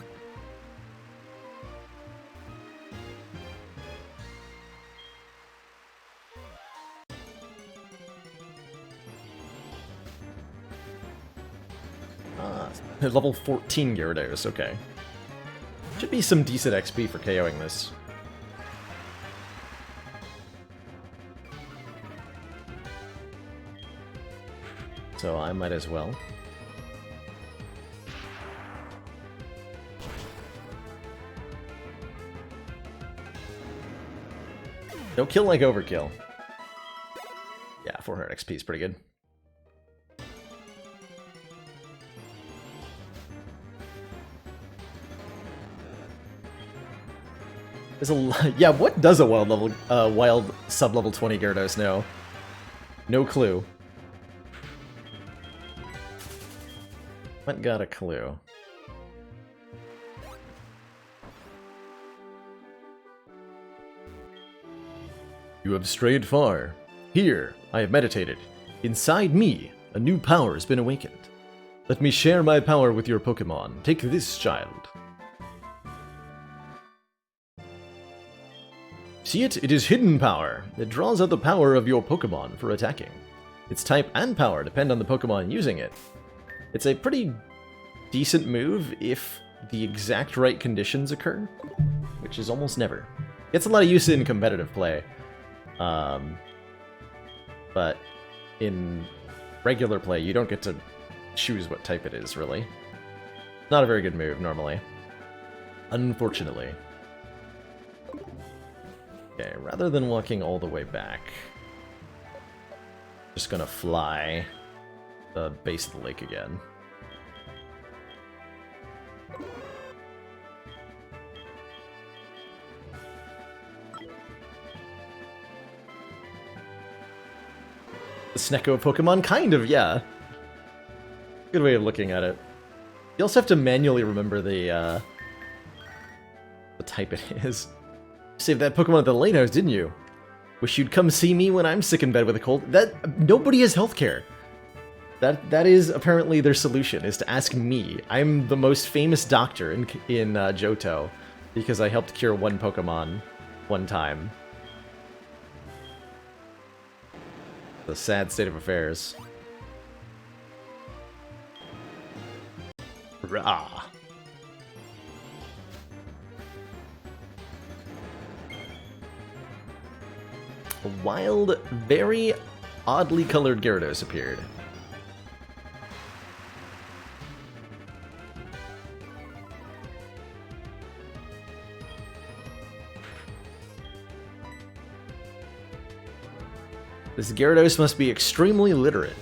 Level 14 Gyarados, okay. Should be some decent XP for KOing this. So I might as well. No kill like overkill. Yeah, 400 XP is pretty good. There's a yeah. What does a wild sub-level 20 Gyarados know? No clue. What got a clue? You have strayed far. Here, I have meditated. Inside me, a new power has been awakened. Let me share my power with your Pokemon. Take this, child. See it? It is hidden power. It draws out the power of your Pokemon for attacking. Its type and power depend on the Pokemon using it. It's a pretty decent move if the exact right conditions occur, which is almost never. Gets a lot of use in competitive play. But in regular play, you don't get to choose what type it is, really. Not a very good move, normally. Unfortunately. Okay, rather than walking all the way back, just gonna fly the base of the lake again. The Snecko Pokemon? Kind of, yeah. Good way of looking at it. You also have to manually remember the type it is. Saved that Pokemon at the lighthouse, didn't you? Wish you'd come see me when I'm sick in bed with a cold. Nobody has healthcare. That is apparently their solution, is to ask me. I'm the most famous doctor in Johto, because I helped cure one Pokemon one time. The sad state of affairs. Rah. A wild, very oddly colored Gyarados appeared. This Gyarados must be extremely literate.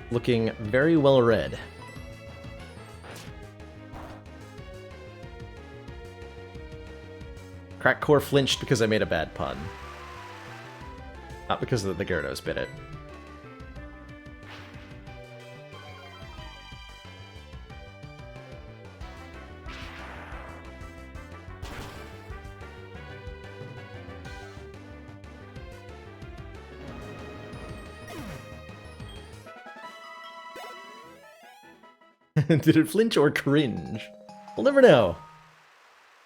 Looking very well read. Crackcore flinched because I made a bad pun. Not because the Gyarados bit it. Did it flinch or cringe? We'll never know.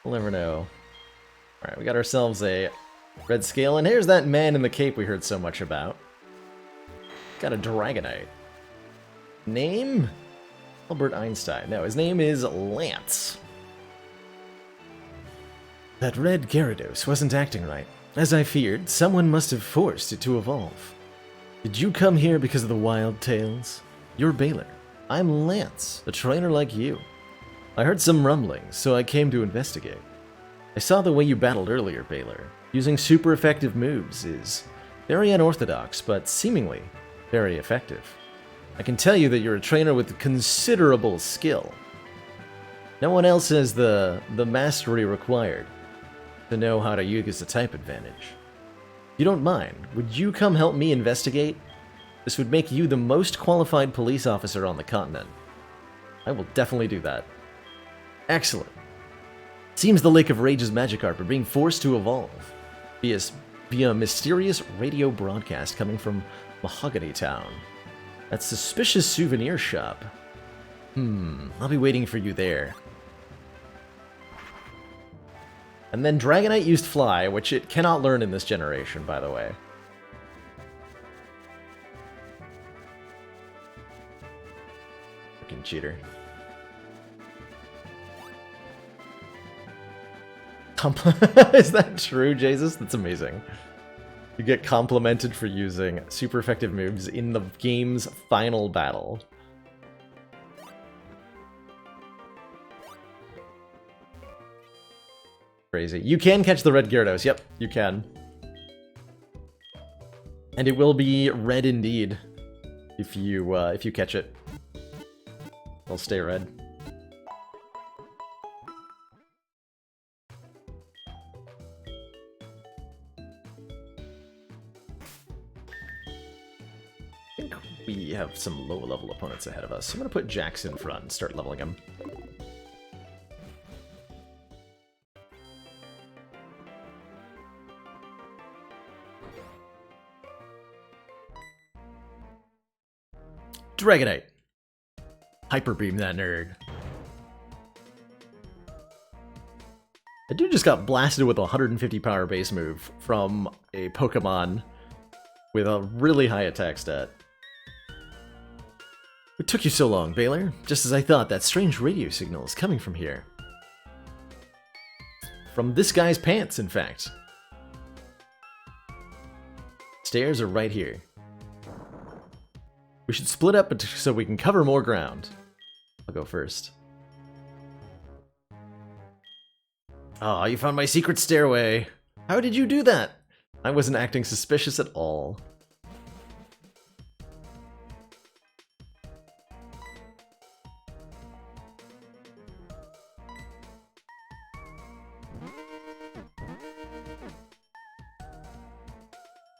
We'll never know. Alright, we got ourselves a red scale, and here's that man in the cape we heard so much about. Got a Dragonite. Name? Albert Einstein. No, his name is Lance. That red Gyarados wasn't acting right. As I feared, someone must have forced it to evolve. Did you come here because of the wild tales? You're Baylor. I'm Lance, a trainer like you. I heard some rumblings, so I came to investigate. I saw the way you battled earlier, Baylor. Using super effective moves is very unorthodox, but seemingly very effective. I can tell you that you're a trainer with considerable skill. No one else has the mastery required to know how to use the type advantage. If you don't mind, would you come help me investigate? This would make you the most qualified police officer on the continent. I will definitely do that. Excellent. Seems the Lake of Rage's Magikarp are being forced to evolve via a mysterious radio broadcast coming from Mahogany Town. That suspicious souvenir shop. I'll be waiting for you there. And then Dragonite used Fly, which it cannot learn in this generation, by the way. Fucking cheater. Is that true, Jesus? That's amazing. You get complimented for using super effective moves in the game's final battle. Crazy. You can catch the red Gyarados. Yep, you can. And it will be red indeed if you catch it. It'll stay red. I think we have some low-level opponents ahead of us. I'm gonna put Jax in front and start leveling him. Dragonite. Hyper Beam that nerd. That dude just got blasted with a 150 power base move from a Pokemon with a really high attack stat. What took you so long, Baylor? Just as I thought, that strange radio signal is coming from here. From this guy's pants, in fact. Stairs are right here. We should split up so we can cover more ground. I'll go first. Oh, you found my secret stairway. How did you do that? I wasn't acting suspicious at all.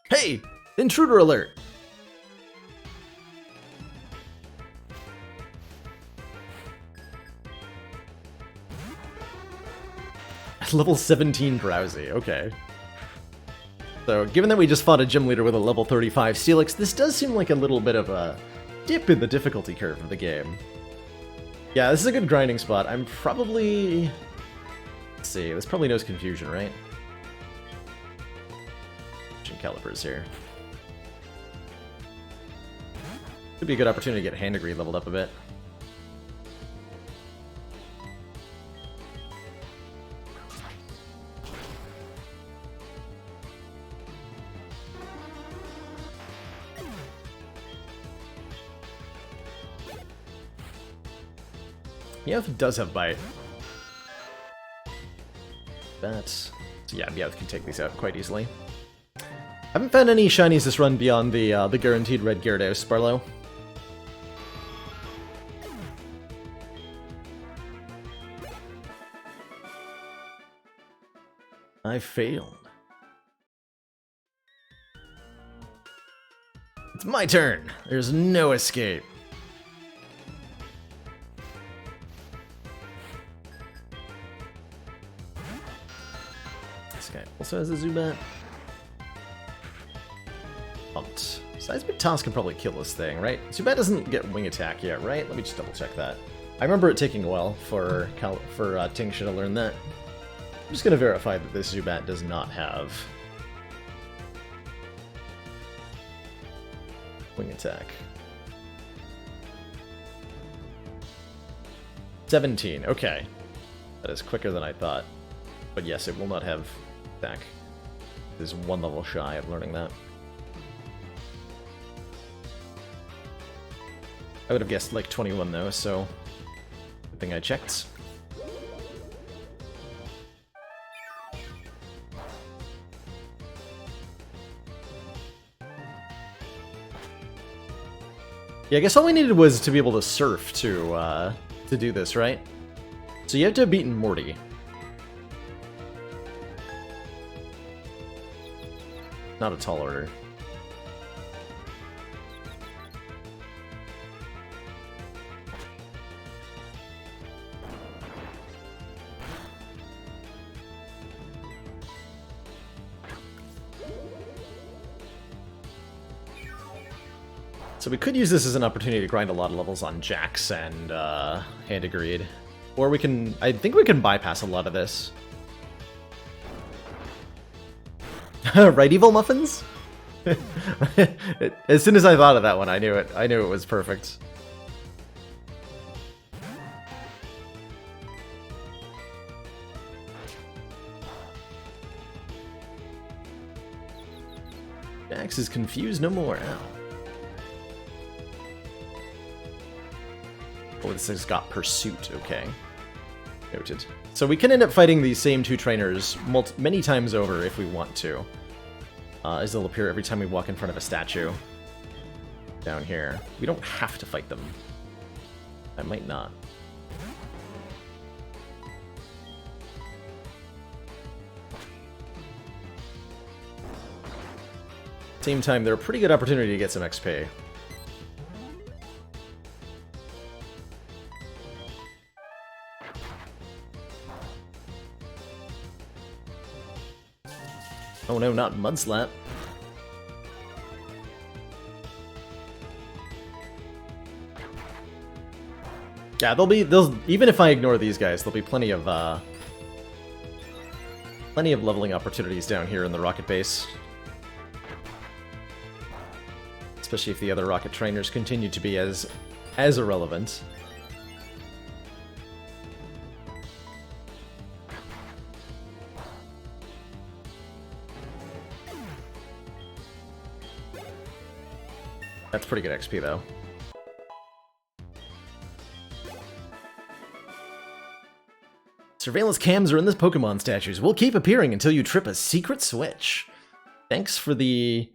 Hey! Intruder alert! Level 17 Drowsy, okay. So, given that we just fought a gym leader with a level 35 Steelix, this does seem like a little bit of a dip in the difficulty curve of the game. Yeah, this is a good grinding spot. I'm probably... Let's see, there's probably no confusion, right? Calipers here. Could be a good opportunity to get Hand Degree leveled up a bit. Meowth does have Bite. So yeah, Meowth can take these out quite easily. Haven't found any shinies this run beyond the guaranteed red Gyarados, Barlow. I failed. It's my turn. There's no escape. This guy also has a Zubat. Pumped. Seismic Toss can probably kill this thing, right? Zubat doesn't get Wing Attack yet, right? Let me just double check that. I remember it taking a while for Tingsha to learn that. I'm just going to verify that this Zubat does not have Wing Attack. 17, okay. That is quicker than I thought. But yes, it will not have attack. It is one level shy of learning that. I would have guessed like 21 though, so good thing I checked. Yeah, I guess all we needed was to be able to surf to do this, right? So you have to have beaten Morty. Not a tall order. So we could use this as an opportunity to grind a lot of levels on Jax and Hand Agreed. Or we can... I think we can bypass a lot of this. Right, Evil Muffins? As soon as I thought of that one, I knew it. I knew it was perfect. Jax is confused no more. Ow. Oh, this has got Pursuit, okay. Noted. So we can end up fighting these same two trainers many times over if we want to. As they'll appear every time we walk in front of a statue. Down here. We don't have to fight them. I might not. Same time, they're a pretty good opportunity to get some XP. Oh no, not Mudslap. Yeah, even if I ignore these guys, there'll be plenty of leveling opportunities down here in the rocket base. Especially if the other rocket trainers continue to be as irrelevant. That's pretty good XP, though. Surveillance cams are in the Pokemon statues. Will keep appearing until you trip a secret switch. Thanks for the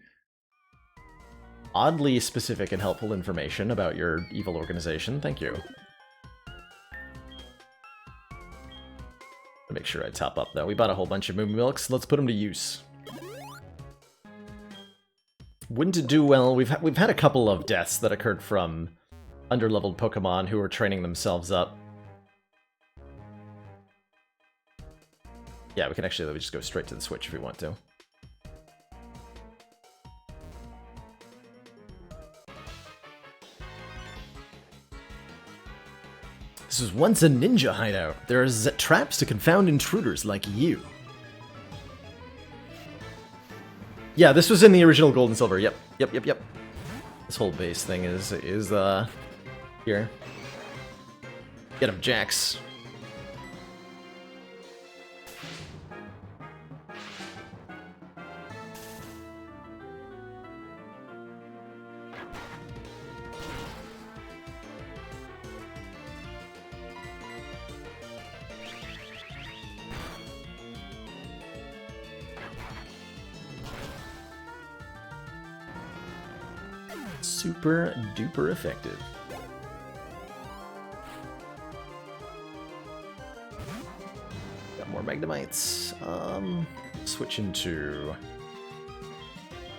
oddly specific and helpful information about your evil organization. Thank you. Make sure I top up, though. We bought a whole bunch of Moo Milks. Let's put them to use. Wouldn't it do well? We've had a couple of deaths that occurred from underleveled Pokemon who were training themselves up. Yeah, we can actually just go straight to the switch if we want to. This was once a ninja hideout. There are traps to confound intruders like you. Yeah, this was in the original Gold and Silver. Yep. This whole base thing is here. Get him, Jax. Super duper effective. Got more Magnemites. Switch into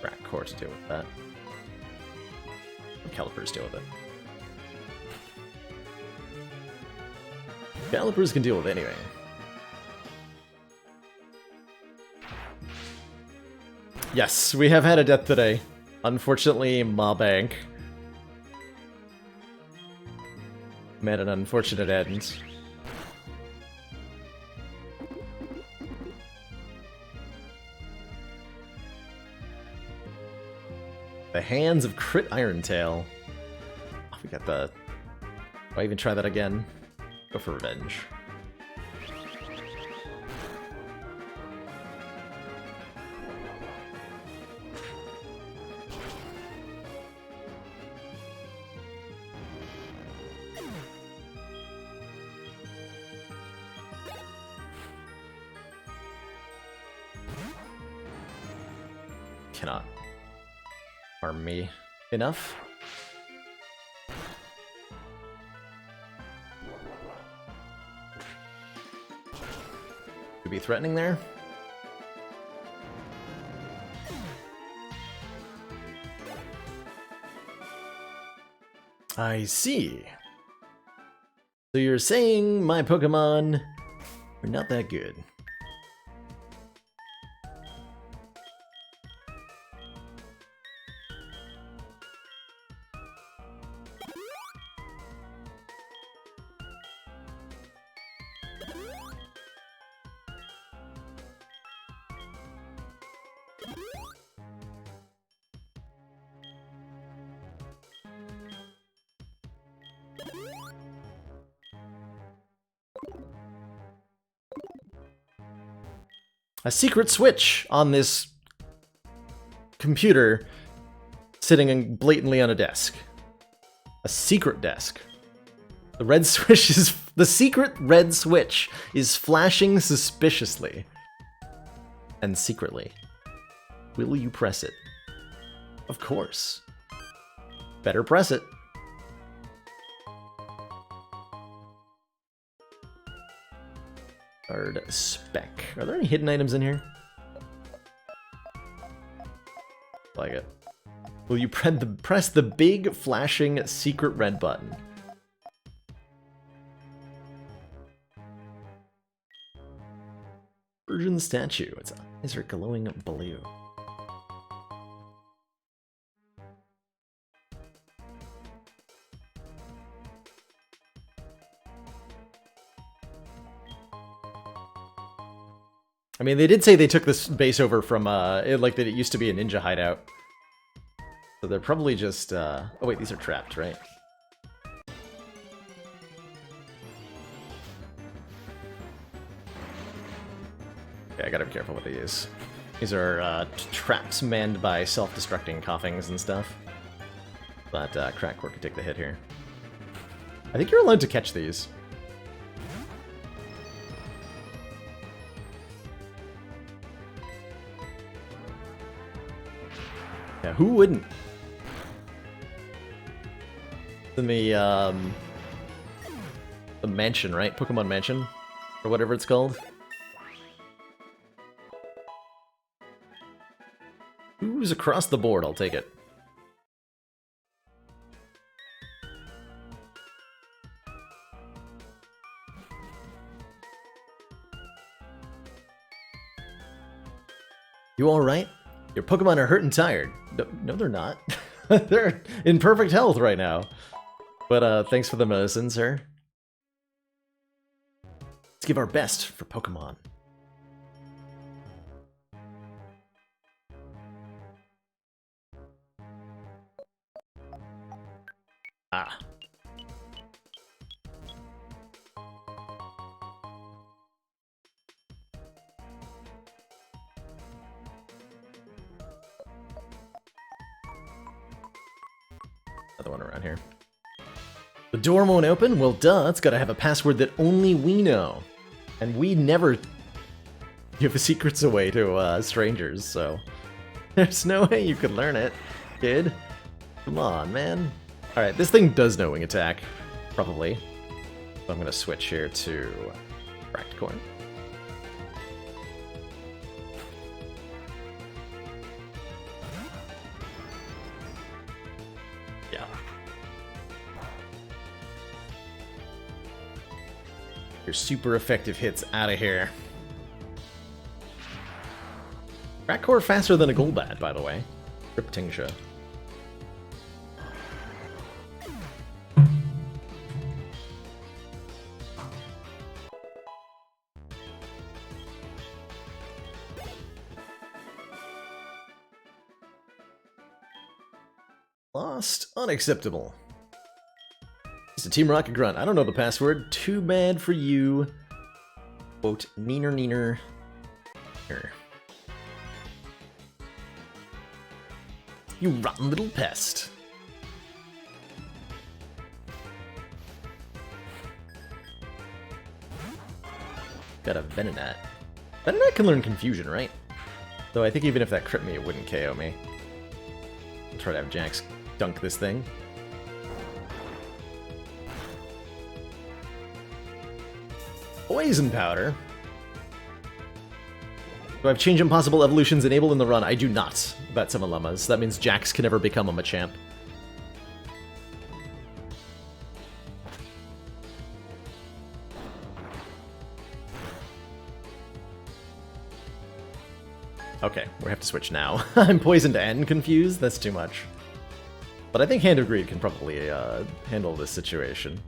Rat Core to deal with that. Calipers deal with it. Calipers can deal with anything. Yes, we have had a death today. Unfortunately, Mabank met an unfortunate end. The hands of Crit Irontail. Oh, we got the... Do I even try that again? Go for revenge. Cannot harm me enough. Could be threatening there. I see. So you're saying my Pokemon are not that good. A secret switch on this computer sitting blatantly on a desk. A secret desk. The red switch is The secret red switch is flashing suspiciously. And secretly. Will you press it? Of course. Better press it. Card spec. Are there any hidden items in here? Like it. Will you press the big flashing secret red button? Persian statue. Its eyes are glowing blue. I mean, they did say they took this base over from, like, that it used to be a ninja hideout. So they're probably just, oh wait, these are trapped, right? Okay, I gotta be careful what they use. These are, traps manned by self-destructing coughings and stuff. But, Crackcore can take the hit here. I think you're allowed to catch these. Yeah, who wouldn't? In the mansion, right? Pokemon Mansion? Or whatever it's called. Who's across the board? I'll take it. You alright? Your Pokemon are hurt and tired. No, they're not. They're in perfect health right now. But thanks for the medicine, sir. Let's give our best for Pokemon. Ah. Another one around here. The door won't open? Well, duh, it's gotta have a password that only we know. And we never give secrets away to strangers, so there's no way you could learn it, kid. Come on, man. Alright, this thing does know Wing Attack, probably. So I'm gonna switch here to Practicorn. Yeah. Your super effective hits out of here. Crackcore faster than a Golbat, by the way. Cryptingsha. Lost? Unacceptable. It's a Team Rocket Grunt. I don't know the password. Too bad for you. Quote, neener neener. Here. You rotten little pest. Got a Venonat. Venonat can learn Confusion, right? Though I think even if that crit me, it wouldn't KO me. I'll try to have Jax dunk this thing. Poison Powder. Do I have Change Impossible Evolutions enabled in the run? I do not. About 7 llamas. That means Jax can never become a Machamp. Okay, we have to switch now. I'm poisoned and confused? That's too much. But I think Hand of Greed can probably handle this situation.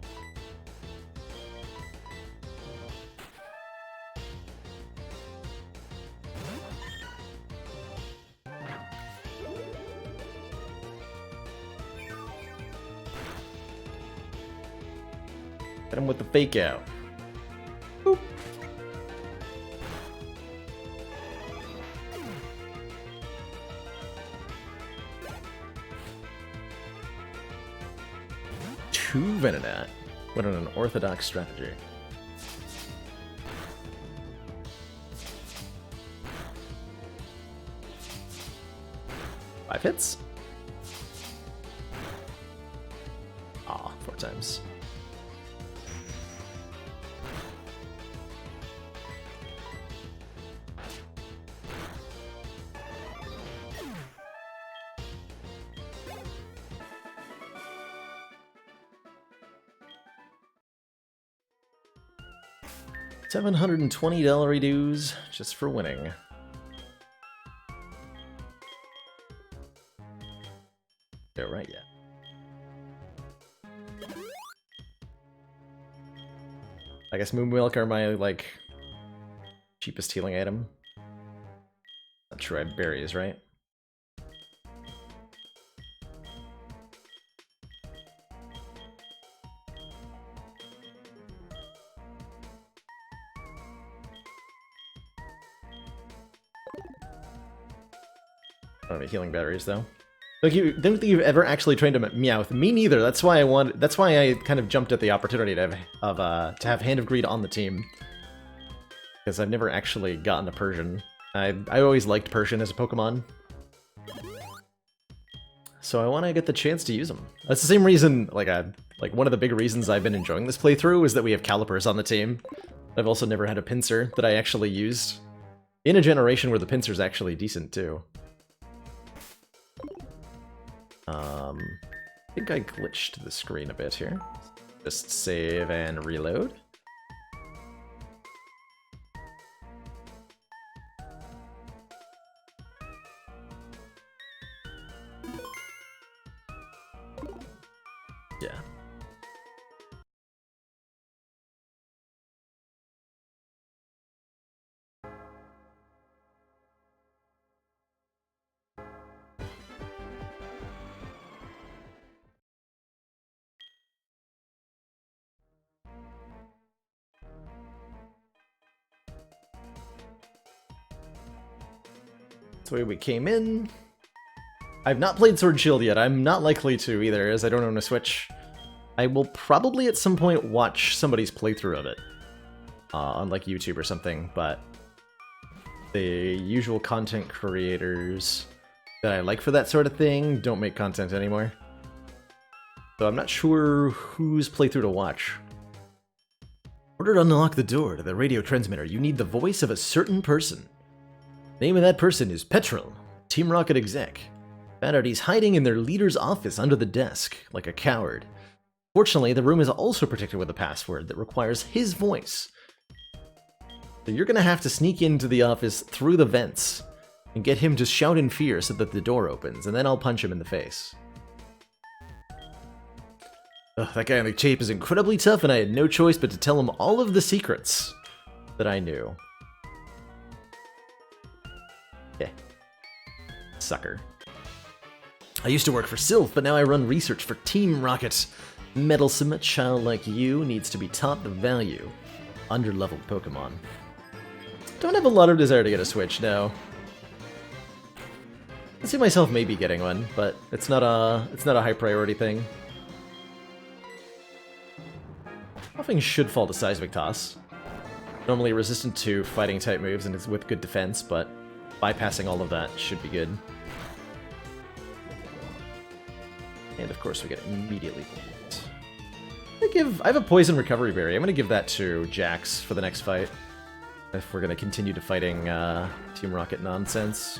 Hit him with the fake out. Boop. Two Venonat. What an unorthodox strategy. Five hits? Aw, 4 times. $720 dues just for winning. They're right yet. I guess Moon Milk are my, like, cheapest healing item. Not sure I have berries, right? I don't have healing batteries though. Like, you don't think you've ever actually trained a Meowth? Me neither. That's why I kind of jumped at the opportunity to have Hand of Greed on the team, because I've never actually gotten a Persian. I always liked Persian as a Pokemon, so I want to get the chance to use them. That's the same reason. Like one of the big reasons I've been enjoying this playthrough is that we have Calipers on the team. I've also never had a Pinsir that I actually used in a generation where the Pinsir's actually decent too. I think I glitched the screen a bit here. Just save and reload. Yeah. That's the way we came in. I've not played Sword and Shield yet. I'm not likely to either, as I don't own a Switch. I will probably at some point watch somebody's playthrough of it. On like YouTube or something, but the usual content creators that I like for that sort of thing don't make content anymore. So I'm not sure whose playthrough to watch. In order to unlock the door to the radio transmitter, you need the voice of a certain person. Name of that person is Petrol, Team Rocket exec. Found out he's hiding in their leader's office under the desk, like a coward. Fortunately, the room is also protected with a password that requires his voice. So you're gonna have to sneak into the office through the vents and get him to shout in fear so that the door opens, and then I'll punch him in the face. Ugh, that guy on the tape is incredibly tough, and I had no choice but to tell him all of the secrets that I knew. Yeah. Sucker. I used to work for Sylph, but now I run research for Team Rocket. Meddlesome child like you needs to be taught the value of underleveled Pokemon. Don't have a lot of desire to get a Switch, no. I see myself maybe getting one, but it's not a high priority thing. Nothing should fall to Seismic Toss. Normally resistant to fighting type moves and it's with good defense, but bypassing all of that should be good. And of course we get immediately I have a Poison Recovery Berry. I'm gonna give that to Jax for the next fight. If we're gonna continue to fighting Team Rocket nonsense.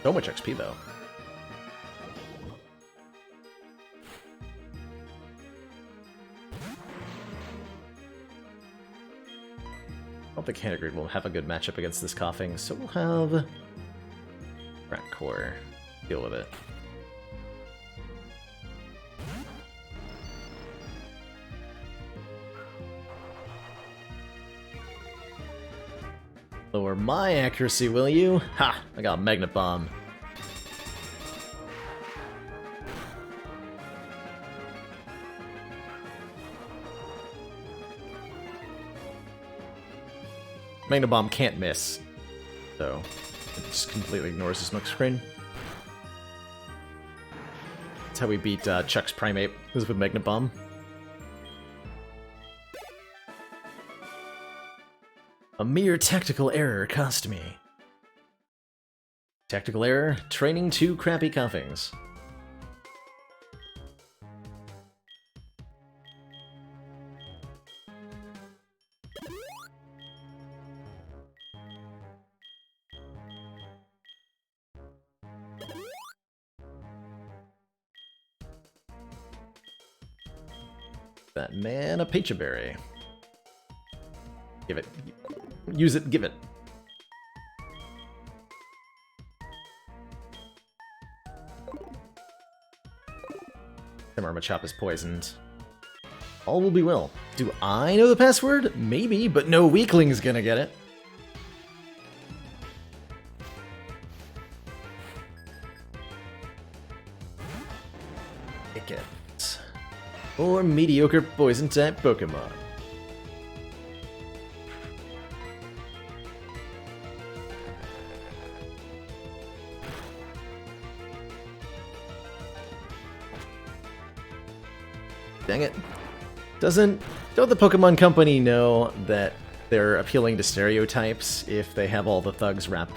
So much XP though. I don't think Handegrid will have a good matchup against this coughing, so we'll have Rat Core deal with it. Lower my accuracy, will you? Ha! I got a Magnet Bomb. Magna Bomb can't miss, so it just completely ignores the smoke screen. That's how we beat Chuck's Primate, was with Magna Bomb. A mere tactical error cost me. Tactical error, training 2 crappy coughings. That man, a Pecha Berry. Give it. Use it, give it. Machop is poisoned. All will be well. Do I know the password? Maybe, but no weakling's gonna get it. It gets. Or mediocre poison type Pokemon. Dang it. Don't the Pokemon Company know that they're appealing to stereotypes if they have all the thugs rap?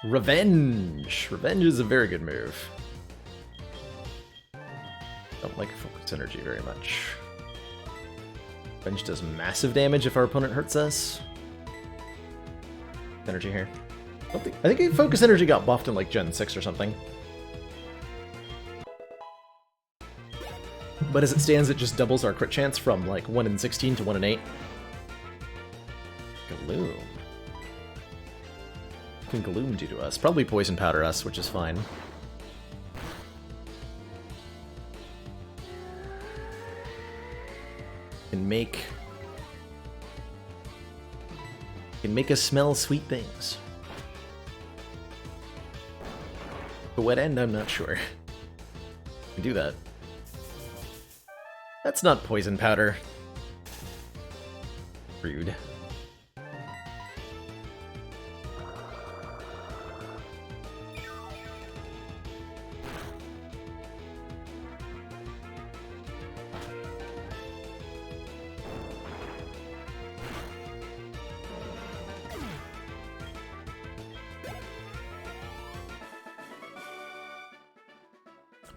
Revenge! Revenge is a very good move. Don't like focus energy very much. Revenge does massive damage if our opponent hurts us. Energy here. I think focus energy got buffed in like Gen 6 or something. But as it stands, it just doubles our crit chance from like 1 in 16 to 1 in 8. Gloom. What can Gloom do to us? Probably Poison Powder us, which is fine. Can make us smell sweet things. To what end, I'm not sure. Can do that. That's not Poison Powder. Rude.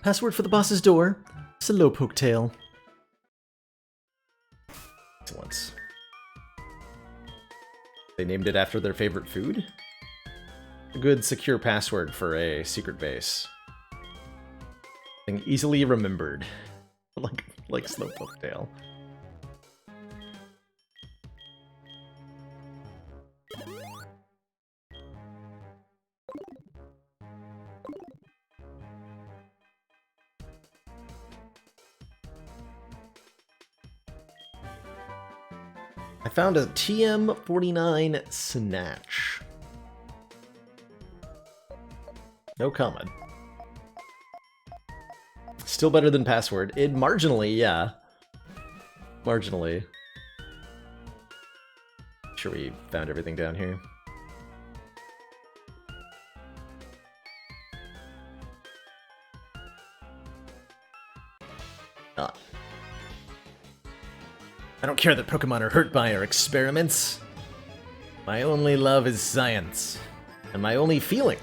Password for the boss's door. Slowpoke tail. Excellent. They named it after their favorite food? A good secure password for a secret base. Something easily remembered. like Slowpoke tail. I found a TM49 Snatch. No comment. Still better than password. It marginally, yeah. Marginally. Sure we found everything down here. Ah. I don't care that Pokemon are hurt by our experiments. My only love is science. And my only feeling.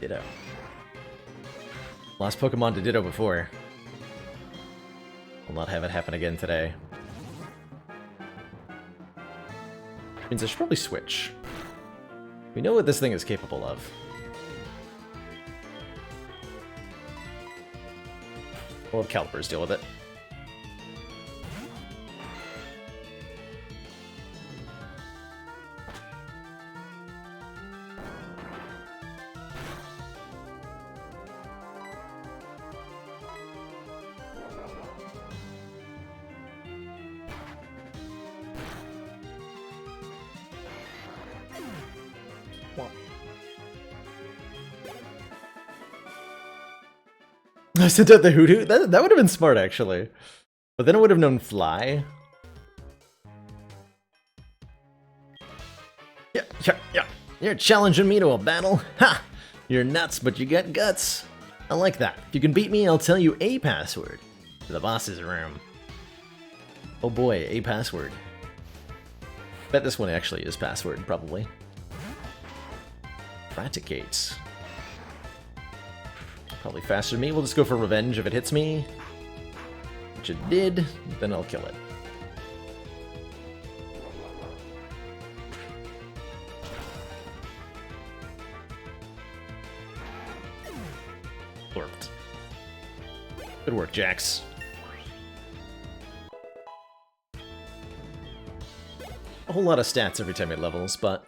Ditto. Lost Pokemon to Ditto before. Will not have it happen again today. Means I should probably switch. We know what this thing is capable of. We'll have Calipers deal with it. I sent out the hoot hoot. That would have been smart, actually. But then I would have known fly. Yeah. You're challenging me to a battle? Ha! You're nuts, but you got guts. I like that. If you can beat me, I'll tell you a password to the boss's room. Oh boy, a password. Bet this one actually is password, probably. Praticate. Probably faster than me. We'll just go for revenge if it hits me. Which it did, then I'll kill it. Worked. Good work, Jax. A whole lot of stats every time he levels, but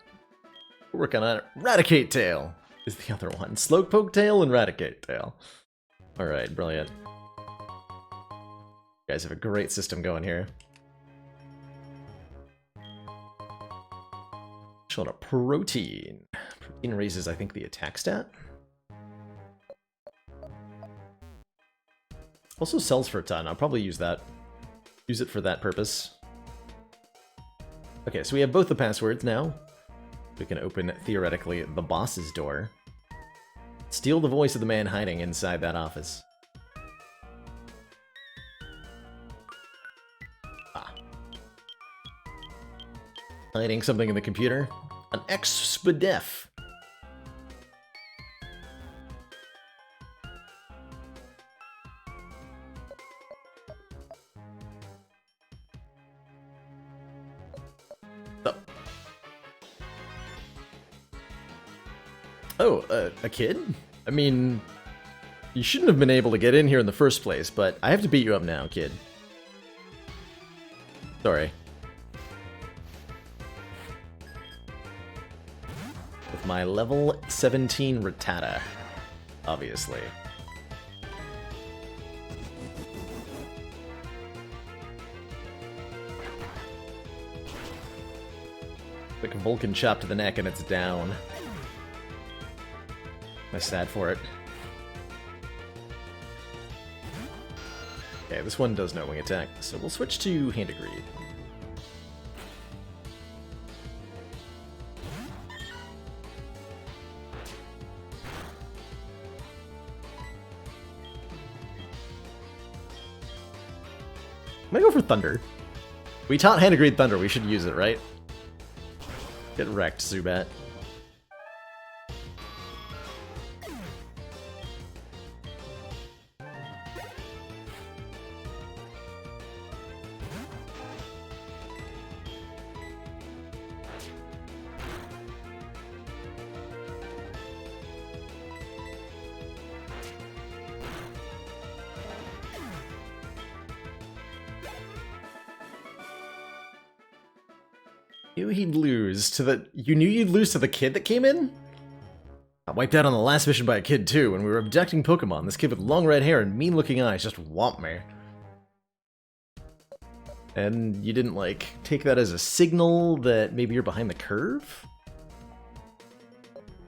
we're working on it. Raticate Tail is the other one. Slowpoke Tail and Raticate Tail. Alright, brilliant. You guys have a great system going here. Showing a protein. Protein raises, I think, the attack stat. Also sells for a ton. I'll probably use that. Use it for that purpose. Okay, so we have both the passwords now. We can open, theoretically, the boss's door. Steal the voice of the man hiding inside that office. Ah. Hiding something in the computer? An expedef. Oh, a kid? I mean, you shouldn't have been able to get in here in the first place, but I have to beat you up now, kid. Sorry. With my level 17 Rattata, obviously. Quick Vulcan chop to the neck and it's down. Am I sad for it? Okay, this one does no wing attack, so we'll switch to Hand of Greed. I'm gonna go for Thunder. We taught Hand of Greed Thunder, we should use it, right? Get wrecked, Zubat. He'd lose to the... You knew you'd lose to the kid that came in? I wiped out on the last mission by a kid too, when we were abducting Pokemon. This kid with long red hair and mean-looking eyes just whomped me. And you didn't, like, take that as a signal that maybe you're behind the curve?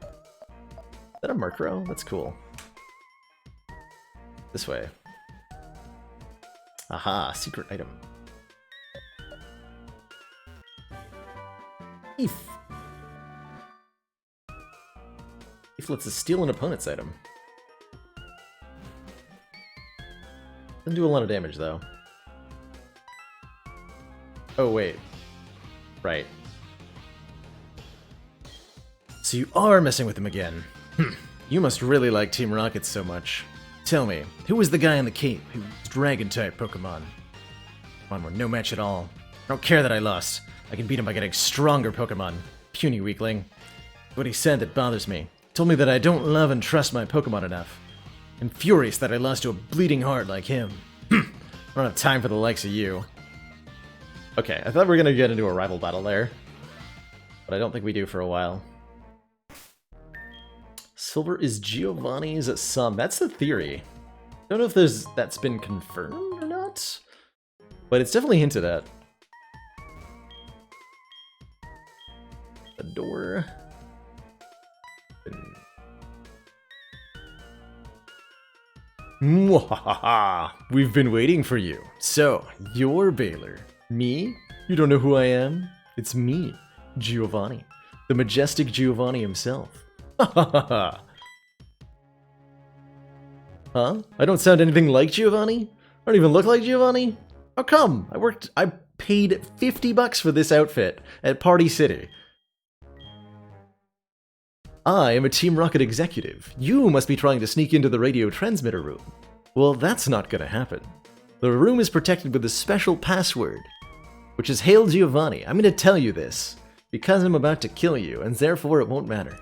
Is that a Murkrow? That's cool. This way. Aha, secret item. If lets us steal an opponent's item. Doesn't do a lot of damage, though. Oh, wait. Right. So you are messing with him again. You must really like Team Rocket so much. Tell me, who was the guy in the cape who was Dragon-type Pokemon? Pokemon were no match at all. I don't care that I lost. I can beat him by getting stronger Pokemon. Puny weakling. What he said that bothers me. He told me that I don't love and trust my Pokemon enough. I'm furious that I lost to a bleeding heart like him. I don't have time for the likes of you. Okay, I thought we were gonna get into a rival battle there. But I don't think we do for a while. Silver is Giovanni's son. That's the theory. Don't know if that's been confirmed or not. But it's definitely hinted at. The door. Mwahaha! We've been waiting for you. So, you're Baylor. Me? You don't know who I am? It's me, Giovanni. The majestic Giovanni himself. Ha ha ha ha! Huh? I don't sound anything like Giovanni? I don't even look like Giovanni? How come? I paid $50 for this outfit at Party City. I am a Team Rocket executive. You must be trying to sneak into the radio transmitter room. Well, that's not gonna happen. The room is protected with a special password, which is Hail Giovanni. I'm gonna tell you this, because I'm about to kill you, and therefore it won't matter.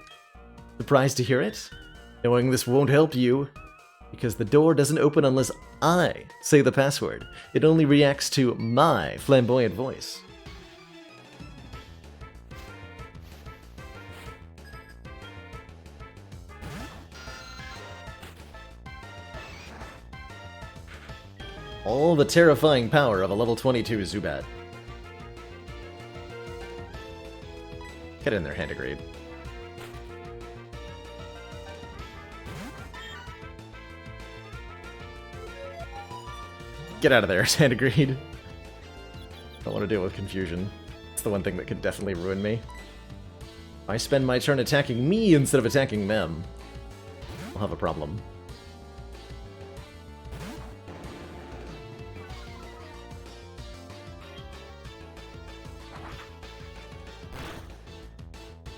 Surprised to hear it? Knowing this won't help you, because the door doesn't open unless I say the password. It only reacts to my flamboyant voice. All the terrifying power of a level 22 Zubat. Get in there, Handigrade. Get out of there, Handigrade. Don't want to deal with confusion. It's the one thing that could definitely ruin me. If I spend my turn attacking me instead of attacking them, I'll have a problem.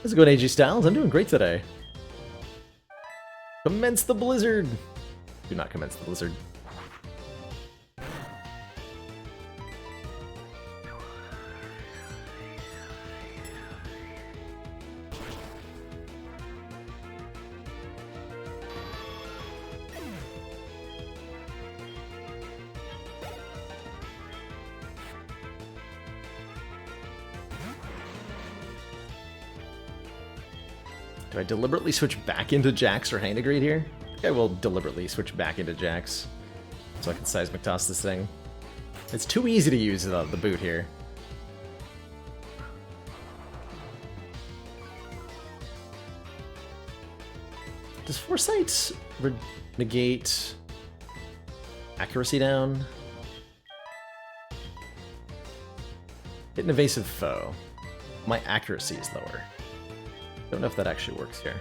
How's it going, AG Styles? I'm doing great today. Commence the blizzard! Do not commence the blizzard. Do I deliberately switch back into Jax or Handigrade here? I think I will deliberately switch back into Jax, so I can Seismic Toss this thing. It's too easy to use the boot here. Does Foresight negate accuracy down? Hit an evasive foe. My accuracy is lower. Don't know if that actually works here.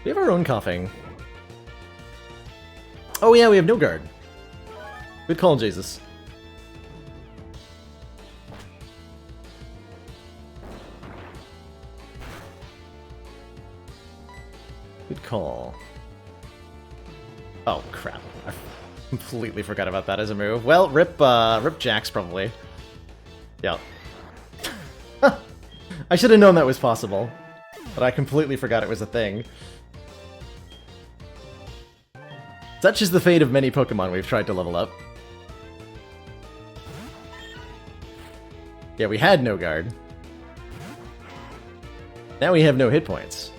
We have our own coughing. Oh yeah, we have no guard. Good call, Jesus. Good call. Oh crap! I completely forgot about that as a move. Well, rip Jax probably. Yep. I should have known that was possible, but I completely forgot it was a thing. Such is the fate of many Pokemon we've tried to level up. Yeah, we had no guard. Now we have no hit points.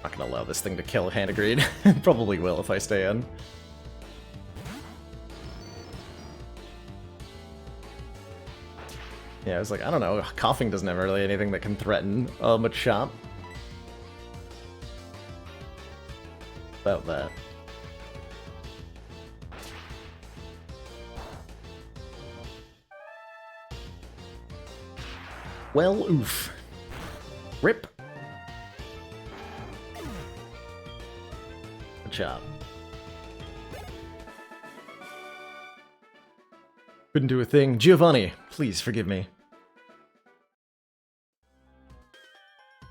Not gonna allow this thing to kill Handigrade. Probably will if I stay in. Yeah, I was like, I don't know, coughing doesn't have really anything that can threaten Machop. About that. Well, oof. Rip. Good job. Couldn't do a thing. Giovanni, please forgive me.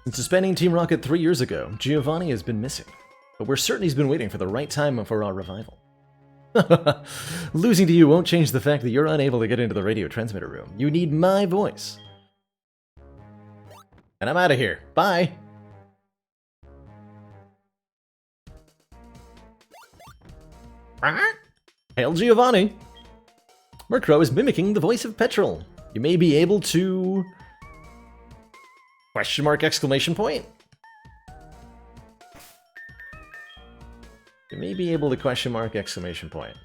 Since suspending Team Rocket 3 years ago, Giovanni has been missing. But we're certain he's been waiting for the right time for our revival. Losing to you won't change the fact that you're unable to get into the radio transmitter room. You need my voice. And I'm out of here. Bye! Hail Giovanni! Murkrow is mimicking the voice of Petrol. You may be able to... Question mark, exclamation point? You may be able to question mark, exclamation point.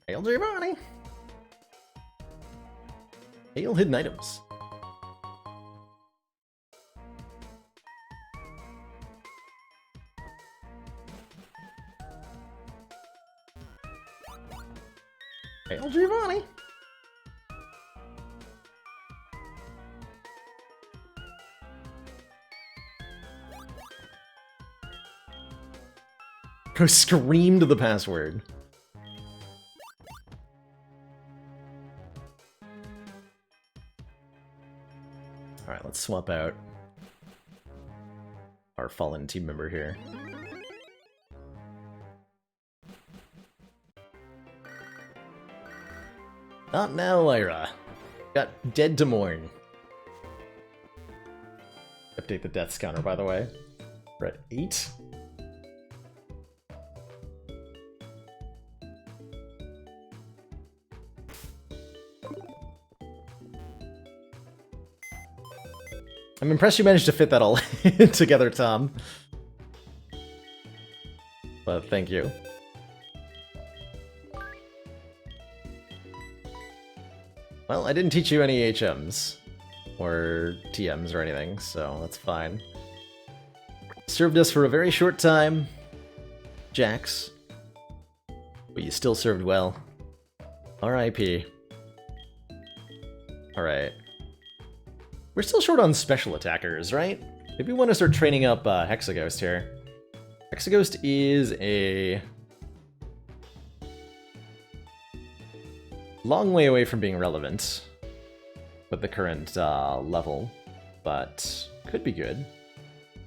Hail Giovanni! Hail hidden items. Hail Giovanni! Go screamed the password. Alright, let's swap out our fallen team member here. Not now, Lyra. Got dead to mourn. Update the deaths counter, by the way. We're at 8. I'm impressed you managed to fit that all together, Tom. But thank you. Well, I didn't teach you any HMs. Or TMs or anything, so that's fine. Served us for a very short time, Jax. But you still served well. R.I.P. Alright. We're still short on special attackers, right? Maybe we want to start training up Hexaghost here. Hexaghost is a long way away from being relevant with the current level, but could be good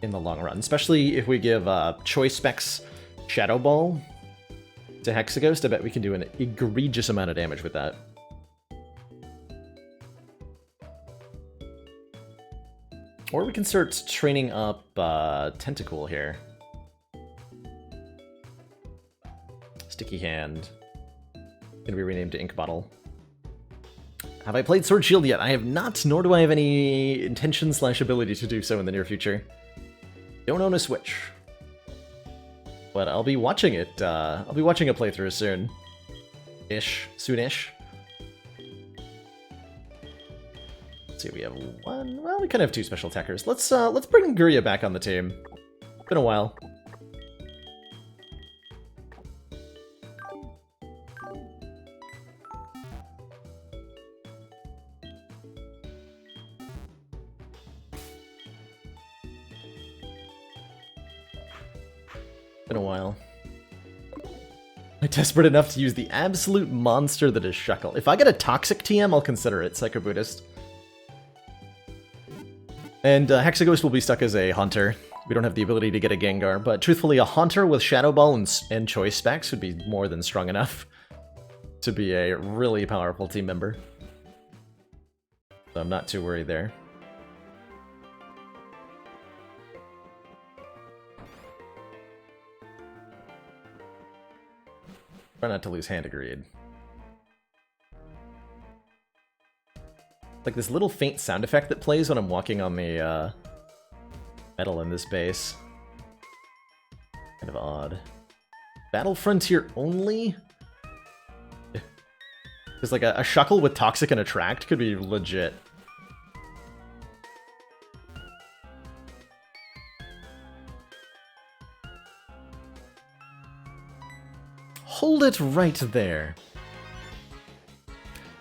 in the long run, especially if we give Choice Specs Shadow Ball to Hexaghost. I bet we can do an egregious amount of damage with that. Or we can start training up Tentacool here. Sticky Hand. Gonna be renamed to Ink Bottle. Have I played Sword Shield yet? I have not, nor do I have any intention/ability to do so in the near future. Don't own a Switch. But I'll be watching it. I'll be watching a playthrough soon. Soonish. Let's see, we have one. Well, we kind of have 2 special attackers. Let's bring Guria back on the team. Been a while. Been a while. I'm desperate enough to use the absolute monster that is Shuckle. If I get a toxic TM, I'll consider it, Psycho Buddhist. And Hexaghost will be stuck as a Hunter. We don't have the ability to get a Gengar, but truthfully, a Hunter with Shadow Ball and Choice Specs would be more than strong enough to be a really powerful team member. So I'm not too worried there. Try not to lose hand, agreed. Like this little faint sound effect that plays when I'm walking on the metal in this base. Kind of odd. Battle Frontier only? Because like a Shuckle with Toxic and Attract could be legit. Hold it right there.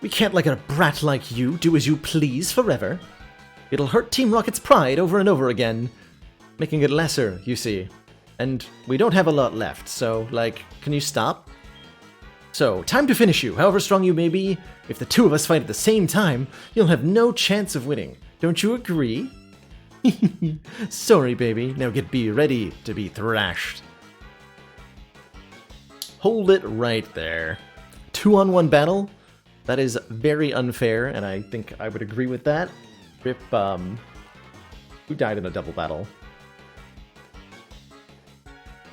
We can't let a brat like you do as you please forever. It'll hurt Team Rocket's pride over and over again, making it lesser, you see. And we don't have a lot left, so, like, can you stop? So, time to finish you. However strong you may be, if the two of us fight at the same time, you'll have no chance of winning. Don't you agree? Sorry, baby. Now be ready to be thrashed. Hold it right there. 2-on-1 battle? That is very unfair, and I think I would agree with that. Rip, who died in a double battle?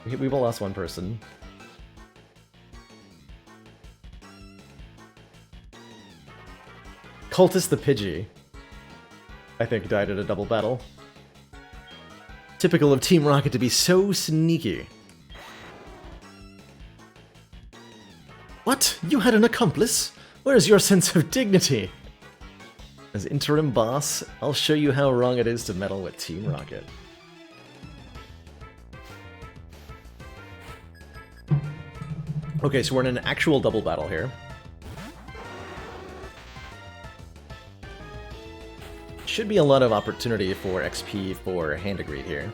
We've all lost one person. Cultist the Pidgey, I think, died in a double battle. Typical of Team Rocket to be so sneaky. What? You had an accomplice? Where's your sense of dignity? As interim boss, I'll show you how wrong it is to meddle with Team Rocket. Okay, so we're in an actual double battle here. Should be a lot of opportunity for XP for Hand to Greet here.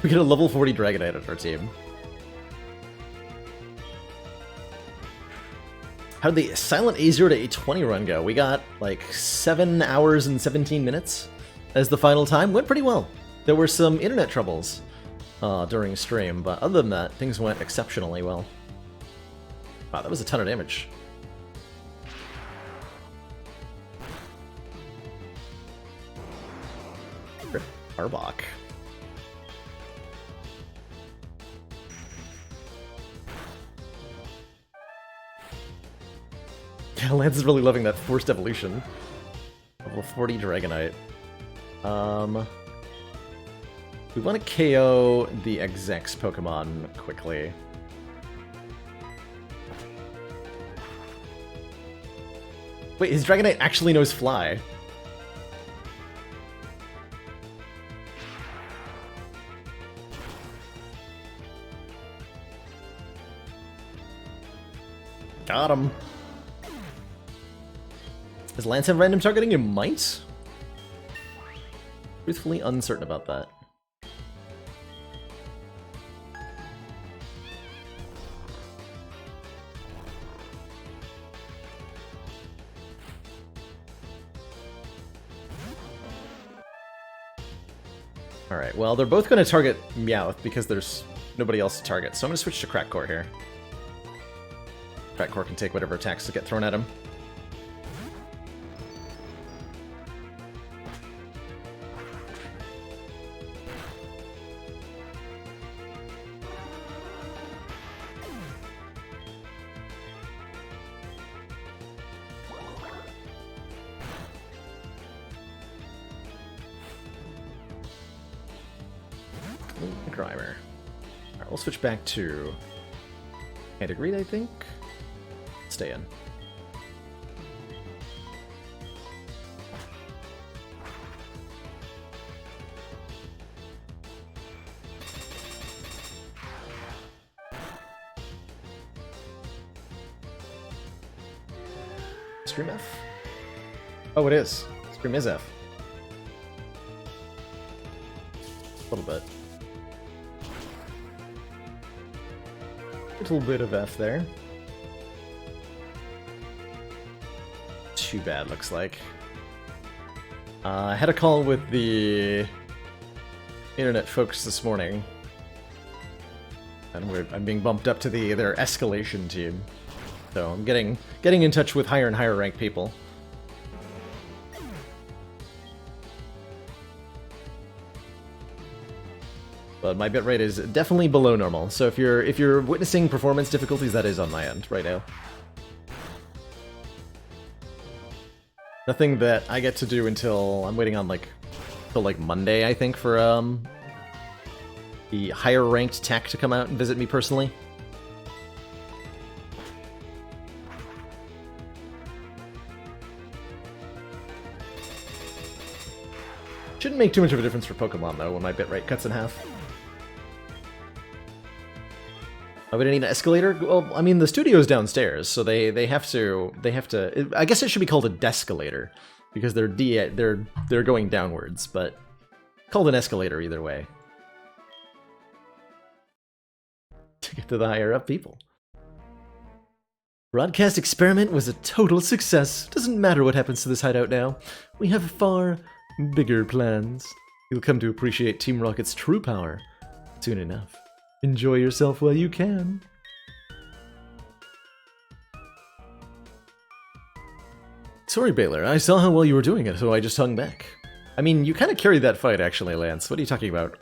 We get a level 40 Dragonite at our team. How'd the silent A0 to A20 run go? We got like 7 hours and 17 minutes as the final time. Went pretty well. There were some internet troubles during stream, but other than that, things went exceptionally well. Wow, that was a ton of damage. Rip Arbok. Yeah, Lance is really loving that forced evolution. Level 40 Dragonite. We want to KO the Exex Pokemon quickly. Wait, his Dragonite actually knows Fly. Got him. Does Lance have random targeting? It might? Truthfully uncertain about that. Alright, well, they're both going to target Meowth because there's nobody else to target, so I'm going to switch to Crack Core here. Crack Core can take whatever attacks that get thrown at him. Grimer. Alright, we'll switch back to Hand to Greet, I think. Stay in. Stream F? Oh, it is. Stream is F. A little bit. Little bit of F there. Too bad, looks like. I had a call with the internet folks this morning, and I'm being bumped up to their escalation team. So I'm getting in touch with higher and higher ranked people. But my bitrate is definitely below normal, so if you're witnessing performance difficulties, that is on my end right now. Nothing that I get to do until I'm waiting on till Monday, I think, for the higher ranked tech to come out and visit me personally. Shouldn't make too much of a difference for Pokemon though when my bitrate cuts in half. Oh, we didn't need an escalator? Well, I mean, the studio's downstairs, so they have to. I guess it should be called a descalator because they're going downwards, but called an escalator either way to get to the higher up people. Broadcast experiment was a total success. Doesn't matter what happens to this hideout now. We have far bigger plans. You'll come to appreciate Team Rocket's true power soon enough. Enjoy yourself while you can. Sorry, Baylor. I saw how well you were doing it, so I just hung back. I mean, you kind of carried that fight, actually, Lance. What are you talking about?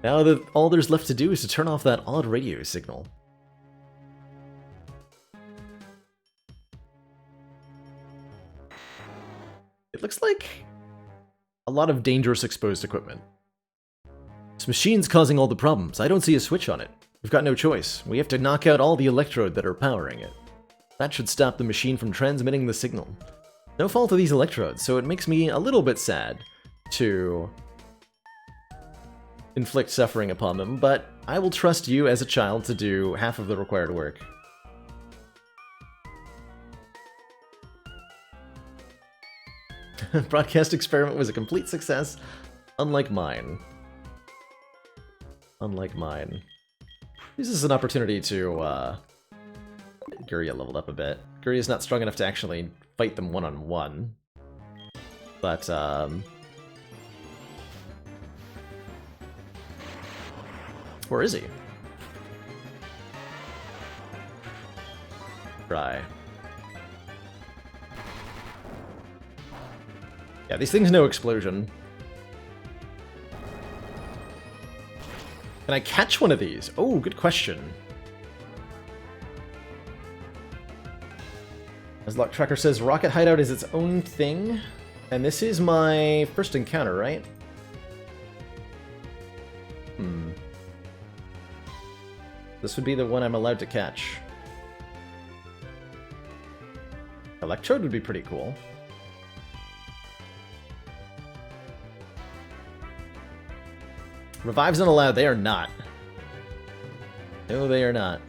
Now that all there's left to do is to turn off that odd radio signal. It looks like a lot of dangerous exposed equipment. This machine's causing all the problems. I don't see a switch on it. We've got no choice. We have to knock out all the electrode that are powering it. That should stop the machine from transmitting the signal. No fault of these electrodes, so it makes me a little bit sad to inflict suffering upon them, but I will trust you as a child to do half of the required work. Broadcast experiment was a complete success, unlike mine. Unlike mine. This is an opportunity to, Guria leveled up a bit. Guria's not strong enough to actually fight them one-on-one. But, where is he? Try. Yeah, these things know explosion. Can I catch one of these? Oh, good question. Nuzlocke Tracker says Rocket Hideout is its own thing, and this is my first encounter, right? This would be the one I'm allowed to catch. Electrode would be pretty cool. Revives unallowed. They are not. No, they are not.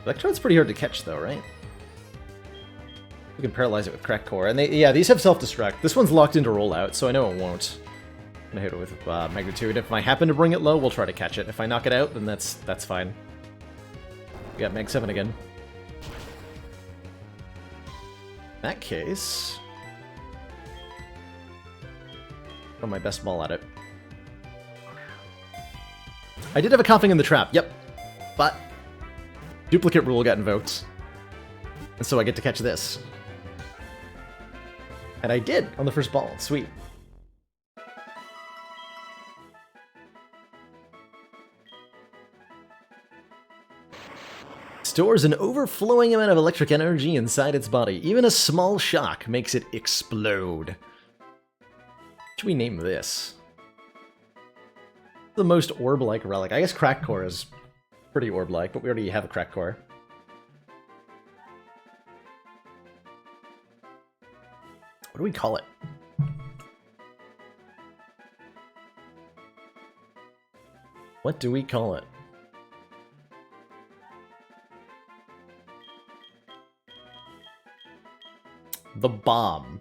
Electrode's pretty hard to catch, though, right? We can paralyze it with Crack Core. And yeah, these have self-destruct. This one's locked into rollout, so I know it won't. I'm gonna hit it with Magnitude. If I happen to bring it low, we'll try to catch it. If I knock it out, then that's fine. We got Mag 7 again. In that case... throw my best ball at it. I did have a coughing in the trap, yep. But duplicate rule got invoked. And so I get to catch this. And I did on the first ball. Sweet. Stores an overflowing amount of electric energy inside its body. Even a small shock makes it explode. What should we name this? The most orb-like relic. I guess Crack Core is pretty orb-like, but we already have a Crack Core. What do we call it? What do we call it? The bomb.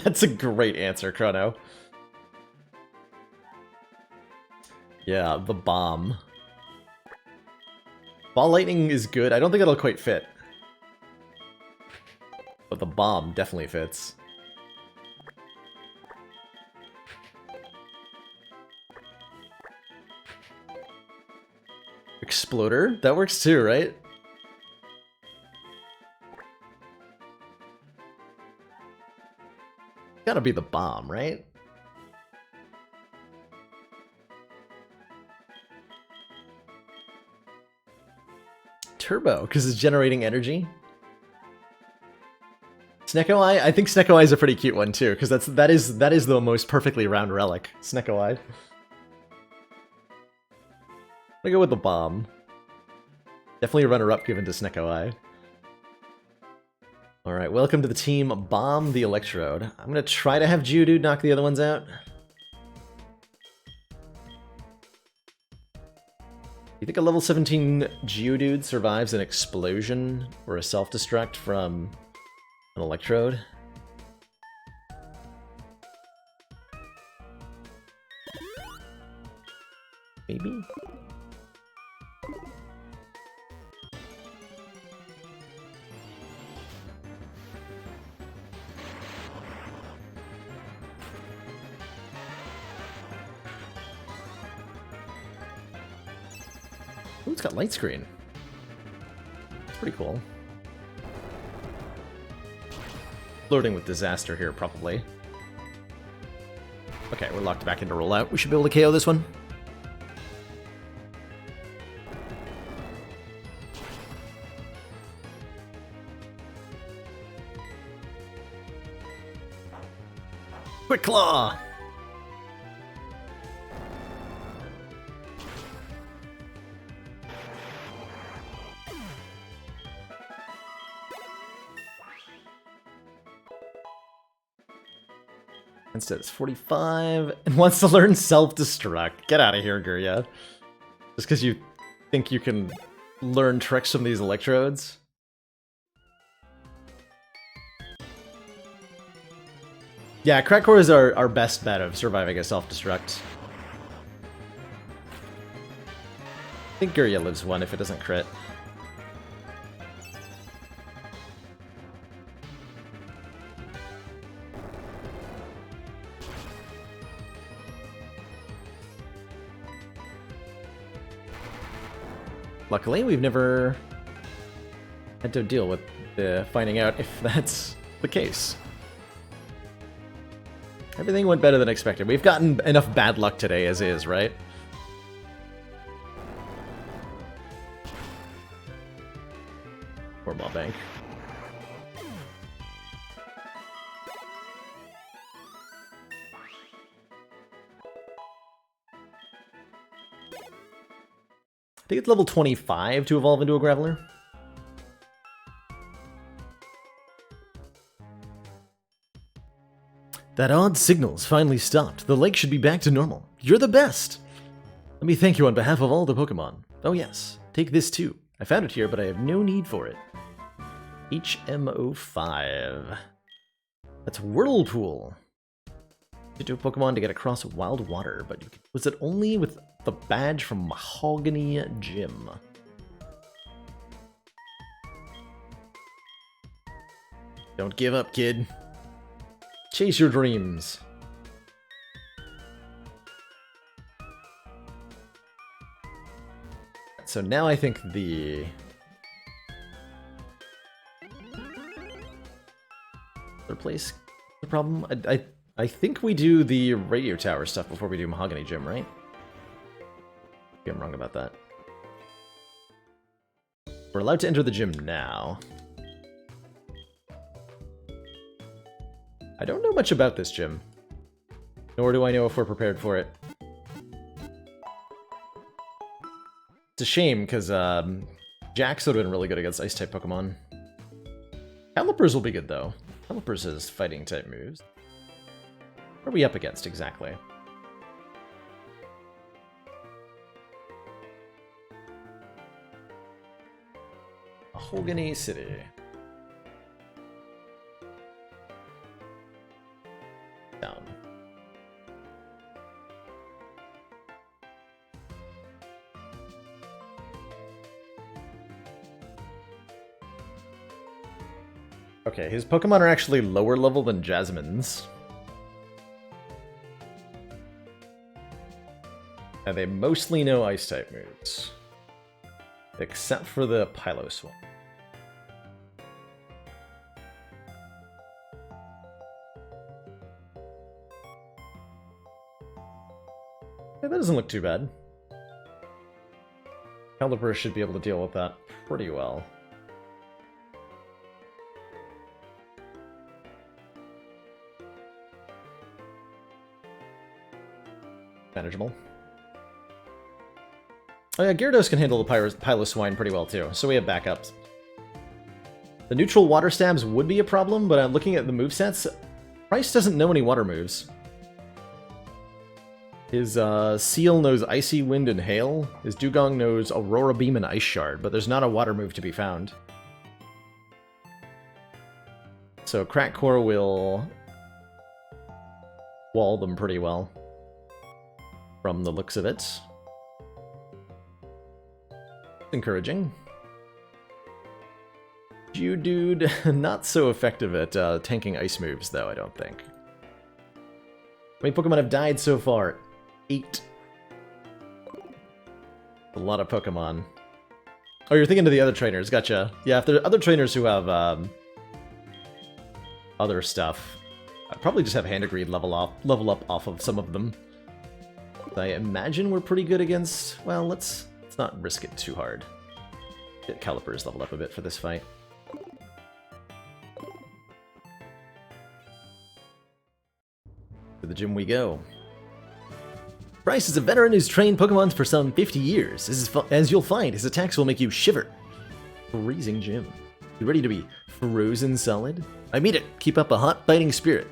That's a great answer, Chrono. Yeah, the bomb. Ball lightning is good. I don't think it'll quite fit. But the bomb definitely fits. Exploder? That works too, right? Gotta be the bomb, right? Turbo, because it's generating energy. Snecko Eye? I think Snecko Eye is a pretty cute one too, because that is the most perfectly round relic. Snecko Eye. I'm gonna go with the bomb. Definitely a runner-up given to Snecko Eye. Alright, welcome to the team Bomb the Electrode. I'm gonna try to have Geodude knock the other ones out. You think a level 17 Geodude survives an explosion or a self-destruct from an Electrode? Maybe? Ooh, it's got light screen. It's pretty cool. Flirting with disaster here, probably. Okay, we're locked back into rollout. We should be able to KO this one. Quick Claw! Instead, it's 45 and wants to learn self-destruct. Get out of here, Gurya. Just because you think you can learn tricks from these electrodes? Yeah, Crackcore is our best bet of surviving a self-destruct. I think Gurya lives one if it doesn't crit. Luckily, we've never had to deal with finding out if that's the case. Everything went better than expected. We've gotten enough bad luck today as is, right? Poor Ball Bank. I think it's level 25 to evolve into a Graveler. That odd signal's finally stopped. The lake should be back to normal. You're the best! Let me thank you on behalf of all the Pokemon. Oh yes, take this too. I found it here, but I have no need for it. HM05. That's Whirlpool. You do a Pokemon to get across wild water, but you can use it only with the badge from Mahogany Gym. Don't give up, kid. Chase your dreams. So now I think the other place the problem. I think we do the radio tower stuff before we do Mahogany Gym, right? Maybe I'm wrong about that. We're allowed to enter the gym now. I don't know much about this gym, nor do I know if we're prepared for it. It's a shame, because Jax would have been really good against Ice-type Pokemon. Calipers will be good, though. Calipers has Fighting-type moves. What are we up against, exactly? Mahogany City. Down. Okay, his Pokemon are actually lower level than Jasmine's. And they mostly know Ice-type moves. Except for the Piloswine. Yeah, that doesn't look too bad. Caliper should be able to deal with that pretty well. Manageable. Oh yeah, Gyarados can handle the Piloswine pretty well too, so we have backups. The neutral water stabs would be a problem, but I'm looking at the movesets. Price doesn't know any water moves. His Seal knows Icy Wind and Hail. His Dugong knows Aurora Beam and Ice Shard, but there's not a water move to be found. So Crackcore will wall them pretty well, from the looks of it. Encouraging. Geodude, not so effective at tanking ice moves, though, I don't think. How many Pokemon have died so far? 8. A lot of Pokemon. Oh, you're thinking of the other trainers. Gotcha. Yeah, if there are other trainers who have other stuff, I'd probably just have Handagreed level up off of some of them. I imagine we're pretty good against... Well, let's not risk it too hard. Get Calipers leveled up a bit for this fight. To the gym we go. Bryce is a veteran who's trained Pokemon for some 50 years. As you'll find, his attacks will make you shiver. Freezing gym. You ready to be frozen solid? I mean it. Keep up a hot fighting spirit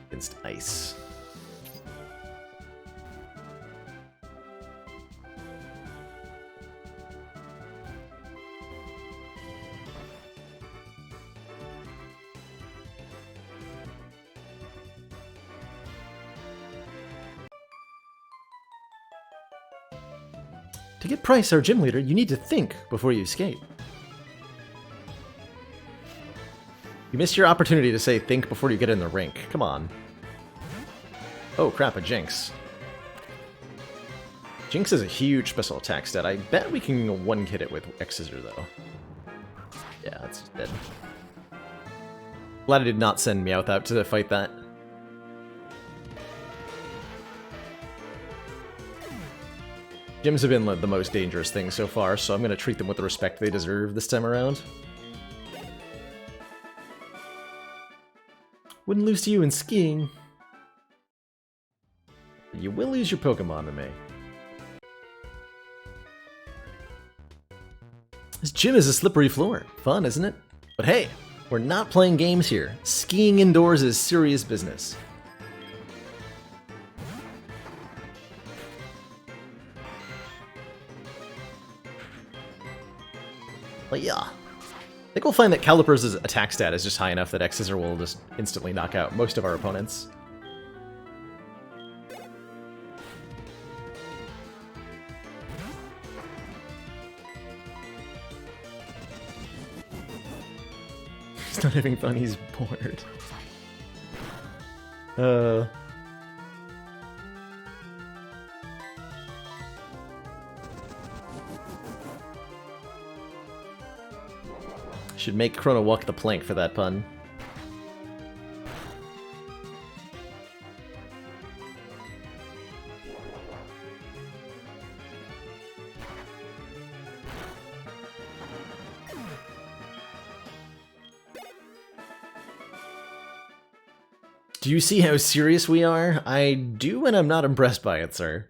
against ice. To get Price, our gym leader, you need to think before you escape. You missed your opportunity to say think before you get in the rink. Come on. Oh crap, a Jinx. Jinx is a huge special attack stat. I bet we can one-hit it with X-Scissor, though. Yeah, it's dead. Glad I did not send Meowth out to fight that. Gyms have been the most dangerous thing so far, so I'm going to treat them with the respect they deserve this time around. Wouldn't lose to you in skiing. You will lose your Pokemon to me. This gym is a slippery floor. Fun, isn't it? But hey, we're not playing games here. Skiing indoors is serious business. But yeah, I think we'll find that Calipers' attack stat is just high enough that X-Scissor will just instantly knock out most of our opponents. He's not having fun, he's bored. Should make Chrono walk the plank for that pun. Do you see how serious we are? I do, and I'm not impressed by it, sir.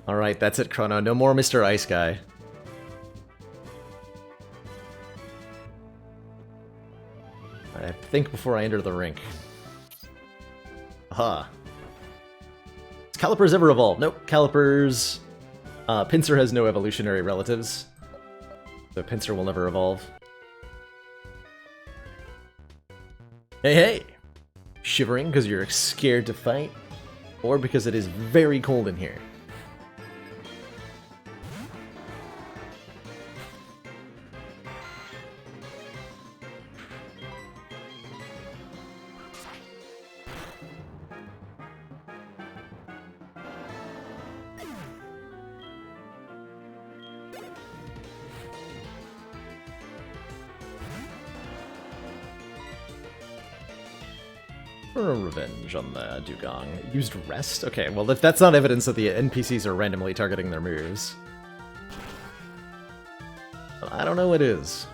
Alright, that's it, Chrono. No more Mr. Ice Guy. I think before I enter the rink. Aha. Has Calipers ever evolved? Nope. Calipers... Pinsir has no evolutionary relatives. So Pinsir will never evolve. Hey, hey! Shivering because you're scared to fight? Or because it is very cold in here? For revenge on the Dugong. Used rest? Okay, well if that's not evidence that the NPCs are randomly targeting their moves, I don't know what is.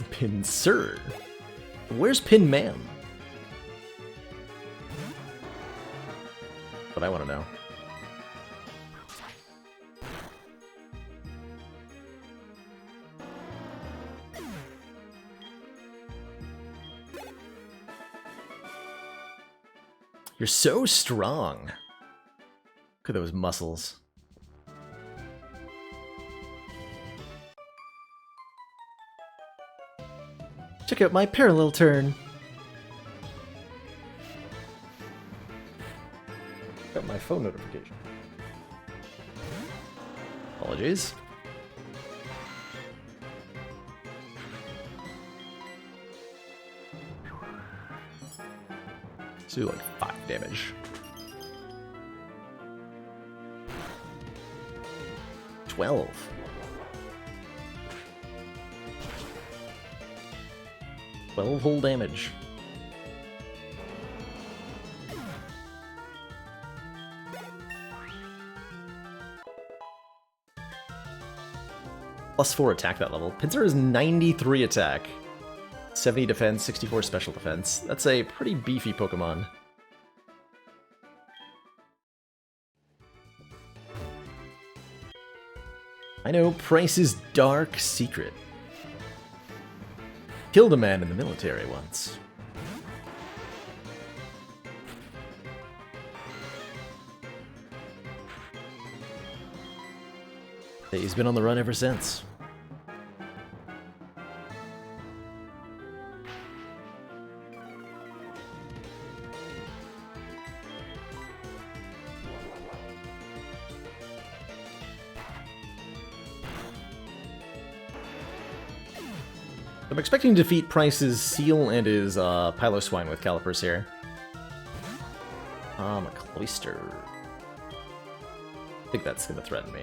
Pinsir? Where's Pin Man? What I want to know. You're so strong. Look at those muscles. Check out my parallel turn. Got my phone notification. Apologies. Let's do like 5 damage. 12. Whole damage. +4 attack that level. Pinsir is 93 attack, 70 defense, 64 special defense. That's a pretty beefy Pokemon. I know Price's dark secret. Killed a man in the military once. He's been on the run ever since. I'm expecting to defeat Price's Seal and his Piloswine with Calipers here. A Cloyster. I think that's gonna threaten me.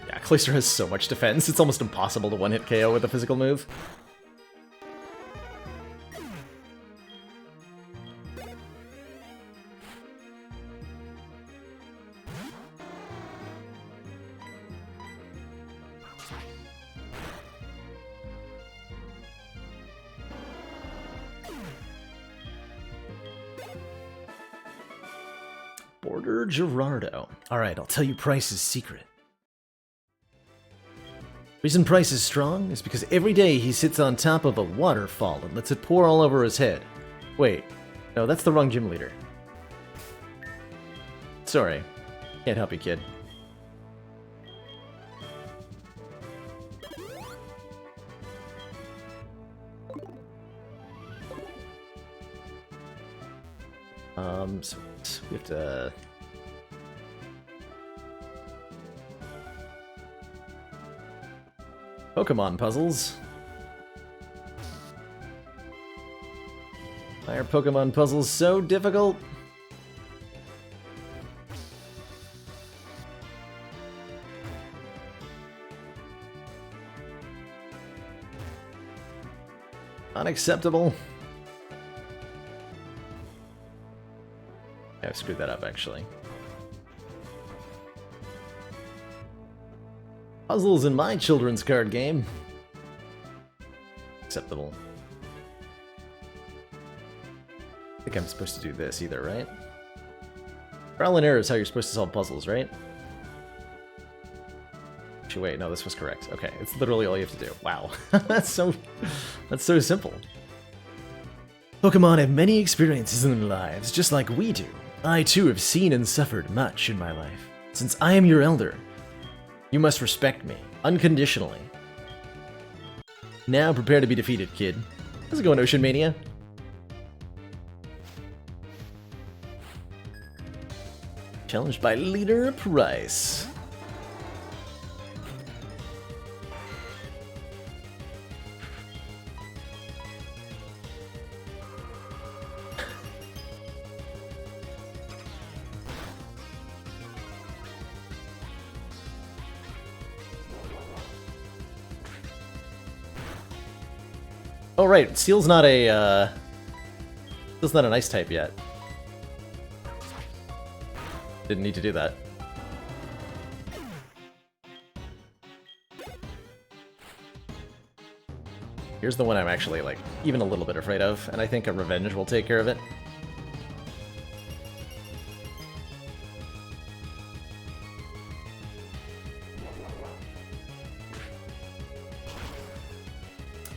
Yeah, Cloyster has so much defense, it's almost impossible to one-hit KO with a physical move. Border Gerardo. Alright, I'll tell you Price's secret. Reason Price is strong is because every day he sits on top of a waterfall and lets it pour all over his head. Wait, no, that's the wrong gym leader. Sorry, can't help you, kid. So we have to... Pokemon puzzles. Why are Pokemon puzzles so difficult? Unacceptable. I screwed that up, actually. Puzzles in my children's card game. Acceptable. I think I'm supposed to do this either, right? Trial and error is how you're supposed to solve puzzles, right? Actually, wait, no, this was correct. Okay, it's literally all you have to do. Wow. that's so simple. Pokemon have many experiences in their lives, just like we do. I too have seen and suffered much in my life. Since I am your elder, you must respect me, unconditionally. Now prepare to be defeated, kid. How's it going, Ocean Mania? Challenged by Leader Price. Oh right, Seal's not an ice type yet. Didn't need to do that. Here's the one I'm actually, like, even a little bit afraid of, and I think a Revenge will take care of it.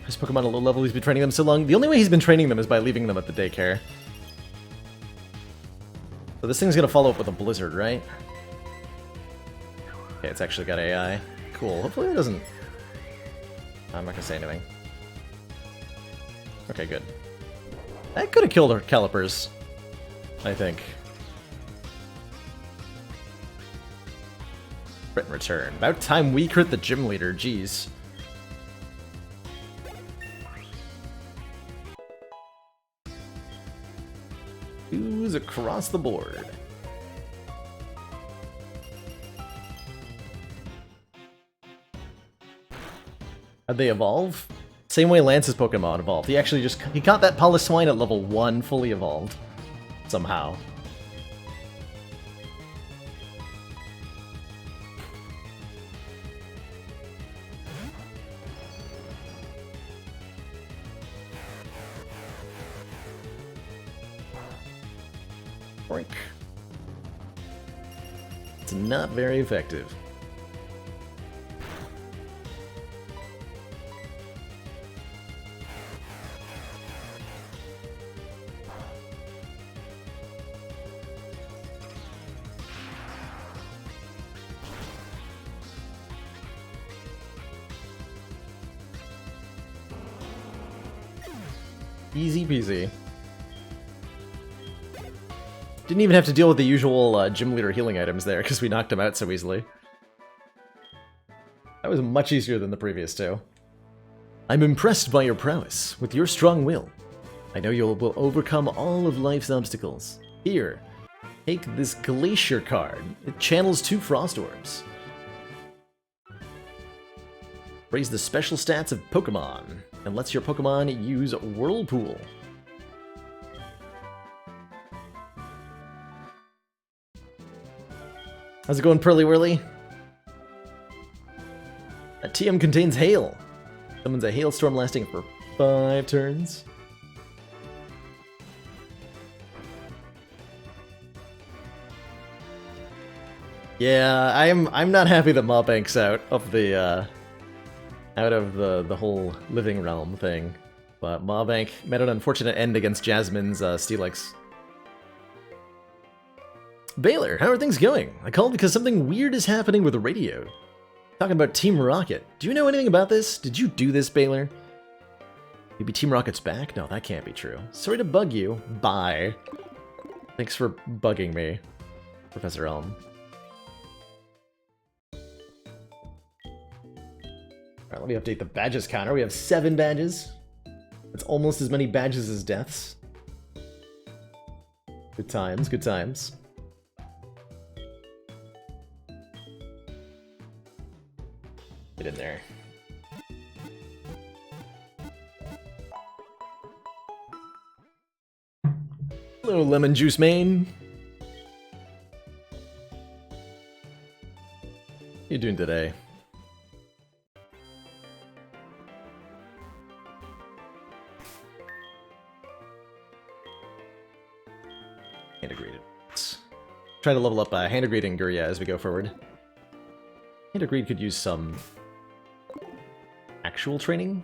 His Pokemon at low level, he's been training them so long. The only way he's been training them is by leaving them at the daycare. So this thing's gonna follow up with a Blizzard, right? Okay, it's actually got AI. Cool. Hopefully it doesn't... I'm not gonna say anything. Okay, good. That could have killed our Calipers. I think. Crit and return. About time we crit the gym leader, jeez. Who's across the board? How'd they evolve? Same way Lance's Pokemon evolved. He got that Poliwhirl at level 1 fully evolved. Somehow. Boink. It's not very effective. Easy peasy. Didn't even have to deal with the usual gym leader healing items there, because we knocked him out so easily. That was much easier than the previous two. I'm impressed by your prowess. With your strong will, I know you will overcome all of life's obstacles. Here, take this Glacier card. It channels 2 Frost Orbs. Raise the special stats of Pokemon, and lets your Pokemon use Whirlpool. How's it going, Pearly Whirly? A TM contains hail. Summons a hailstorm lasting for 5 turns. Yeah, I'm not happy that Mawbank's out of the whole living realm thing, but Mawbank met an unfortunate end against Jasmine's Steelix. Baylor, how are things going? I called because something weird is happening with the radio. Talking about Team Rocket. Do you know anything about this? Did you do this, Baylor? Maybe Team Rocket's back? No, that can't be true. Sorry to bug you. Bye. Thanks for bugging me, Professor Elm. Alright, let me update the badges counter. We have 7 badges. That's almost as many badges as deaths. Good times, good times. Get in there. Hello, Lemon Juice Main. How you doing today? Hand-agreed. Try to level up Hand-agreed and Guria as we go forward. Hand-agreed could use some actual training.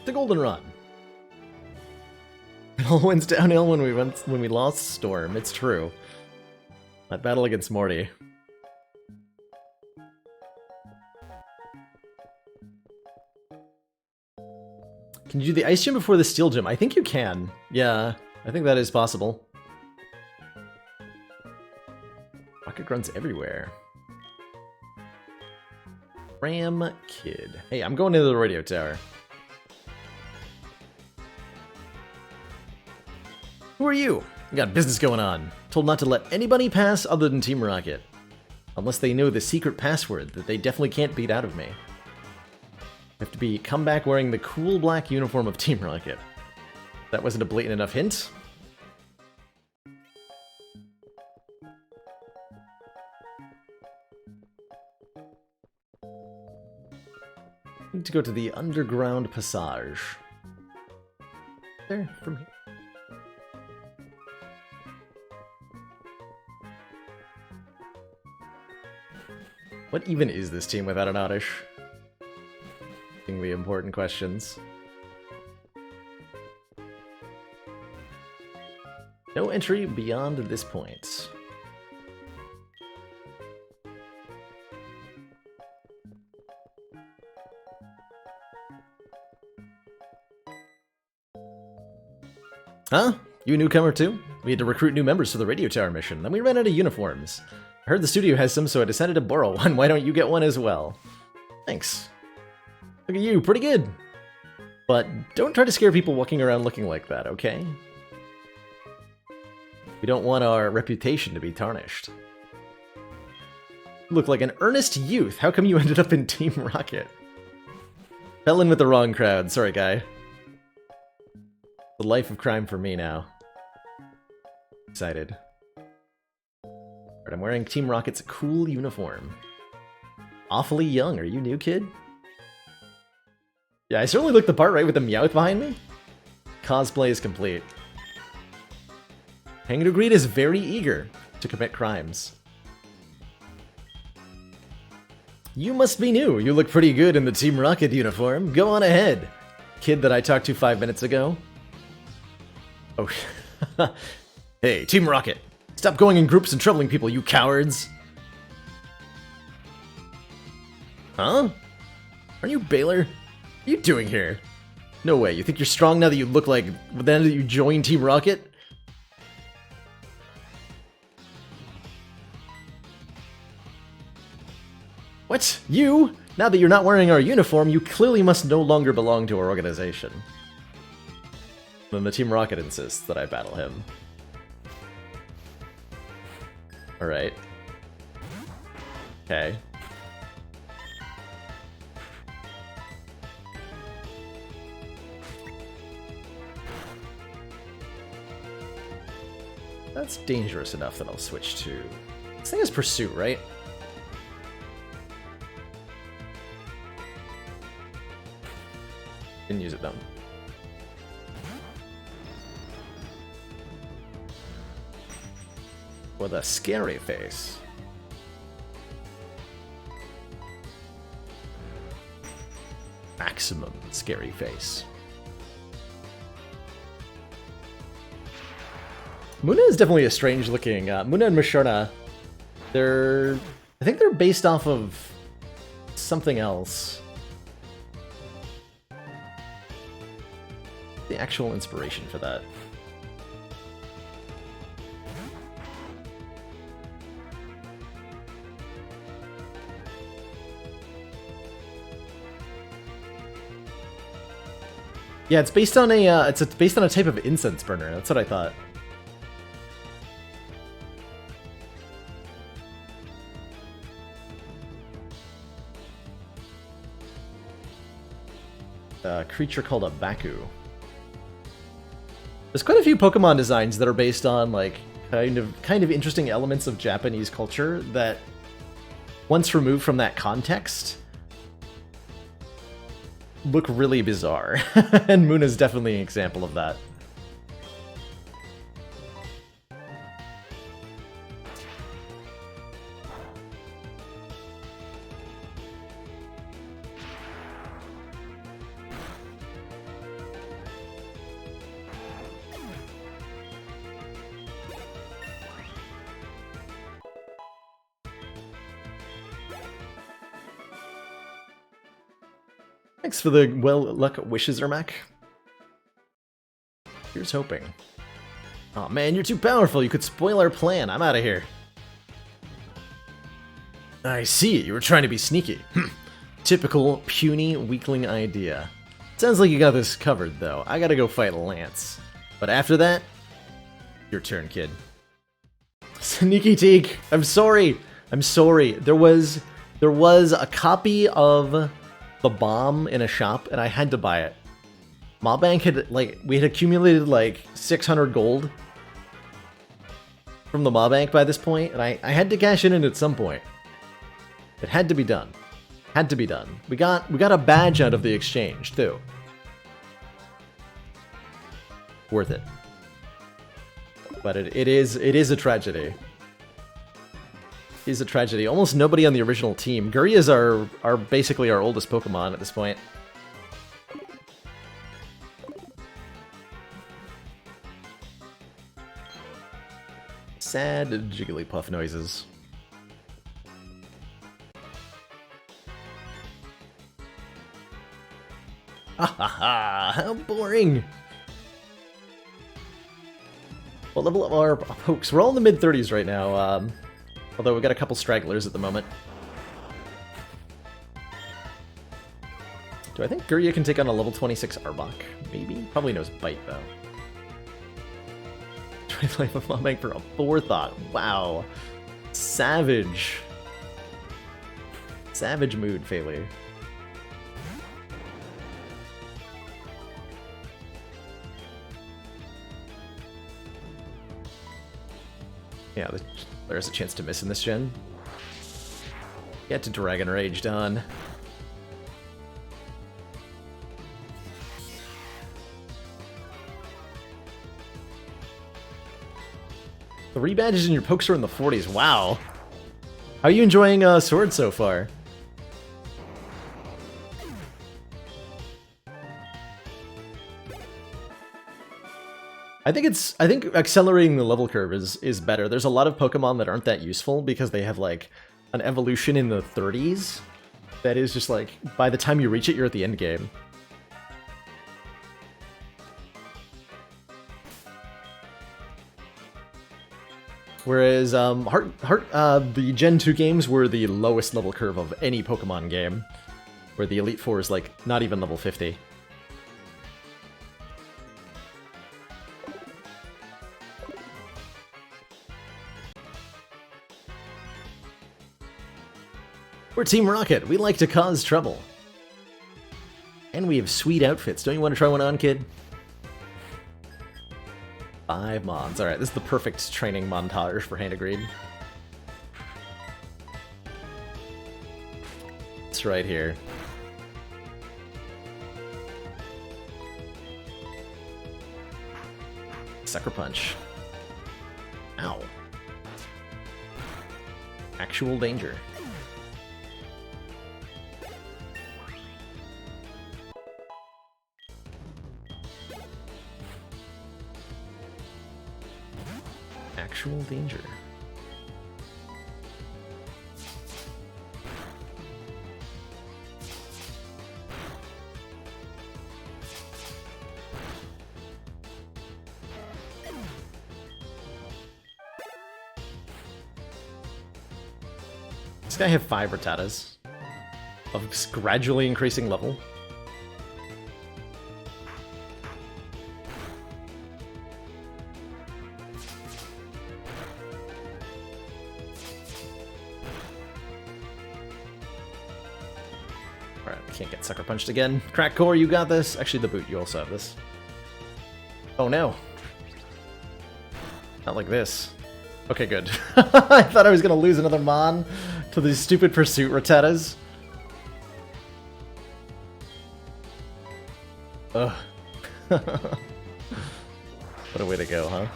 The Goldenrod. It all went downhill when we lost Storm. It's true. That battle against Morty. Can you do the Ice Gym before the Steel Gym? I think you can. Yeah, I think that is possible. Rocket grunts everywhere. Ram Kid. Hey, I'm going into the radio tower. Who are you? We got business going on. Told not to let anybody pass other than Team Rocket. Unless they know the secret password that they definitely can't beat out of me. Have to come back wearing the cool black uniform of Team Rocket. That wasn't a blatant enough hint. Need to go to the underground passage. There, from here. What even is this team without an Oddish? The important questions. No entry beyond this point. Huh? You a newcomer too? We had to recruit new members for the radio tower mission, then we ran out of uniforms. I heard the studio has some, so I decided to borrow one. Why don't you get one as well? Thanks. Look at you, pretty good. But don't try to scare people walking around looking like that, okay? We don't want our reputation to be tarnished. You look like an earnest youth. How come you ended up in Team Rocket? Fell in with the wrong crowd. Sorry, guy. The life of crime for me now. Excited. Alright, I'm wearing Team Rocket's cool uniform. Awfully young. Are you new, kid? Yeah, I certainly look the part, right, with the Meowth behind me? Cosplay is complete. Hanging to Greed is very eager to commit crimes. You must be new. You look pretty good in the Team Rocket uniform. Go on ahead. Kid that I talked to 5 minutes ago. Oh, hey, Team Rocket. Stop going in groups and troubling people, you cowards. Huh? Aren't you Baylor? What are you doing here? No way. You think you're strong now that you look like... then that you join Team Rocket? What? You? Now that you're not wearing our uniform, you clearly must no longer belong to our organization. Then the Team Rocket insists that I battle him. Alright. Okay. That's dangerous enough that I'll switch to... This thing is Pursuit, right? Didn't use it though. With a scary face. Maximum scary face. Muna is definitely a strange looking. Muna and Musharna, I think they're based off of something else. The actual inspiration for that. Yeah, it's based on a based on a type of incense burner. That's what I thought. A creature called a Baku. There's quite a few Pokemon designs that are based on like kind of interesting elements of Japanese culture that, once removed from that context, look really bizarre. And Moon is definitely an example of that. Thanks for the well-luck wishes, Ermac. Here's hoping. Oh man, you're too powerful. You could spoil our plan. I'm out of here. I see. You were trying to be sneaky. Typical puny weakling idea. Sounds like you got this covered, though. I gotta go fight Lance. But after that, your turn, kid. Sneaky Teak. I'm sorry. I'm sorry. There was a copy of the bomb in a shop, and I had to buy it. Mobbank had, like, we had accumulated, like, 600 gold from the Mobbank by this point, and I had to cash in it at some point. It had to be done. Had to be done. We got a badge out of the exchange, too. Worth it. But it is a tragedy. Is a tragedy. Almost nobody on the original team. Gurias are basically our oldest Pokemon at this point. Sad Jigglypuff noises. Ha ha ha! How boring! What level are pokes? We're all in the mid-30s right now, although we've got a couple stragglers at the moment. Do I think Gurya can take on a level 26 Arbok? Maybe? Probably knows Bite, though. Try to life of Mombang for a forethought. Wow. Savage. Savage mood, Feli. Yeah, there's a chance to miss in this gen. Get to Dragon Rage done. Three badges in your pokes are in the 40s. Wow. How are you enjoying Sword so far? I think accelerating the level curve is better. There's a lot of Pokemon that aren't that useful because they have like an evolution in the 30s that is just like by the time you reach it, you're at the end game. Whereas the Gen 2 games were the lowest level curve of any Pokemon game, where the Elite Four is like not even level 50. We're Team Rocket. We like to cause trouble. And we have sweet outfits. Don't you want to try one on, kid? 5 mons. Alright, this is the perfect training montage for Hand of Greed. It's right here. Sucker Punch. Ow. Actual danger. Actual danger. Does this guy have 5 Rattatas of gradually increasing level? Can't get sucker punched again. Crack Core, you got this. Actually, the boot, you also have this. Oh no. Not like this. Okay, good. I thought I was gonna lose another Mon to these stupid Pursuit Rattatas. Ugh. What a way to go, huh?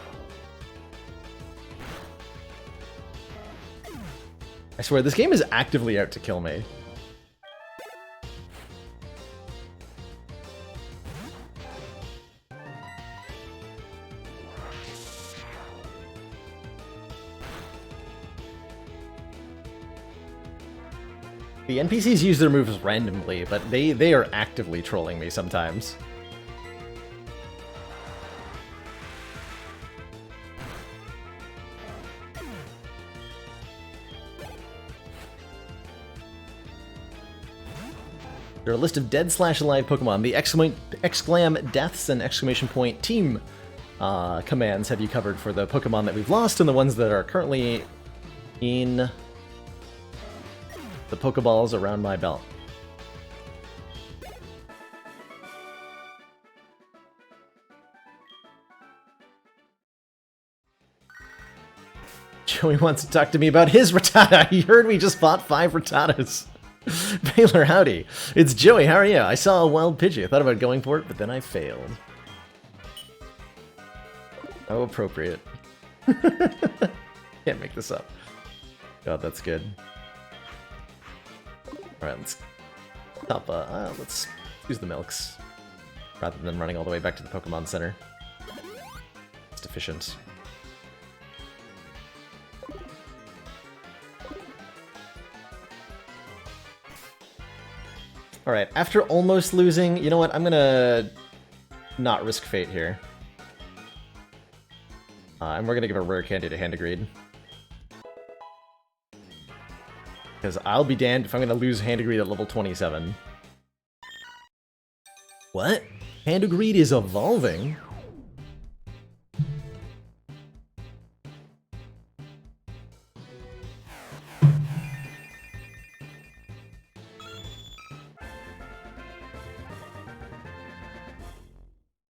I swear, this game is actively out to kill me. The NPCs use their moves randomly, but they are actively trolling me sometimes. There are a list of dead/alive Pokemon. The exclam deaths and exclamation point team commands have you covered for the Pokemon that we've lost and the ones that are currently in the Pokeballs around my belt. Joey wants to talk to me about his Rattata. He heard we just fought 5 Rattatas. Baylor, howdy. It's Joey, how are you? I saw a wild Pidgey. I thought about going for it, but then I failed. How appropriate. Can't make this up. God, that's good. Alright, let's use the milks rather than running all the way back to the Pokemon Center. It's efficient. Alright, after almost losing, you know what? I'm gonna not risk fate here. And we're gonna give a rare candy to Handagreed. Because I'll be damned if I'm gonna lose Handagreed at level 27. What? Handagreed is evolving?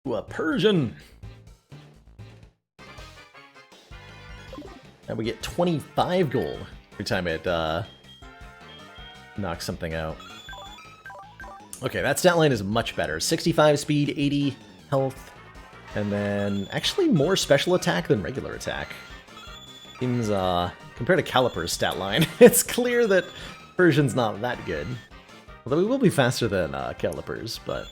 Ooh, a Persian! And we get 25 gold every time it knocks something out. Okay, that stat line is much better. 65 speed, 80 health, and then actually more special attack than regular attack. Seems, compared to Caliper's stat line, it's clear that Persian's not that good. Although we will be faster than Caliper's, but...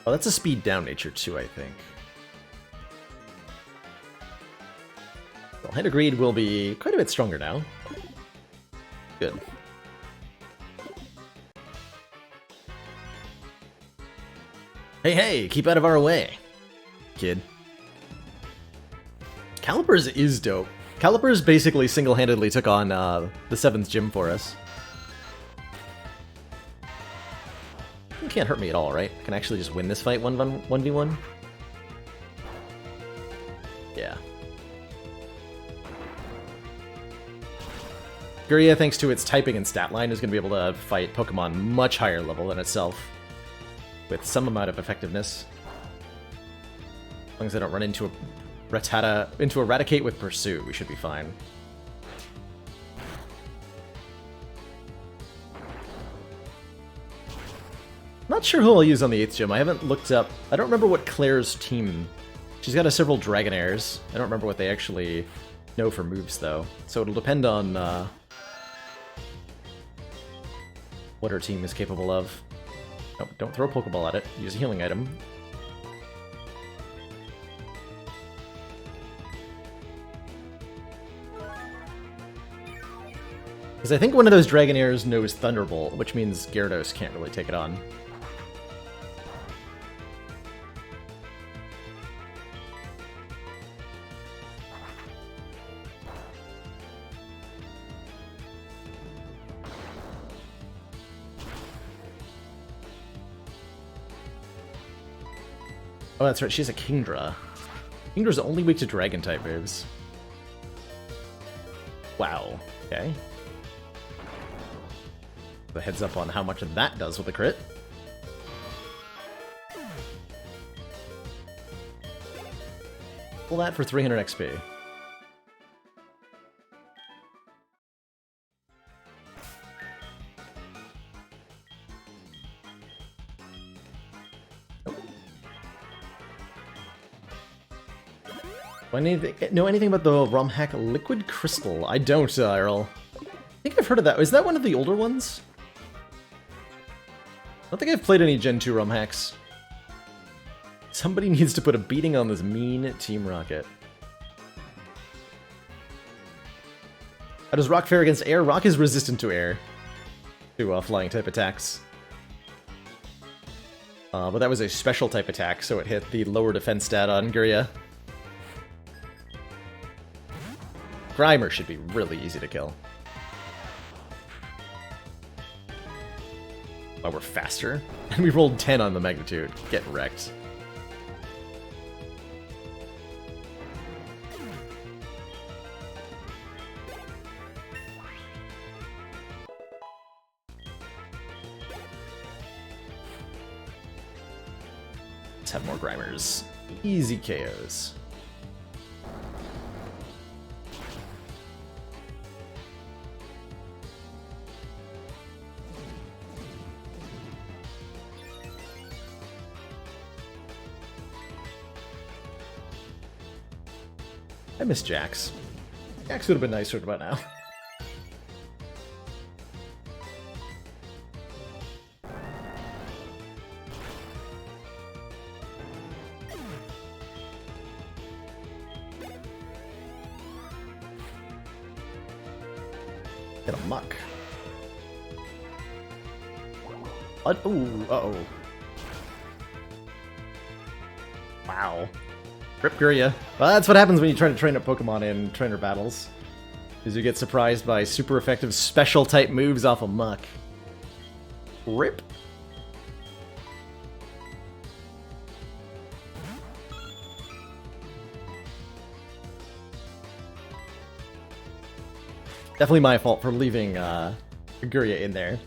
Oh, that's a speed down nature too, I think. Well, Handagreed will be quite a bit stronger now. Good. Hey, keep out of our way, kid. Calipers is dope. Calipers basically single-handedly took on the 7th gym for us. You can't hurt me at all, right? I can actually just win this fight 1v1? Yeah. Guria, thanks to its typing and stat line, is going to be able to fight Pokemon much higher level than itself, with some amount of effectiveness. As long as I don't run into a Eradicate with Pursue, we should be fine. Not sure who I'll use on the 8th gym. I haven't looked up. I don't remember what Claire's team... She's got several Dragonairs. I don't remember what they actually know for moves, though. So it'll depend on what her team is capable of. Oh, don't throw a Pokeball at it. Use a healing item. Because I think one of those Dragonairs knows Thunderbolt, which means Gyarados can't really take it on. Oh, that's right, she's a Kingdra. Kingdra's only weak to Dragon-type moves. Wow, okay. The heads up on how much of that does with a crit. Pull that for 300 XP. Know anything about the ROM hack Liquid Crystal? I don't, Earl. I think I've heard of that. Is that one of the older ones? I don't think I've played any Gen 2 ROM hacks. Somebody needs to put a beating on this mean Team Rocket. How does Rock fare against air? Rock is resistant to air. To flying type attacks. But that was a special type attack, so it hit the lower defense stat on Guria. Grimer should be really easy to kill. Oh, we're faster? And we rolled 10 on the magnitude. Get wrecked. Let's have more Grimers. Easy KOs. I miss Jax. Jax would have been nicer about now. Get a muck. Ooh, uh-oh. Wow. Rip Gurya. Well, that's what happens when you try to train a Pokemon in trainer battles. Is you get surprised by super effective special type moves off of Muck. Rip. Definitely my fault for leaving Gurya in there.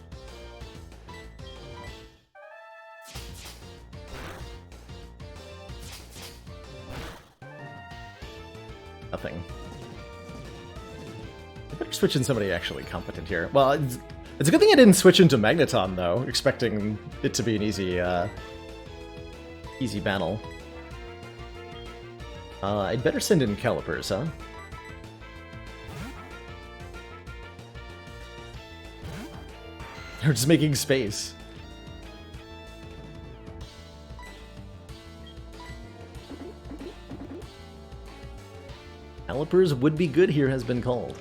Nothing. I better switch in somebody actually competent here. Well, it's a good thing I didn't switch into Magneton, though, expecting it to be an easy, easy battle. I'd better send in Calipers, huh? They're just making space. Calipers would be good here has been called.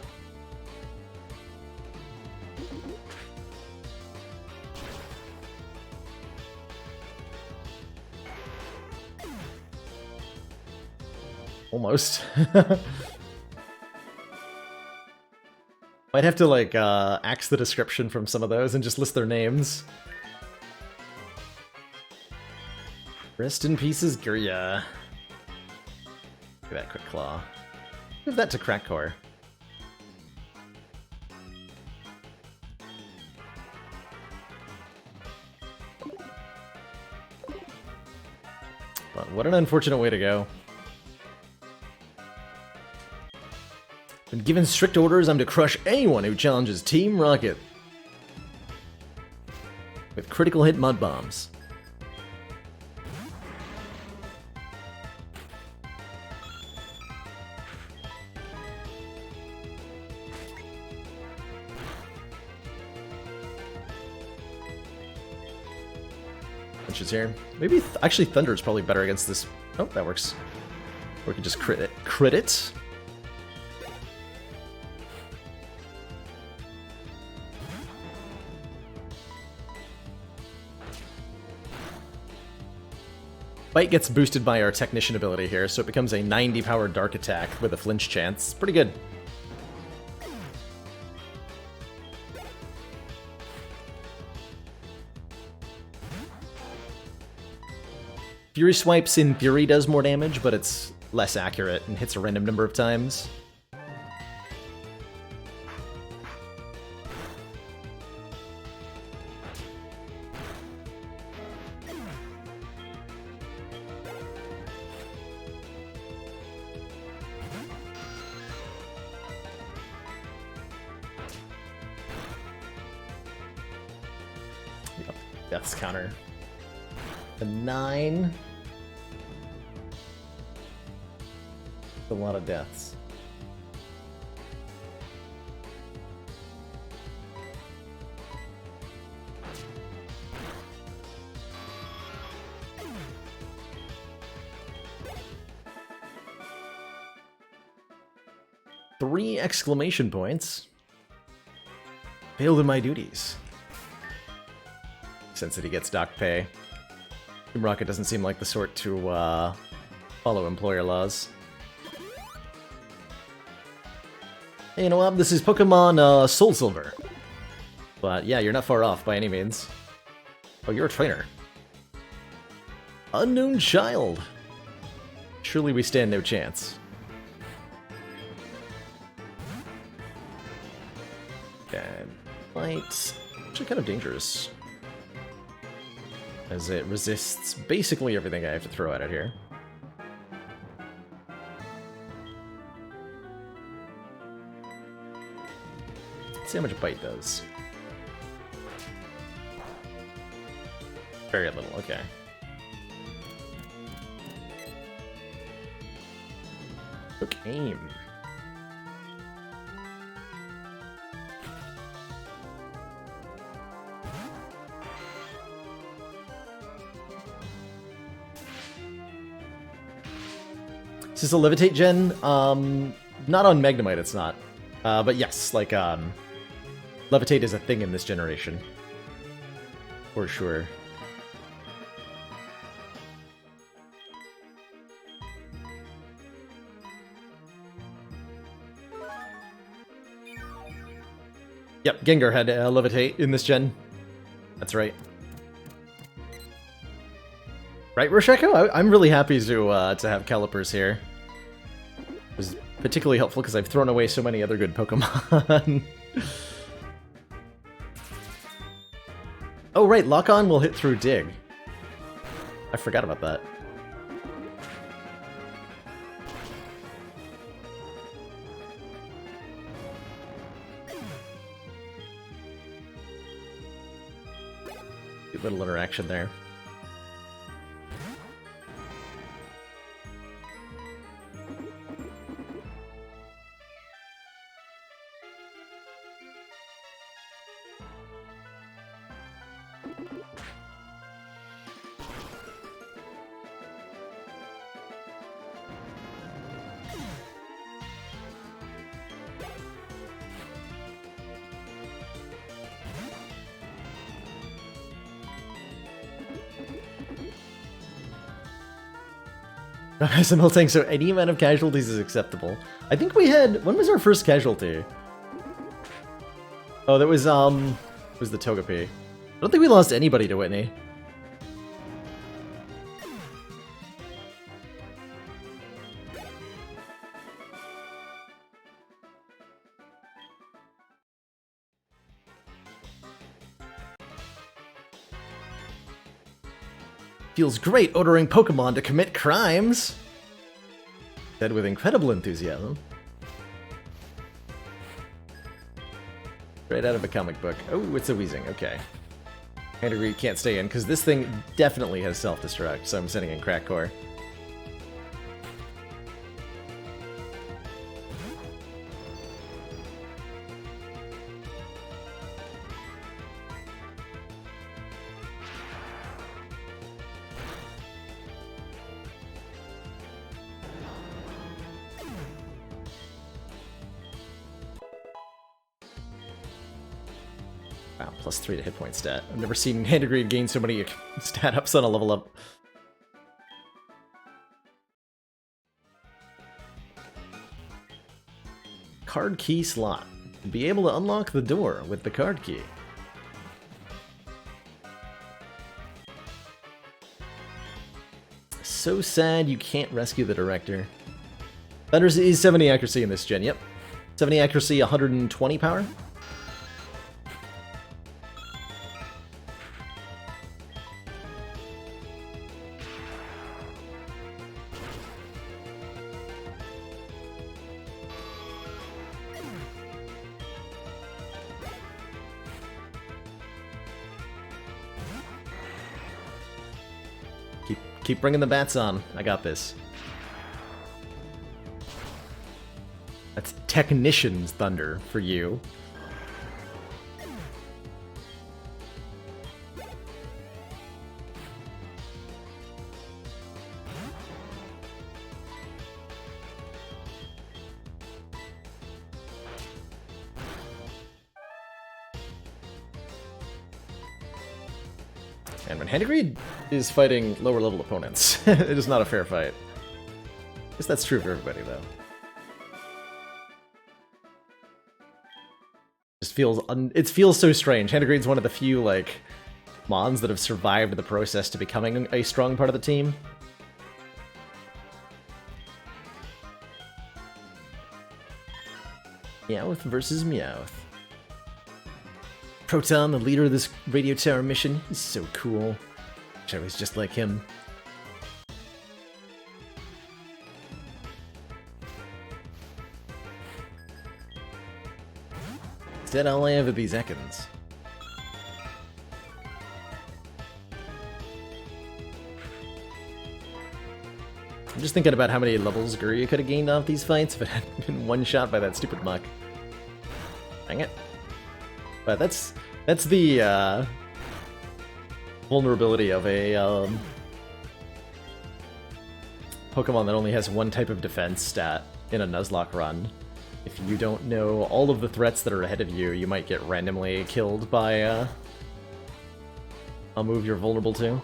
Almost. Might have to, like, axe the description from some of those and just list their names. Rest in pieces, Gurya. Look at that Quick Claw. Give that to Crackcore. But what an unfortunate way to go. Been given strict orders, I'm to crush anyone who challenges Team Rocket with critical hit mud bombs. Which is here. Maybe actually Thunder is probably better against this. Oh, that works. Or we can just crit it. Crit it. Bite gets boosted by our Technician ability here, so it becomes a 90 power Dark attack with a flinch chance. Pretty good. Fury Swipes in theory does more damage, but it's less accurate and hits a random number of times. Death's counter. A 9. A lot of deaths. Three exclamation points. Failed in my duties. Since he gets dock pay. Team Rocket doesn't seem like the sort to follow employer laws. Hey, you know what? This is Pokemon SoulSilver. But yeah, you're not far off by any means. Oh, you're a trainer. Unknown child. Surely we stand no chance. Okay, Bite. Actually kind of dangerous. As it resists basically everything I have to throw at it here. Let's see how much Bite does. Very little, okay. Took aim. Is this a Levitate gen? Not on Magnemite, it's not. But yes, like, Levitate is a thing in this generation. For sure. Yep, Gengar had Levitate in this gen. That's right. Right, Rosheko? I'm really happy to have Calipers here. It was particularly helpful because I've thrown away so many other good Pokemon. Oh right, Lock On will hit through Dig. I forgot about that. Good little interaction there. SML tank, so any amount of casualties is acceptable. I think we had... When was our first casualty? Oh, that was, it was the Togepi. I don't think we lost anybody to Whitney. Feels great ordering Pokemon to commit crimes! Said with incredible enthusiasm. Right out of a comic book. Oh, it's a Weezing, okay. Canterbury can't stay in, because this thing definitely has self-destruct, so I'm sending in Crack Core. Wow, +3 to hit point stat. I've never seen Handigrade gain so many stat ups on a level up. Card key slot. Be able to unlock the door with the card key. So sad you can't rescue the director. Thunder's is 70 accuracy in this gen, yep. 70 accuracy, 120 power. Keep bringing the bats on. I got this. That's Technician's Thunder for you. And when Handigrade is fighting lower level opponents, it is not a fair fight. I guess that's true for everybody, though. It feels so strange. Handigrade's one of the few, like, Mons that have survived the process to becoming a strong part of the team. Meowth versus Meowth. Proton, the leader of this radio tower mission, he's so cool. Wish I was just like him. Instead, all I have are these Ekans. I'm just thinking about how many levels Guria could have gained off these fights if it hadn't been one shot by that stupid muck. Dang it. But that's the vulnerability of a Pokemon that only has one type of defense stat in a Nuzlocke run. If you don't know all of the threats that are ahead of you, you might get randomly killed by a move you're vulnerable to.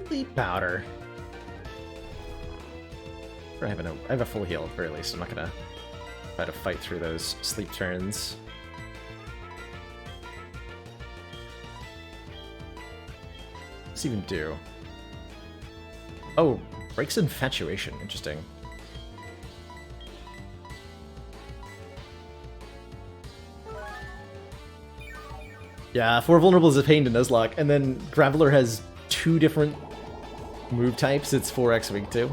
Sleep powder. I have a full heal at the very least. I'm not gonna try to fight through those sleep turns. What's it even do? Oh, breaks infatuation. Interesting. Yeah, 4 vulnerable is a pain to Nuzlocke, and then Graveler has 2 different move types. It's 4x weak too.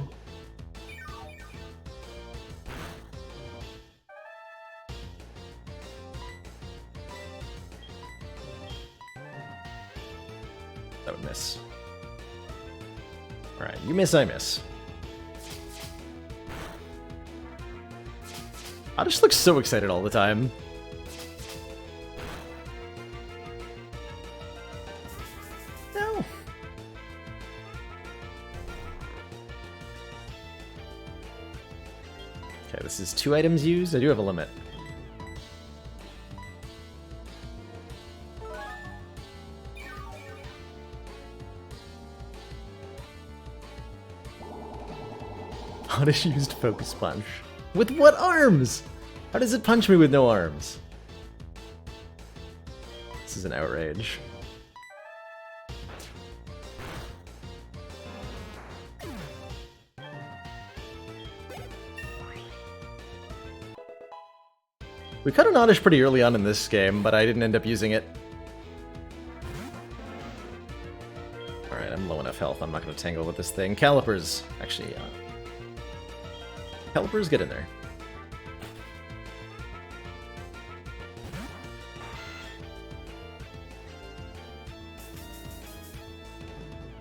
That would miss. Alright, you miss, I miss. I just look so excited all the time. No. Okay, this is 2 items used. I do have a limit. Oddish used Focus Punch. With what arms? How does it punch me with no arms? This is an outrage. We cut an Oddish pretty early on in this game, but I didn't end up using it. Alright, I'm low enough health. I'm not going to tangle with this thing. Calipers. Actually, Calipers, get in there.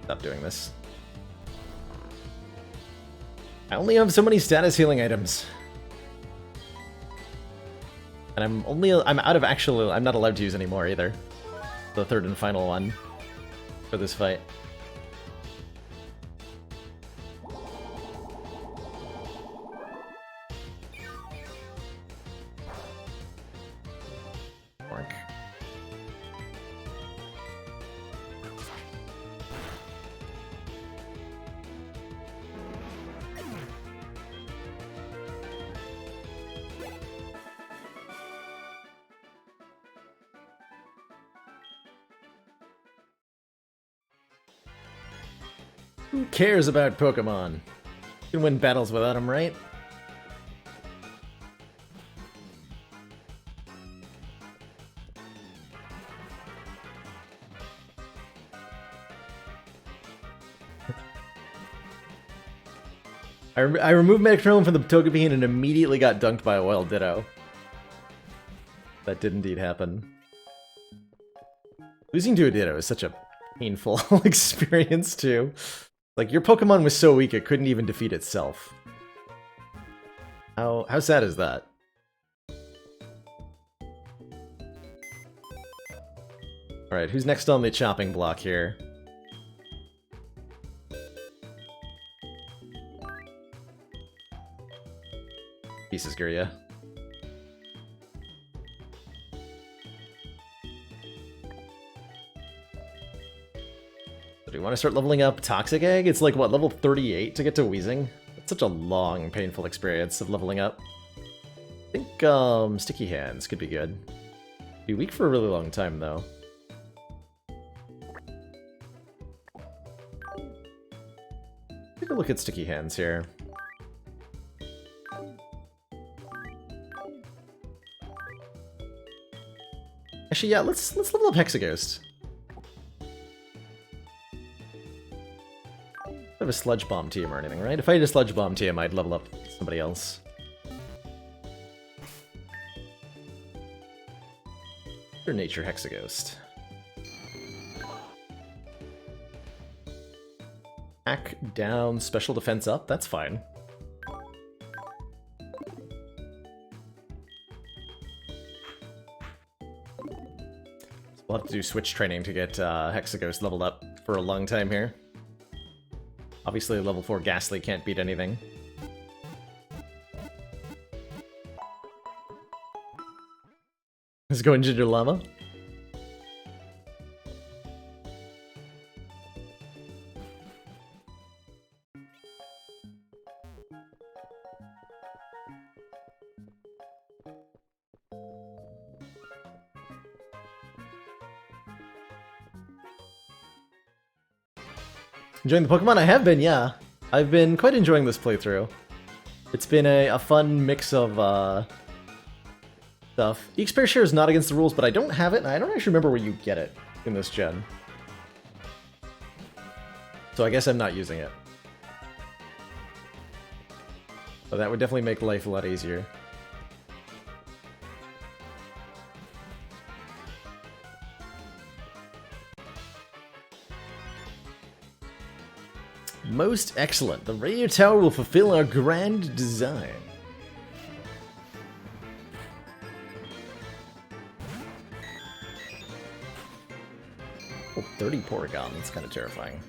Stop doing this. I only have so many status healing items. And I'm out of actual, I'm not allowed to use any more either. The third and final one for this fight. Work. Who cares about Pokemon? You can win battles without them, right? I removed Metronome from the Togepi and immediately got dunked by a Wild Ditto. That did indeed happen. Losing to a Ditto is such a painful experience too. Like, your Pokemon was so weak it couldn't even defeat itself. How sad is that? Alright, who's next on the chopping block here? Pieces, Guria. Do we want to start leveling up Toxic Egg? It's like, what, level 38 to get to Wheezing? That's such a long, painful experience of leveling up. I think, Sticky Hands could be good. Be weak for a really long time, though. Take a look at Sticky Hands here. Actually, yeah, let's level up Hexaghost. I have a Sludge Bomb team or anything, right? If I had a Sludge Bomb team, I'd level up somebody else. Pure Nature Hexaghost. Attack down, special defense up, that's fine. We'll have to do switch training to get Hexaghost leveled up for a long time here. Obviously, level 4 Ghastly can't beat anything. Let's go in Ginger Llama. Enjoying the Pokemon? I have been, yeah. I've been quite enjoying this playthrough. It's been a fun mix of stuff. Expert Share is not against the rules, but I don't have it, and I don't actually remember where you get it in this gen. So I guess I'm not using it. But that would definitely make life a lot easier. Most excellent. The radio tower will fulfill our grand design. Oh, 30 Porygon. That's kind of terrifying.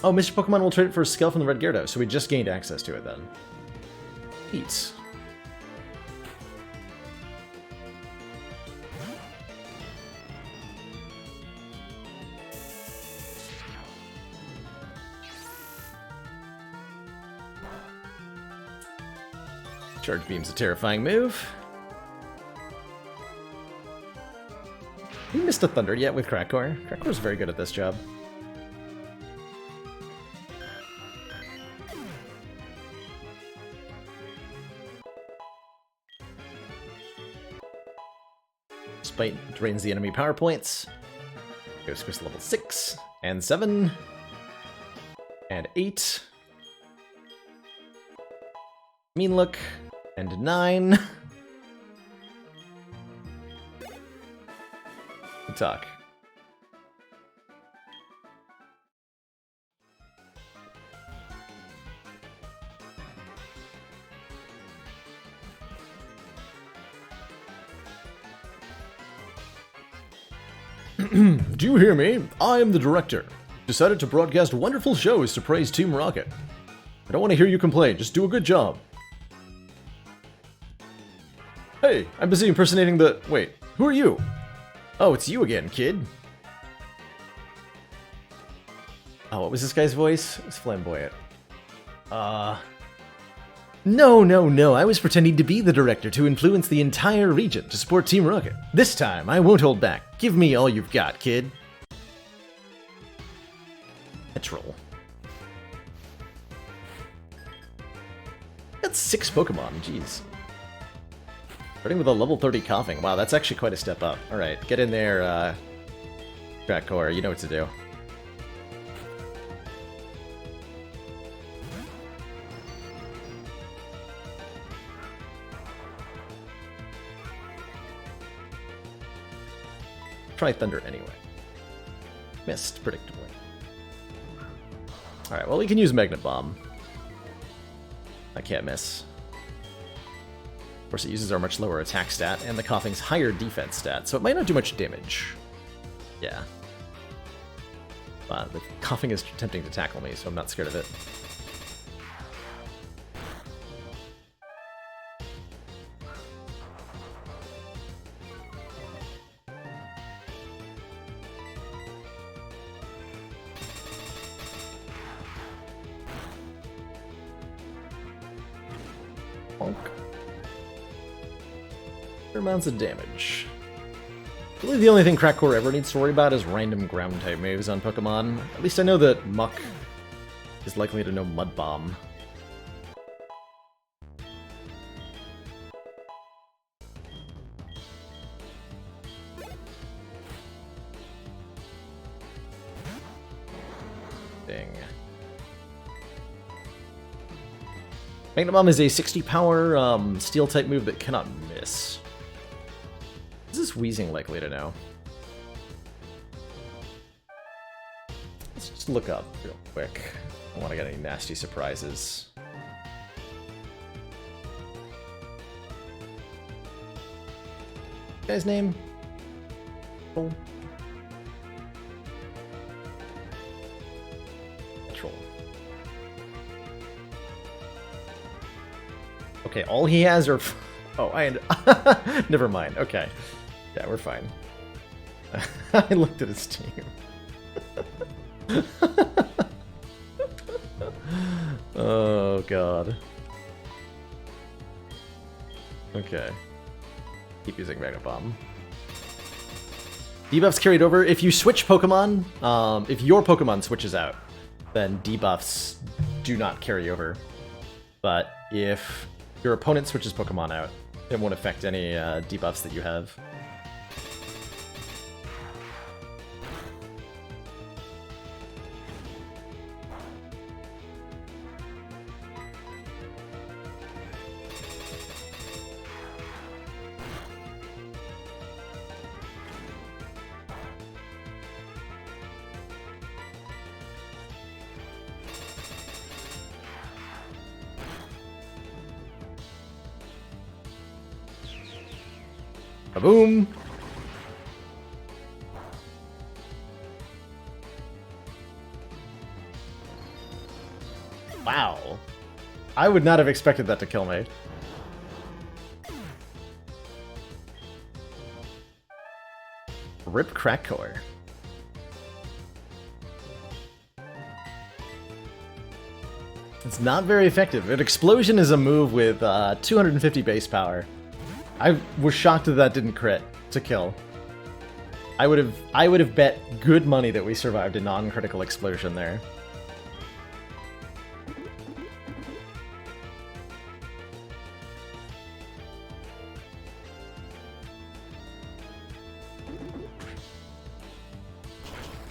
Oh, Mr. Pokemon will trade it for a scale from the Red Gyarados, so we just gained access to it then. Eats. Charge Beam's a terrifying move. We missed a Thunder yet with Crackcore. Crackcore's very good at this job. Spite drains the enemy power points. Ghost Crystal level 6, and 7, and 8. Mean Look, and 9. Talk. Do you hear me? I am the director. Decided to broadcast wonderful shows to praise Team Rocket. I don't want to hear you complain, just do a good job. Hey, I'm busy impersonating the... Wait, who are you? Oh, it's you again, kid. Oh, what was this guy's voice? It was flamboyant. No, I was pretending to be the director to influence the entire region to support Team Rocket. This time, I won't hold back. Give me all you've got, kid. Petrol. That's 6 Pokemon, jeez. Starting with a level 30 Coughing. Wow, that's actually quite a step up. Alright, get in there, Crackcore, you know what to do. Try Thunder anyway. Missed, predictably. Alright, well, we can use Magnet Bomb. I can't miss. Of course, it uses our much lower attack stat and the Coughing's higher defense stat, so it might not do much damage. Yeah. The Coughing is attempting to tackle me, so I'm not scared of it. Amounts of damage. Really the only thing Crackcore ever needs to worry about is random ground type moves on Pokemon. At least I know that Muck is likely to know Mud Bomb. Dang. Magnet Bomb is a 60 power steel type move that cannot miss. Is this Weezing likely to know? Let's just look up real quick. I don't want to get any nasty surprises. Guy's name? Oh. Troll. Okay, all he has are... Oh, never mind. Okay. Yeah, we're fine. I looked at his team. Oh, God. Okay. Keep using Mega Bomb. Debuffs carried over. If you switch Pokemon, if your Pokemon switches out, then debuffs do not carry over. But if your opponent switches Pokemon out, it won't affect any debuffs that you have. Boom! Wow. I would not have expected that to kill me. Rip Crack Core. It's not very effective. An Explosion is a move with 250 base power. I was shocked that that didn't crit to kill. I would have bet good money that we survived a non-critical explosion there.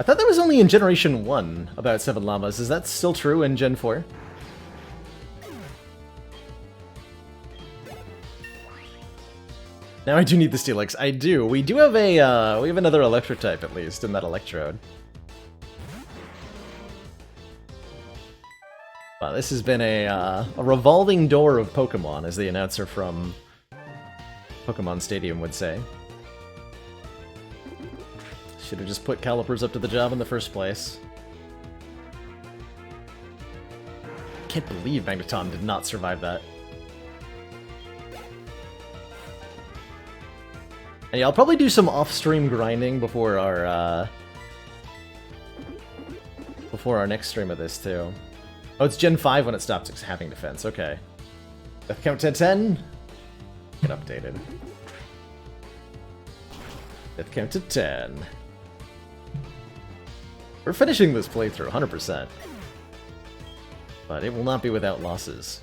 I thought that was only in Generation 1 about 7 llamas. Is that still true in Gen 4? Now I do need the Steelix. I do. We do have a, we have another Electric type, at least, in that Electrode. Wow, this has been a revolving door of Pokemon, as the announcer from Pokemon Stadium would say. Should have just put Calipers up to the job in the first place. Can't believe Magneton did not survive that. And yeah, I'll probably do some off-stream grinding before our next stream of this too. Oh, it's Gen 5 when it stops having defense. Okay. Death count 10-10. Get updated. Death count to 10. We're finishing this playthrough, 100%. But it will not be without losses.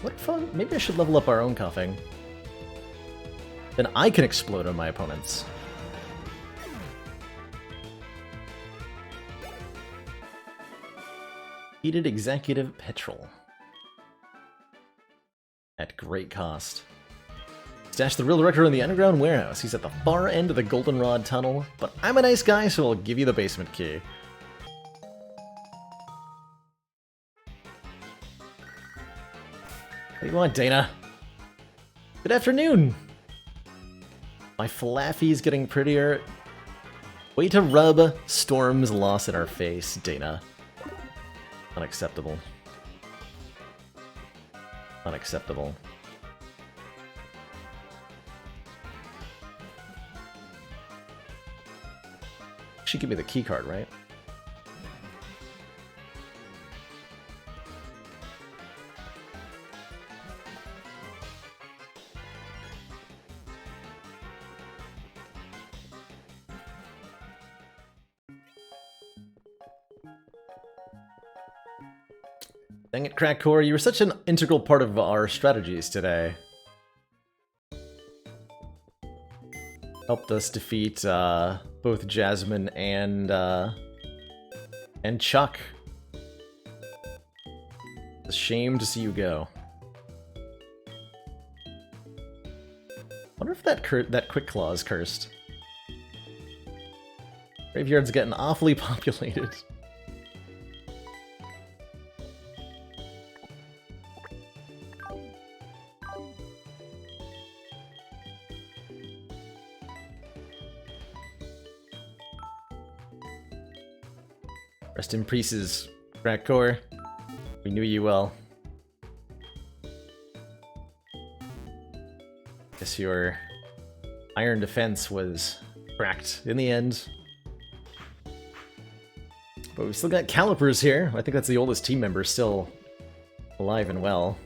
What fun? Maybe I should level up our own coughing. Then I can explode on my opponents. Heated Executive Petrol. At great cost. Stash the real director in the underground warehouse. He's at the far end of the Goldenrod tunnel, but I'm a nice guy, so I'll give you the basement key. What do you want, Dana? Good afternoon! My Flaffy's getting prettier. Way to rub Storm's loss in our face, Dana. Unacceptable. Unacceptable. She give me the key card, right? Dang it, Crackcore, you were such an integral part of our strategies today. Helped us defeat both Jasmine and Chuck. It's a shame to see you go. Wonder if that Quick Claw is cursed. Graveyard's getting awfully populated. Rest in pieces, Crackcore. We knew you well. Guess your iron defense was cracked in the end. But we've still got Calipers here. I think that's the oldest team member still alive and well.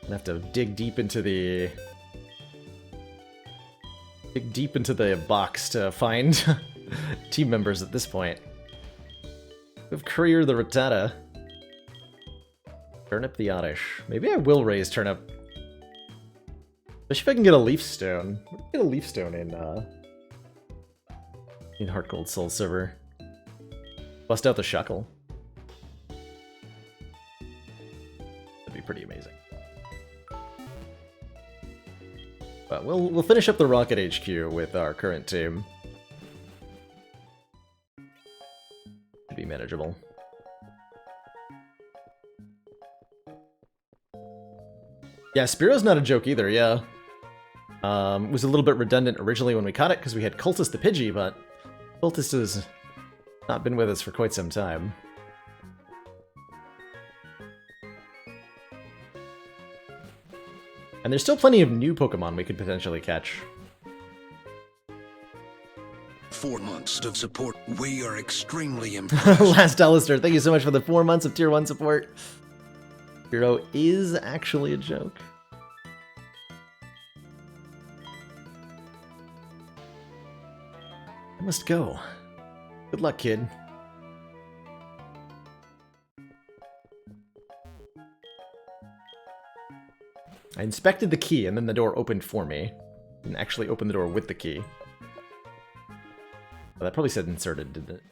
Gonna have to dig deep into the box to find team members at this point. We have Courier the Rattata. Turnip the Oddish. Maybe I will raise Turnip. Especially if I can get a Leaf Stone. Get a Leaf Stone in Heart Gold SoulSilver. Bust out the Shuckle. That'd be pretty amazing. But we'll finish up the Rocket HQ with our current team. Should be manageable. Yeah, Spearo's not a joke either, yeah. It was a little bit redundant originally when we caught it because we had Cultist the Pidgey, but Cultist has not been with us for quite some time. And there's still plenty of new Pokemon we could potentially catch. 4 months of support. We are extremely impressed. Last Alistair, thank you so much for the 4 months of Tier 1 support. Spearow is actually a joke. I must go. Good luck, kid. I inspected the key, and then the door opened for me. And actually opened the door with the key. Well, that probably said inserted, didn't it?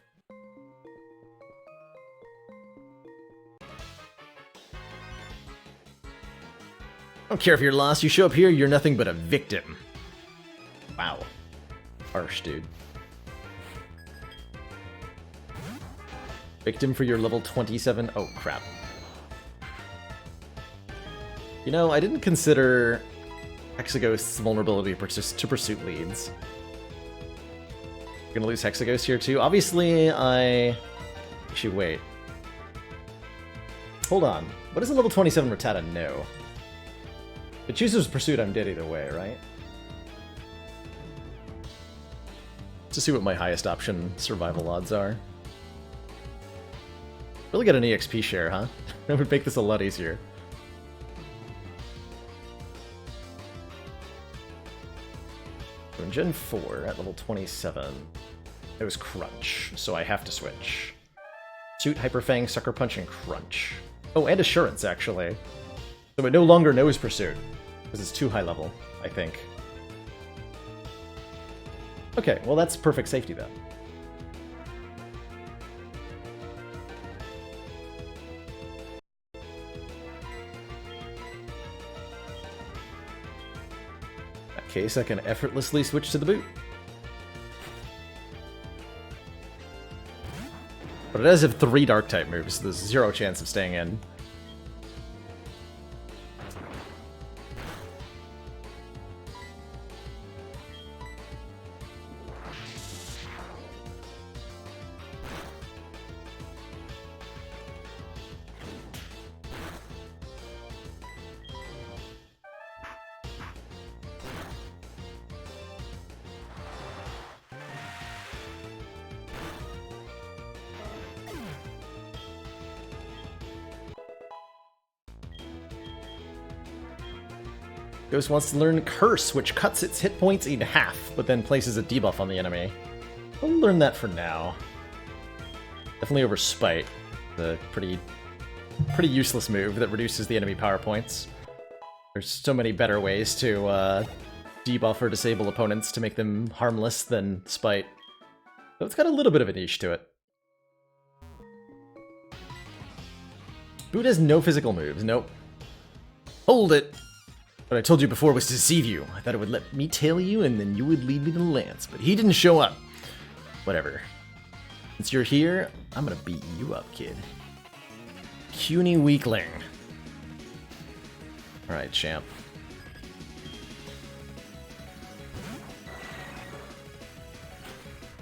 I don't care if you're lost, you show up here, you're nothing but a victim. Wow. Harsh, dude. Victim for your level 27... Oh, crap. You know, I didn't consider Hexaghost's vulnerability to pursuit leads. We're gonna lose Hexaghost here, too. Obviously, Actually, wait. Hold on. What does a level 27 Rattata know? If it chooses Pursuit, I'm dead either way, right? To see what my highest option survival odds are. Really get an EXP share, huh? That would make this a lot easier. So in Gen 4, at level 27, it was Crunch, so I have to switch. Suit, Hyper Fang, Sucker Punch, and Crunch. Oh, and Assurance, actually. So it no longer knows Pursuit, because it's too high level, I think. Okay, well that's perfect safety then. In that case, I can effortlessly switch to the boot. But it does have 3 Dark-type moves, so there's 0 chance of staying in. Ghost wants to learn Curse, which cuts its hit points in half, but then places a debuff on the enemy. I'll learn that for now. Definitely over Spite. The pretty useless move that reduces the enemy power points. There's so many better ways to debuff or disable opponents to make them harmless than Spite. So it's got a little bit of a niche to it. Boot has no physical moves, nope. Hold it! What I told you before was to deceive you. I thought it would let me tail you and then you would lead me to Lance, but he didn't show up. Whatever. Since you're here, I'm gonna beat you up, kid. Puny weakling. Alright, champ.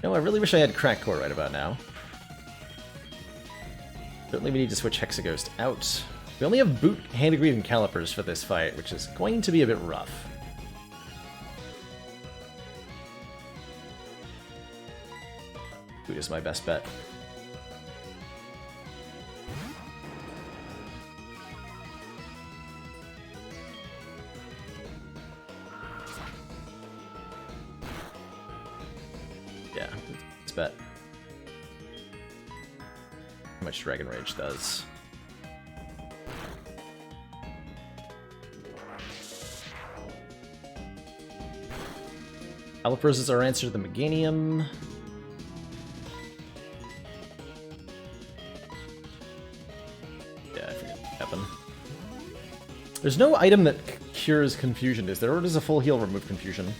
No, I really wish I had Crack Core right about now. Certainly we need to switch Hexaghost out. We only have Boot, Hand Greed, and Calipers for this fight, which is going to be a bit rough. Who is my best bet? Yeah, let's bet. How much Dragon Rage does. Calipers is our answer to the Meganium. Yeah, I forget what happened. There's no item that cures confusion, is there? Or does a full heal remove confusion?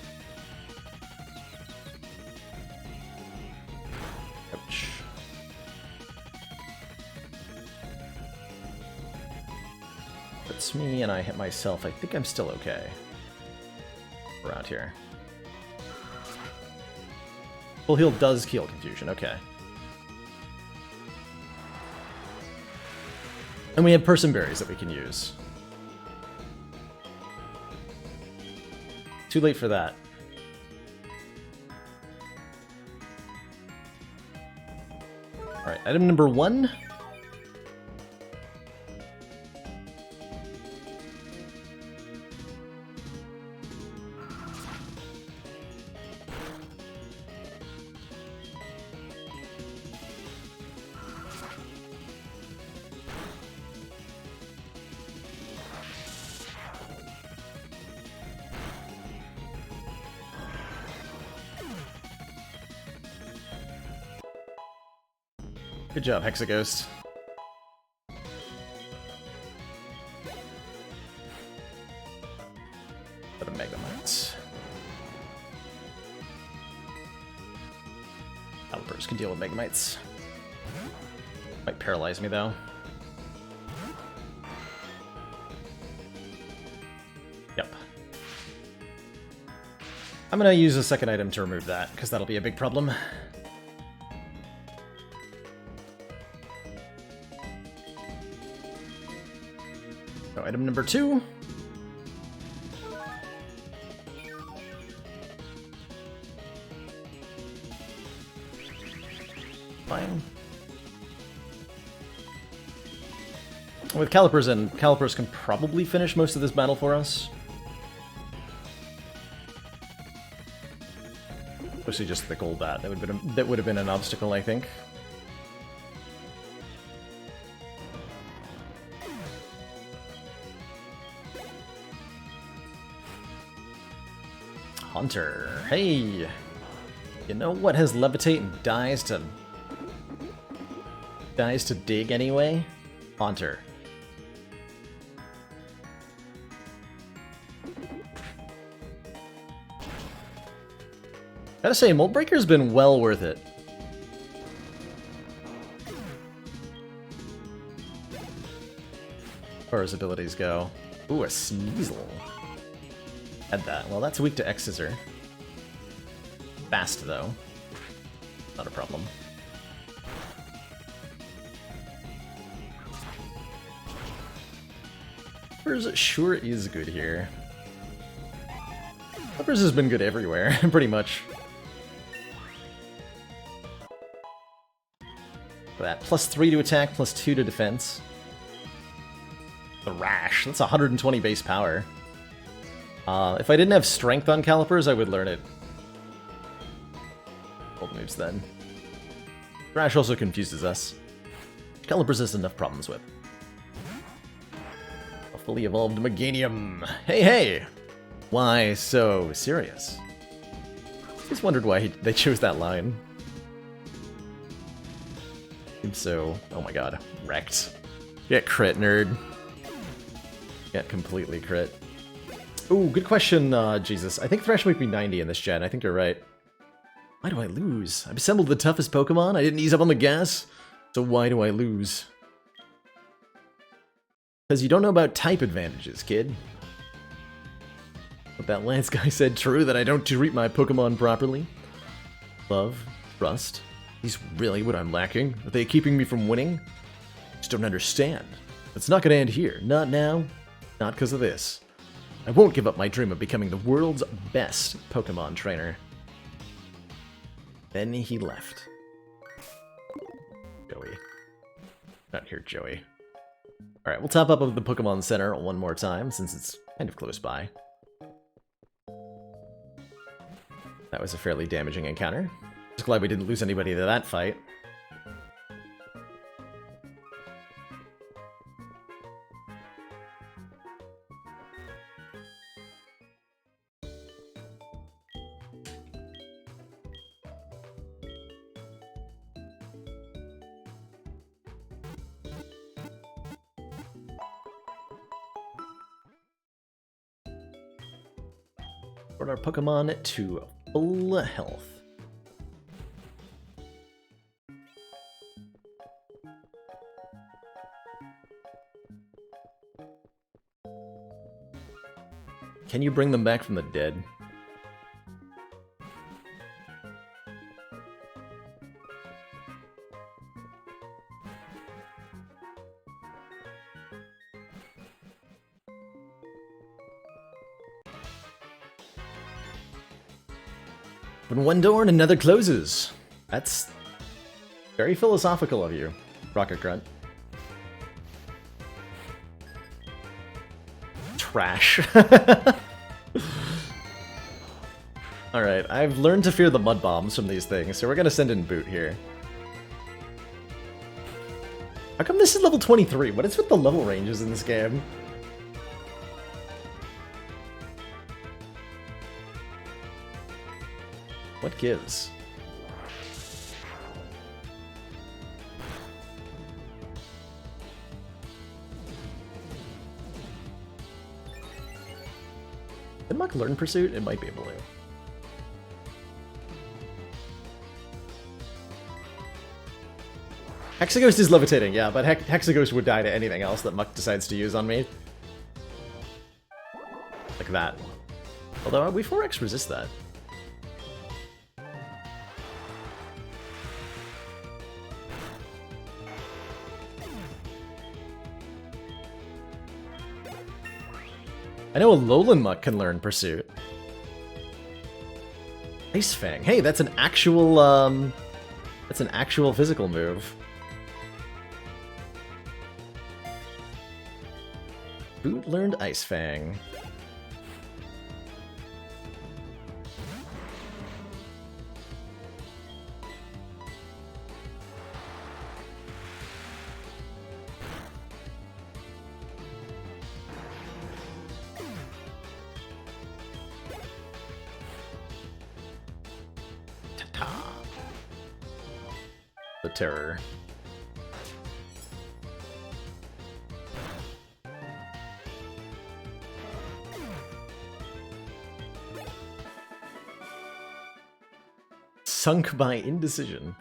Ouch. That's me, and I hit myself. I think I'm still okay. Around here. Full heal does heal confusion, okay. And we have person berries that we can use. Too late for that. Alright, item number 1. Good job, Hexaghost. What a Megamites. Calipers can deal with Megamites. Might paralyze me, though. Yep. I'm gonna use a second item to remove that, because that'll be a big problem. So, item number 2. Fine. With Calipers in, Calipers can probably finish most of this battle for us. Especially just the gold bat. That would have been an obstacle, I think. Hunter. Hey! You know what has levitate and dies to dig anyway? Haunter. Gotta say, Moldbreaker's been well worth it. As far as abilities go. Ooh, a Sneasel. Had that. Well, that's weak to X-Scissor. Fast, though. Not a problem. Peppers sure is good here. Peppers has been good everywhere, pretty much. For that, +3 to attack, +2 to defense. The Rash, that's 120 base power. If I didn't have strength on Calipers, I would learn it. Old moves then. Rash also confuses us. Calipers has enough problems with. A fully evolved Meganium. Hey, hey! Why so serious? Just wondered why they chose that line. Seems so... oh my god. Wrecked. Get crit, nerd. Get completely crit. Ooh, good question, Jesus. I think Thresh might be 90 in this gen. I think you're right. Why do I lose? I've assembled the toughest Pokemon. I didn't ease up on the gas. So why do I lose? Because you don't know about type advantages, kid. But that Lance guy said true, that I don't treat my Pokemon properly. Love, trust. Is really what I'm lacking? Are they keeping me from winning? Just don't understand. It's not gonna end here. Not now. Not because of this. I won't give up my dream of becoming the world's best Pokemon trainer. Then he left. Not here, Joey. Alright, we'll top up of the Pokemon Center one more time, since it's kind of close by. That was a fairly damaging encounter. Just glad we didn't lose anybody to that fight. Brought our Pokemon to full health. Can you bring them back from the dead? Open one door and another closes. That's very philosophical of you, Rocket Grunt. Trash. Alright, I've learned to fear the mud bombs from these things, so we're gonna send in Boot here. How come this is level 23? What is with the level ranges in this game? What gives? Can Muck learn Pursuit? It might be able to. Hexaghost is levitating, yeah, but Hexaghost would die to anything else that Muck decides to use on me. Like that. Although we 4x resist that. I know a Alolan Muck can learn Pursuit. Ice Fang. Hey, that's an actual physical move. Boot learned Ice Fang. The terror. Sunk by indecision.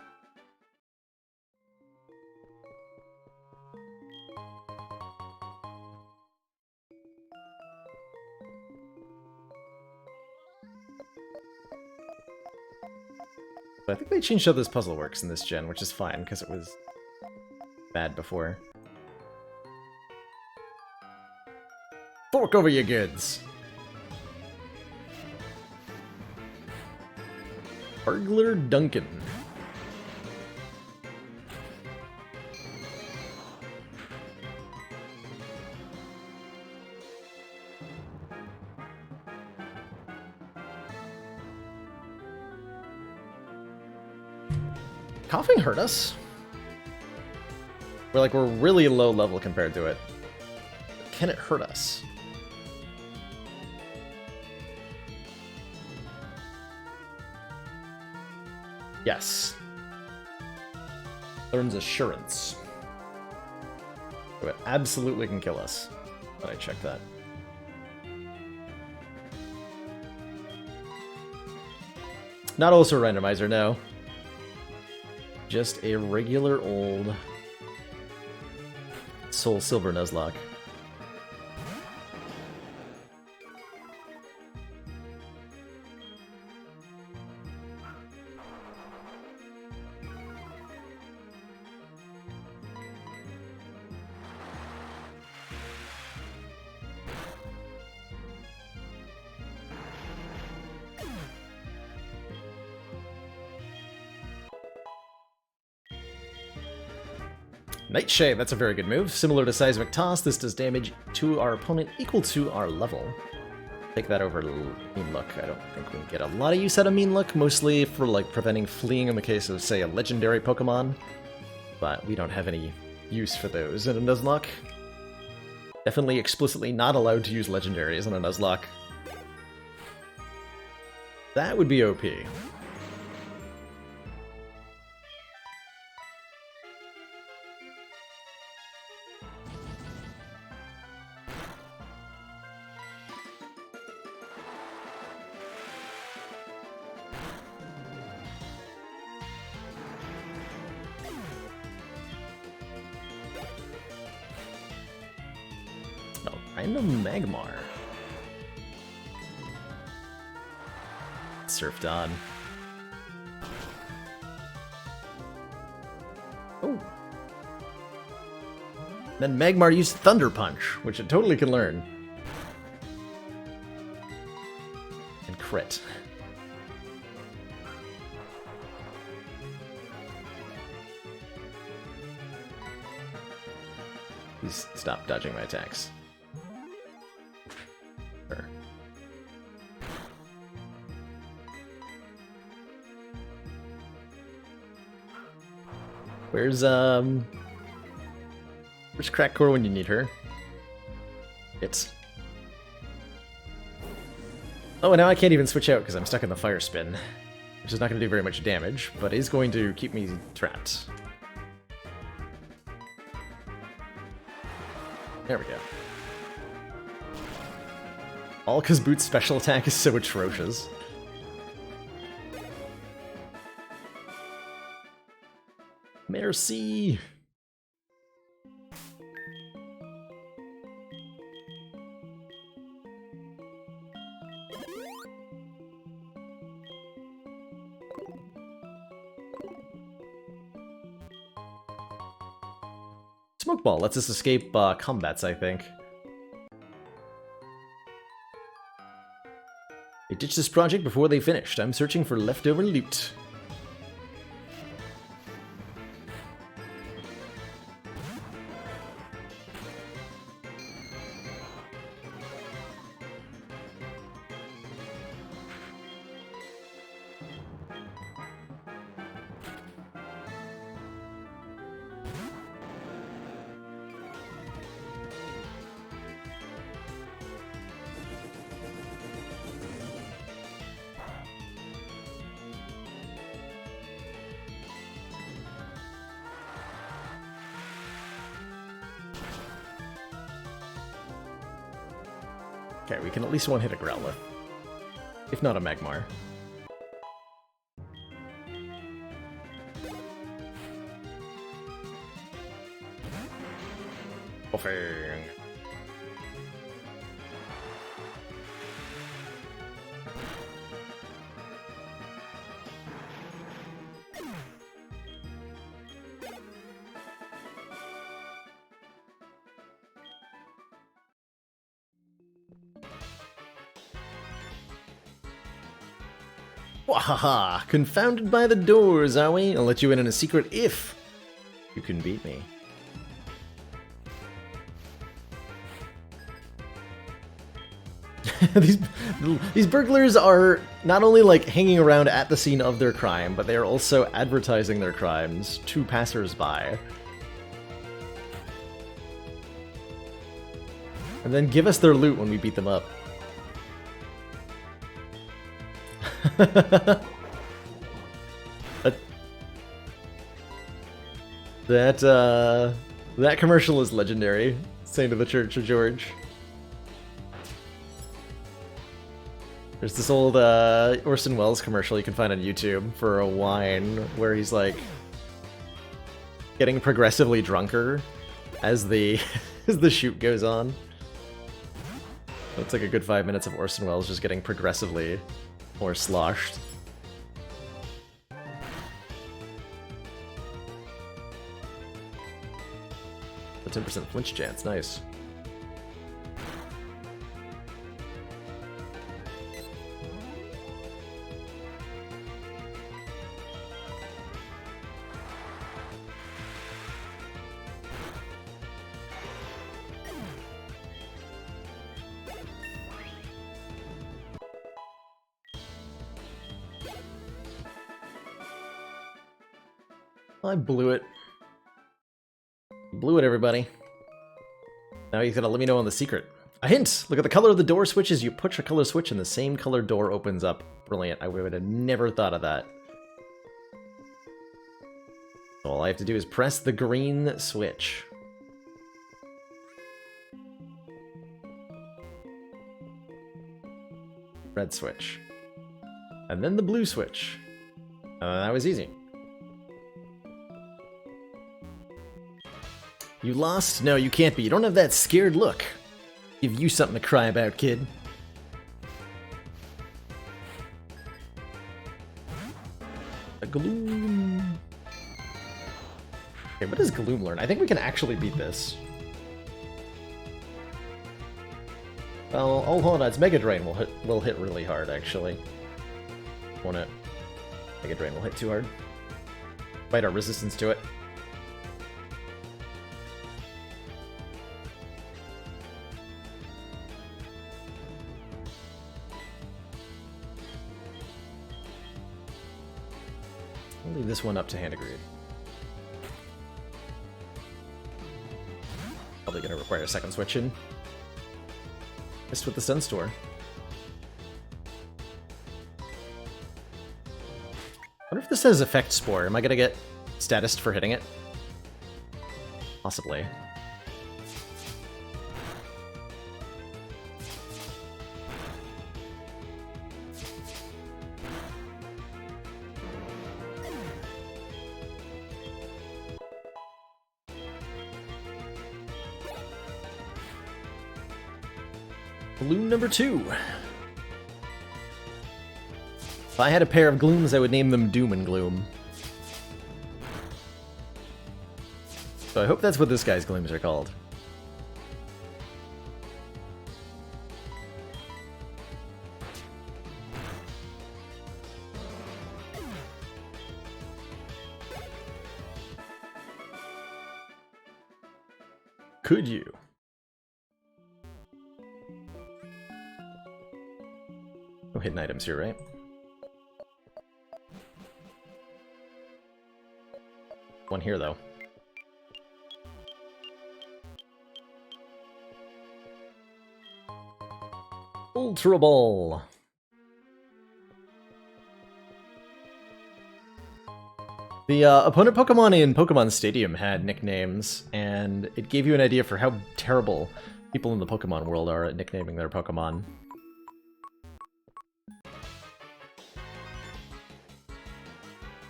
But I think they changed how this puzzle works in this gen, which is fine, because it was bad before. Fork over your goods! Burglar Duncan. Coughing hurt us? We're really low level compared to it. Can it hurt us? Yes. Learns Assurance. So it absolutely can kill us. But I checked that. Not also a randomizer, no. Just a regular old SoulSilver Nuzlocke. Nightshade, that's a very good move. Similar to Seismic Toss, this does damage to our opponent equal to our level. Take that over Mean Look. I don't think we get a lot of use out of Mean Look, mostly for like preventing fleeing in the case of, say, a legendary Pokemon. But we don't have any use for those in a Nuzlocke. Definitely explicitly not allowed to use legendaries in a Nuzlocke. That would be OP. Random Magmar. Surfed on. Oh. Then Magmar used Thunder Punch, which it totally can learn. And crit. Please stop dodging my attacks. Where's Crackcore when you need her? It's... Oh, and now I can't even switch out because I'm stuck in the Fire Spin, which is not going to do very much damage, but is going to keep me trapped. There we go. All because Boot's special attack is so atrocious. Merci! Smoke Ball lets us escape combats, I think. They ditched this project before they finished. I'm searching for leftover loot. Okay, we can at least one-hit a Growlithe. If not a Magmar. Offing. Wahaha! Confounded by the doors, are we? I'll let you in on a secret if you can beat me. These burglars are not only like hanging around at the scene of their crime, but they are also advertising their crimes to passers-by. And then give us their loot when we beat them up. That commercial is legendary. Saint of the Church of George. There's this old Orson Welles commercial you can find on YouTube for a wine where he's like getting progressively drunker as the as the shoot goes on. It's like a good 5 minutes of Orson Welles just getting progressively more sloshed. A 10% flinch chance, nice. I blew it. Blew it, everybody. Now he's gonna let me know on the secret. A hint! Look at the color of the door switches. You push a color switch and the same color door opens up. Brilliant. I would have never thought of that. All I have to do is press the green switch. Red switch. And then the blue switch. That was easy. You lost? No, you can't be. You don't have that scared look. Give you something to cry about, kid. A Gloom. Okay, what does Gloom learn? I think we can actually beat this. Well, oh, hold on. It's Mega Drain will hit really hard, actually. Won't it? Mega Drain will hit too hard. Fight our resistance to it. I'll leave this one up to Hand of Greed. Probably gonna require a second switch in. Missed with the Sun Store. Wonder if this has Effect Spore. Am I gonna get statused for hitting it? Possibly. Gloom number 2. If I had a pair of Glooms, I would name them Doom and Gloom. So I hope that's what this guy's Glooms are called. Could you? No hidden items here, right? One here, though. Ultra Ball! The opponent Pokemon in Pokemon Stadium had nicknames, and it gave you an idea for how terrible people in the Pokemon world are at nicknaming their Pokemon.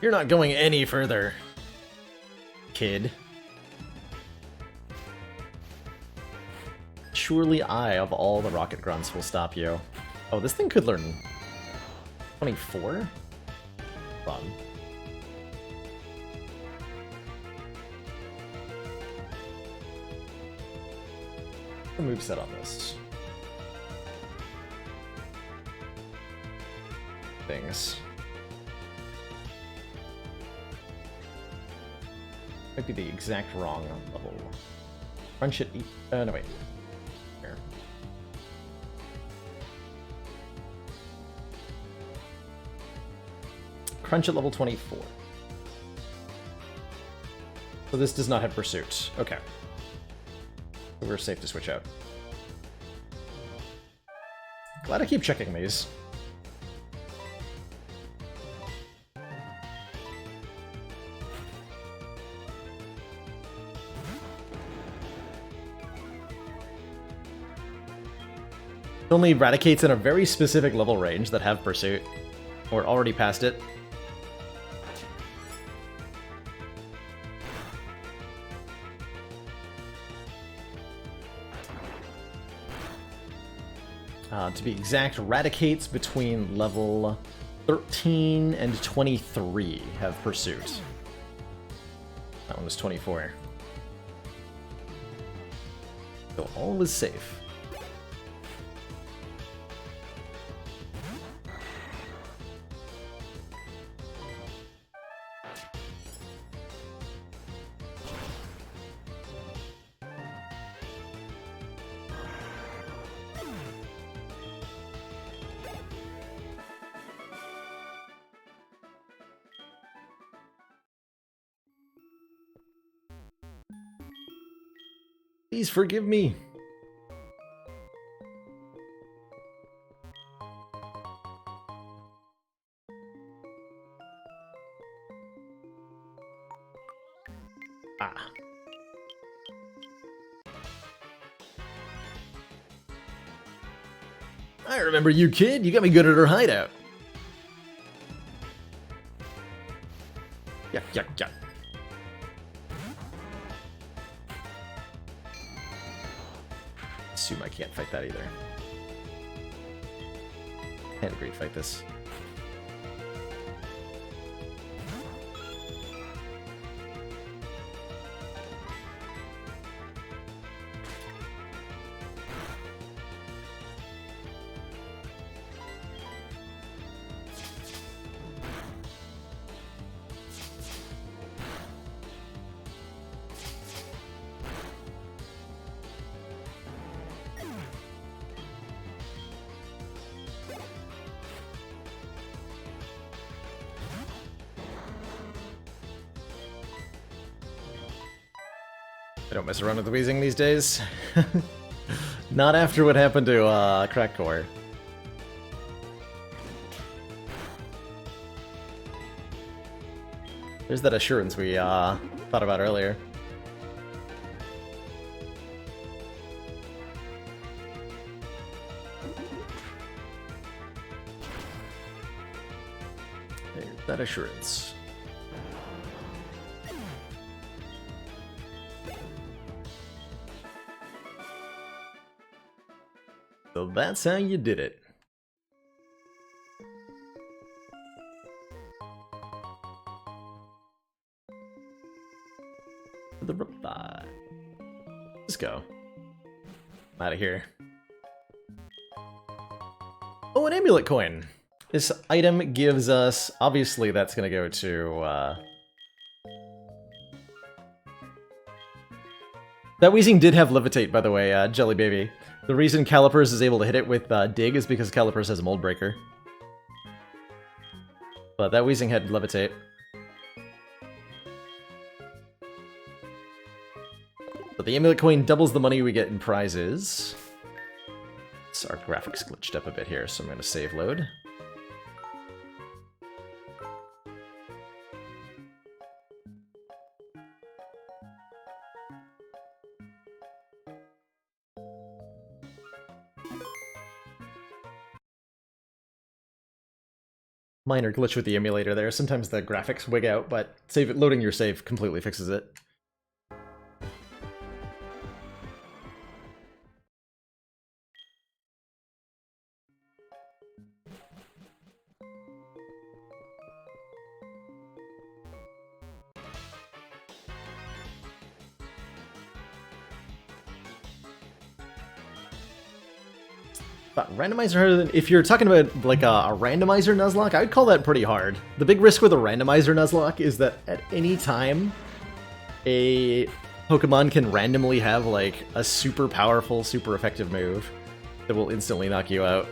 You're not going any further, kid. Surely I, of all the Rocket Grunts, will stop you. Oh, this thing could learn 24? Fun. The moveset on this. Things. Might be the exact wrong level. Crunch it. No, wait. Here. Crunch at level 24. So this does not have Pursuit. Okay. So we're safe to switch out. Glad I keep checking these. It only eradicates in a very specific level range that have Pursuit, or already past it. To be exact, eradicates between level 13 and 23 have Pursuit. That one was 24. So all is safe. Please forgive me. Ah. I remember you, kid. You got me good at her hideout. Yuck, yuck, yuck. Assume I can't fight that either. Can't agree to fight this. I don't mess around with the Weezing these days. Not after what happened to Crackcore. There's that assurance we thought about earlier. There's that assurance. So that's how you did it. The reply. Let's go. I'm out of here. Oh, an amulet coin. This item gives us, obviously that's gonna go to, That Weezing did have Levitate, by the way, Jelly Baby. The reason Calipers is able to hit it with Dig is because Calipers has a Mold Breaker. But that Weezing had Levitate. But the amulet coin doubles the money we get in prizes. So our graphics glitched up a bit here, so I'm going to save load. Minor glitch with the emulator there. Sometimes the graphics wig out, but loading your save completely fixes it. Randomizer, if you're talking about like a randomizer Nuzlocke, I would call that pretty hard. The big risk with a randomizer Nuzlocke is that at any time, a Pokemon can randomly have like a super powerful, super effective move that will instantly knock you out.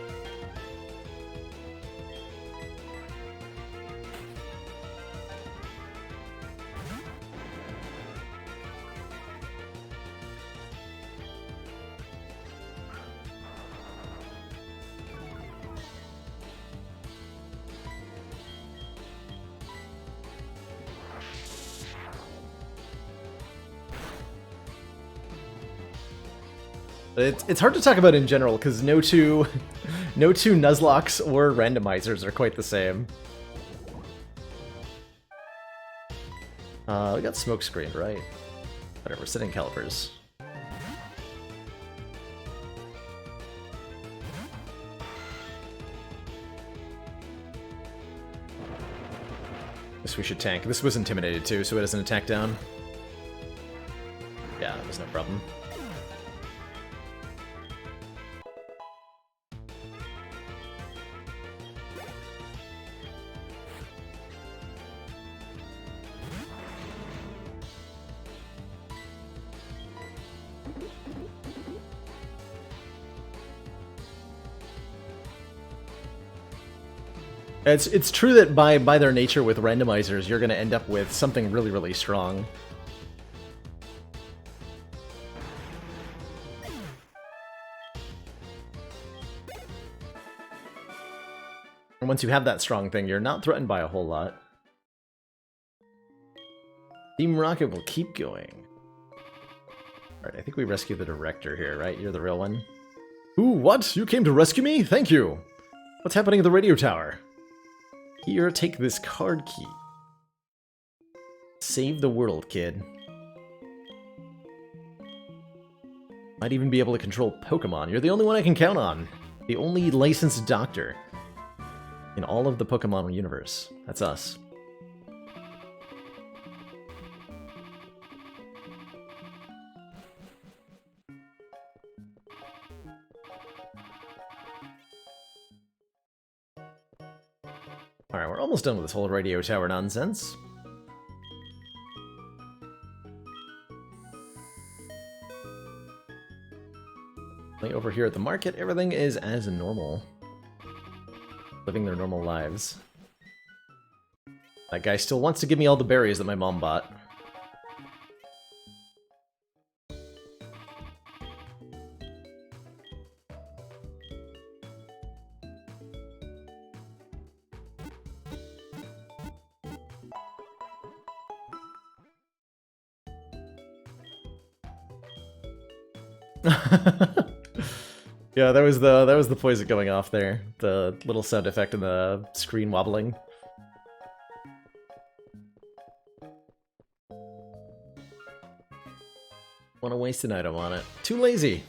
It's hard to talk about in general, because no two Nuzlockes or randomizers are quite the same. We got smoke screened, right? Whatever, sitting calipers. This we should tank. This was intimidated too, so it doesn't attack down. Yeah, there's no problem. It's true that by their nature with randomizers, you're going to end up with something really, really strong. And once you have that strong thing, you're not threatened by a whole lot. Team Rocket will keep going. Alright, I think we rescue the director here, right? You're the real one. Ooh, what? You came to rescue me? Thank you! What's happening at the radio tower? Here, take this card key. Save the world, kid. Might even be able to control Pokemon. You're the only one I can count on. The only licensed doctor in all of the Pokemon universe. That's us. Alright, we're almost done with this whole radio tower nonsense. Over here at the market, everything is as normal. Living their normal lives. That guy still wants to give me all the berries that my mom bought. Yeah, that was the poison going off there. The little sound effect and the screen wobbling. Want to waste an item on it. Too lazy.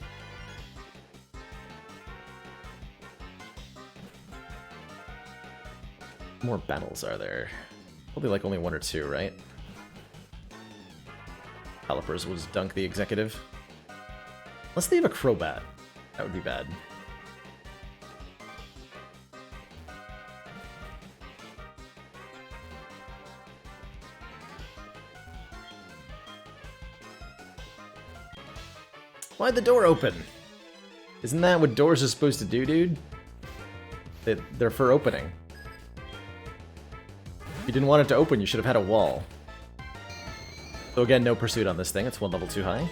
How more battles are there? Probably like only one or two, right? Calipers will just dunk the executive. Unless they have a Crobat. That would be bad. Why'd the door open? Isn't that what doors are supposed to do, dude? They're for opening. If you didn't want it to open, you should have had a wall. So again, no pursuit on this thing. It's one level too high.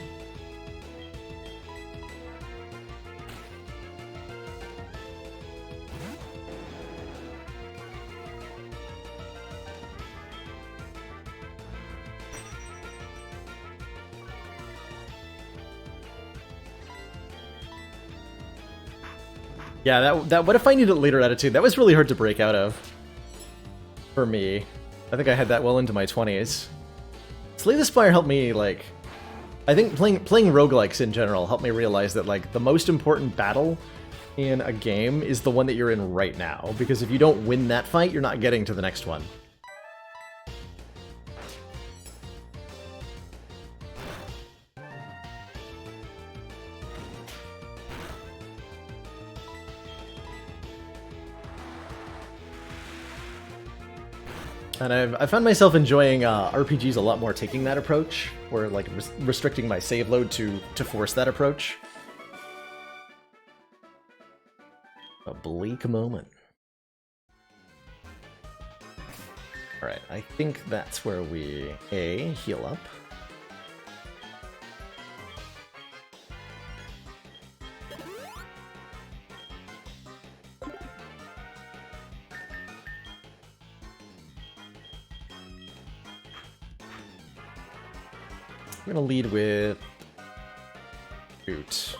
Yeah, that what if I needed later attitude? That was really hard to break out of. For me. I think I had that well into my 20s. Slay the Spire helped me, like... I think playing roguelikes in general helped me realize that, like, the most important battle in a game is the one that you're in right now. Because if you don't win that fight, you're not getting to the next one. And I found myself enjoying RPGs a lot more taking that approach, or like restricting my save load to force that approach. A bleak moment. Alright, I think that's where we, A, heal up. I'm gonna lead with Boot.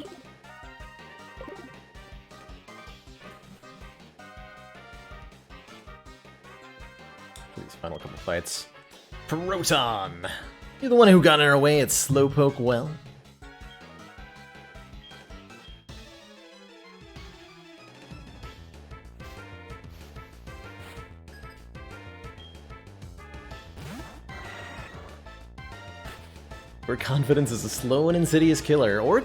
For these final couple fights. Proton! You're the one who got in our way at Slowpoke Well. Where confidence is a slow and insidious killer, or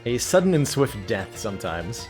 a sudden and swift death sometimes.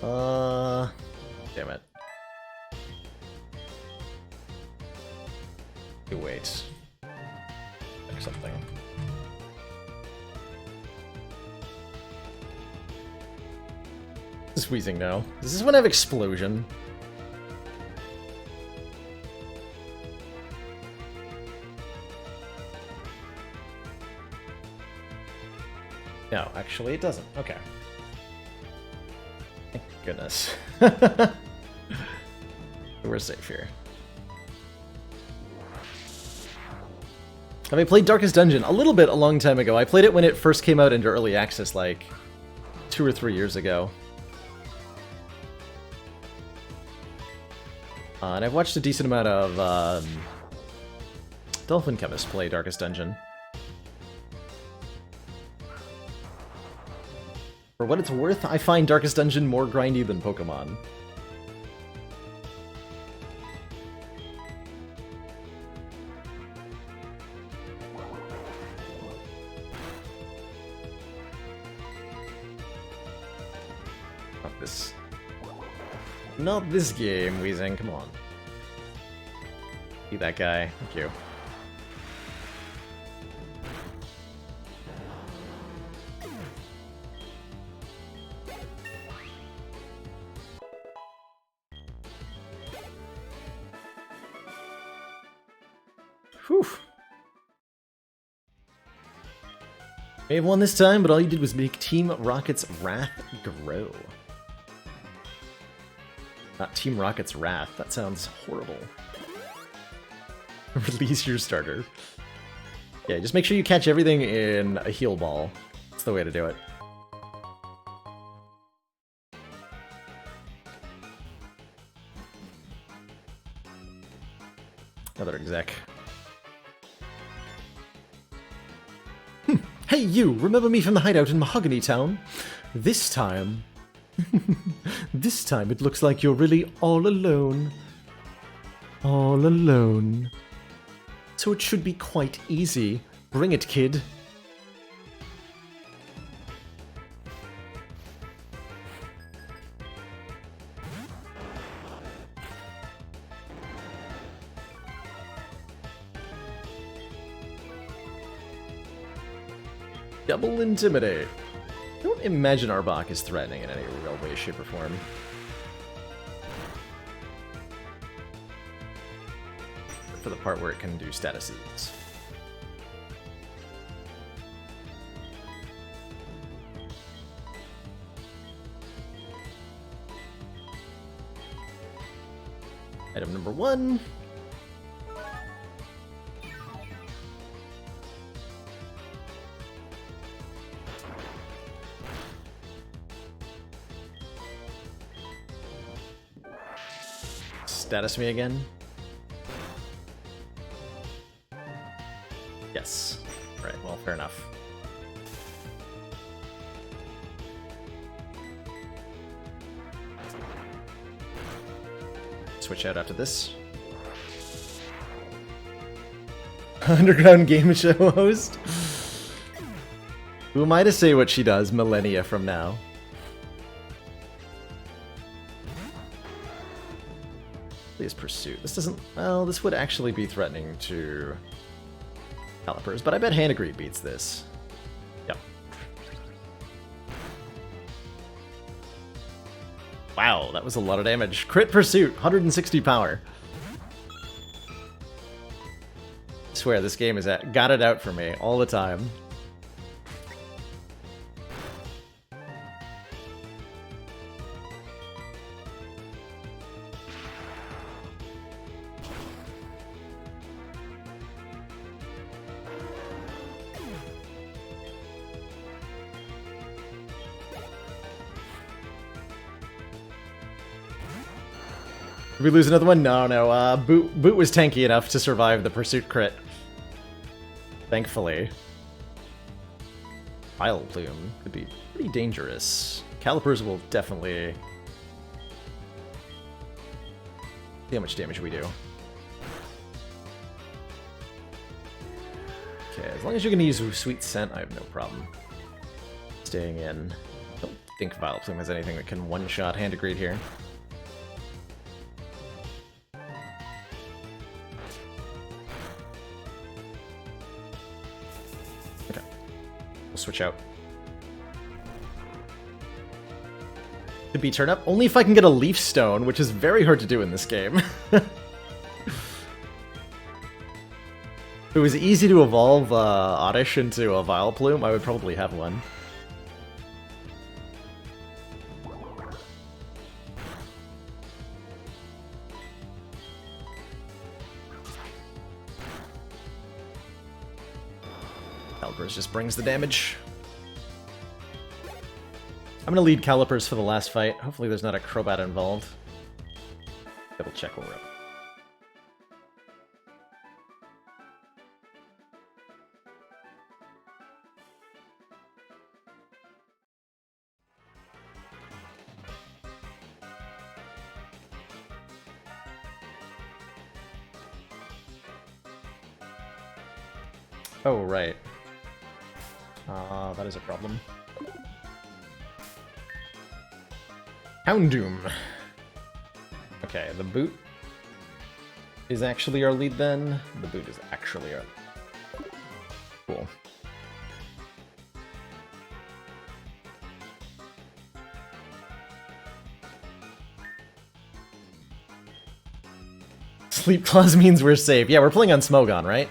Damn it. Hey, wait. Like something. This is wheezing now. Does this one have explosion? No, actually it doesn't. Okay. Thank goodness. We're safe here. Have I played Darkest Dungeon? A little bit a long time ago. I played it when it first came out into early access, like 2 or 3 years ago. And I've watched a decent amount of Dolphin Chemist play Darkest Dungeon. For what it's worth, I find Darkest Dungeon more grindy than Pokemon. Not this game, Weezing, come on. Be that guy, thank you. Whew. May have won this time, but all you did was make Team Rocket's wrath grow. Not Team Rocket's wrath. That sounds horrible. Release your starter. Yeah, just make sure you catch everything in a heal ball. That's the way to do it. Another exec. Hey you! Remember me from the hideout in Mahogany Town? This time... This time it looks like you're really all alone. All alone. So it should be quite easy. Bring it, kid. Double Intimidate. I don't imagine Arbok is threatening in any real way, shape, or form. For the part where it can do statuses. Item number 1. Status me again? Yes. Right, well, fair enough. Switch out after this. Underground game show host? Who am I to say what she does millennia from now? Please Pursuit. This doesn't... Well, this would actually be threatening to Calipers, but I bet Hanagreed beats this. Yep. Wow, that was a lot of damage. Crit Pursuit, 160 power. I swear, this game is got it out for me all the time. Did we lose another one? No. Boot was tanky enough to survive the Pursuit crit. Thankfully. Pile Plume could be pretty dangerous. Calipers will definitely... See how much damage we do. Okay, as long as you're going to use Sweet Scent, I have no problem staying in. Don't think Vileplume has anything that can one-shot Hand of Greed here. Okay. We'll switch out. To be turn up, only if I can get a Leaf Stone, which is very hard to do in this game. If it was easy to evolve Oddish into a Vileplume, I would probably have one. Calipers just brings the damage. I'm gonna lead Calipers for the last fight. Hopefully there's not a Crobat involved. Double check when we're up. Oh, right. That is a problem. Houndoom. Okay, the boot is actually our lead then. The boot is actually our... Cool. Sleep Claws means we're safe. Yeah, we're playing on Smogon, right?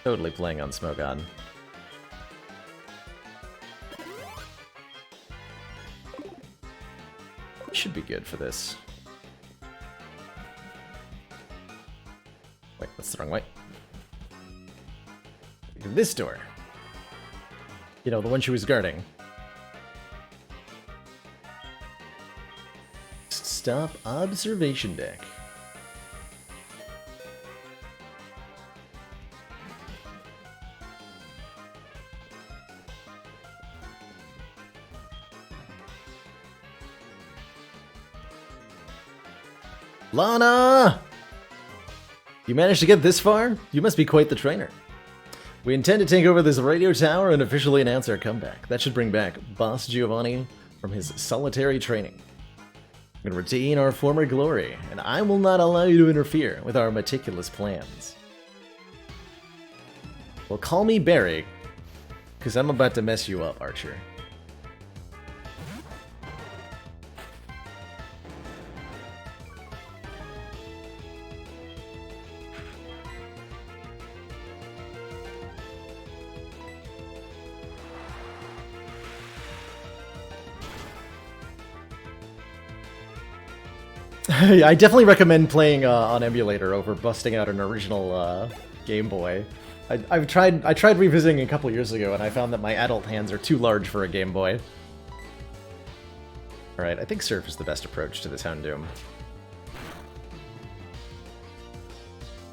Totally playing on Smogon. Should be good for this. Wait, that's the wrong way. This door. You know, the one she was guarding. Stop observation deck. Lana! You managed to get this far? You must be quite the trainer. We intend to take over this radio tower and officially announce our comeback. That should bring back Boss Giovanni from his solitary training. We can retain our former glory, and I will not allow you to interfere with our meticulous plans. Well, call me Barry, because I'm about to mess you up, Archer. I definitely recommend playing on emulator over busting out an original Game Boy. I tried revisiting a couple years ago, and I found that my adult hands are too large for a Game Boy. Alright, I think Surf is the best approach to this Houndoom.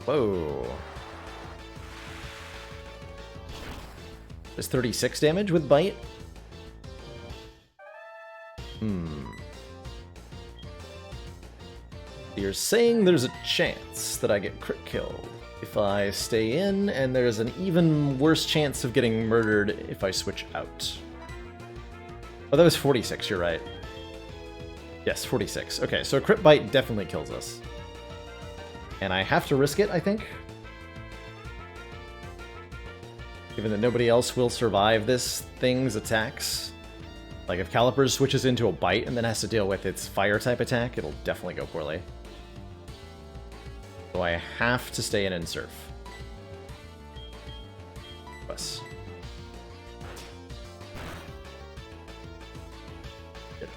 Whoa. There's 36 damage with Bite? You're saying there's a chance that I get crit killed if I stay in, and there's an even worse chance of getting murdered if I switch out. Oh, that was 46, you're right. Yes, 46. Okay, so a crit bite definitely kills us. And I have to risk it, I think. Given that nobody else will survive this thing's attacks. Like, if Calipers switches into a bite and then has to deal with its fire-type attack, it'll definitely go poorly. So I have to stay in and surf. Yes. Good.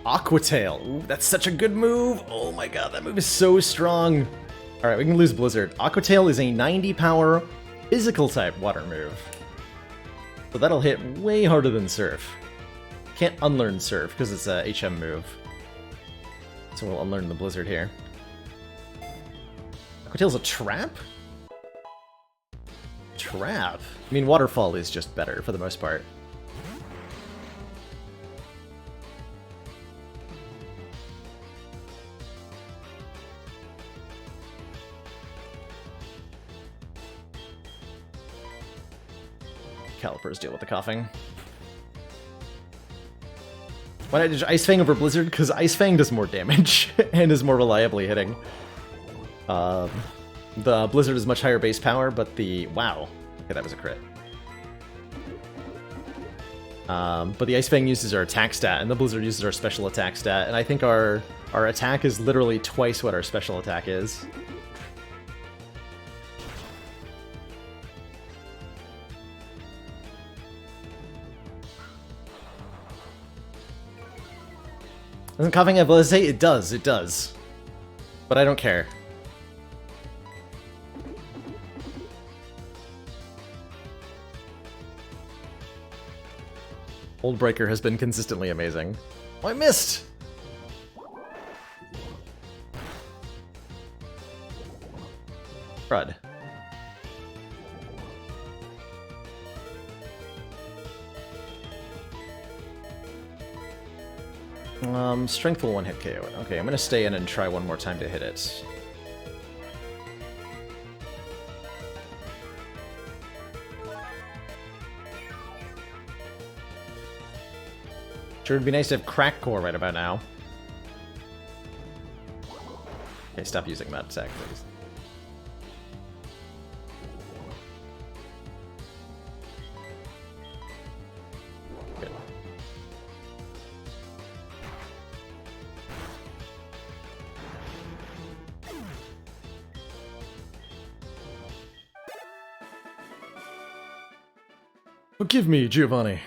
Aqua Tail. Ooh, that's such a good move. Oh my god, that move is so strong. Alright, we can lose Blizzard. Aqua Tail is a 90 power physical type water move. So that'll hit way harder than Surf. Can't unlearn Surf because it's a HM move. So we'll unlearn the Blizzard here. Aqua Tail's a trap? Trap? I mean, Waterfall is just better for the most part. Calipers deal with the coughing. Why not just Ice Fang over Blizzard? Because Ice Fang does more damage and is more reliably hitting. The Blizzard is much higher base power, but the... Wow. Okay, that was a crit. But the Ice Fang uses our attack stat, and the Blizzard uses our special attack stat, and I think our attack is literally twice what our special attack is. Doesn't coughing have Blizzard? It does, it does. But I don't care. Old Breaker has been consistently amazing. Oh, I missed! Crud. Strength will one-hit KO it. Okay, I'm gonna stay in and try one more time to hit it. Sure would be nice to have Crack Core right about now. Okay, stop using that attack, please. Good. Forgive me, Giovanni.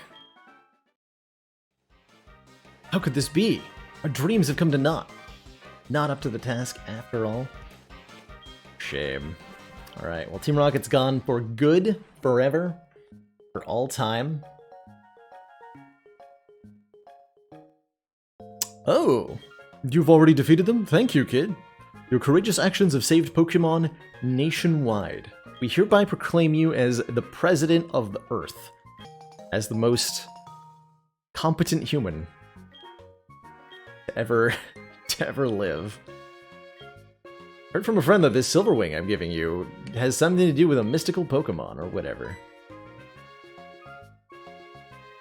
How could this be? Our dreams have come to naught. Not up to the task after all. Shame. Alright, well Team Rocket's gone for good, forever, for all time. Oh! You've already defeated them? Thank you, kid. Your courageous actions have saved Pokemon nationwide. We hereby proclaim you as the President of the Earth. As the most competent human to ever live. Heard from a friend that this Silverwing I'm giving you has something to do with a mystical Pokemon or whatever.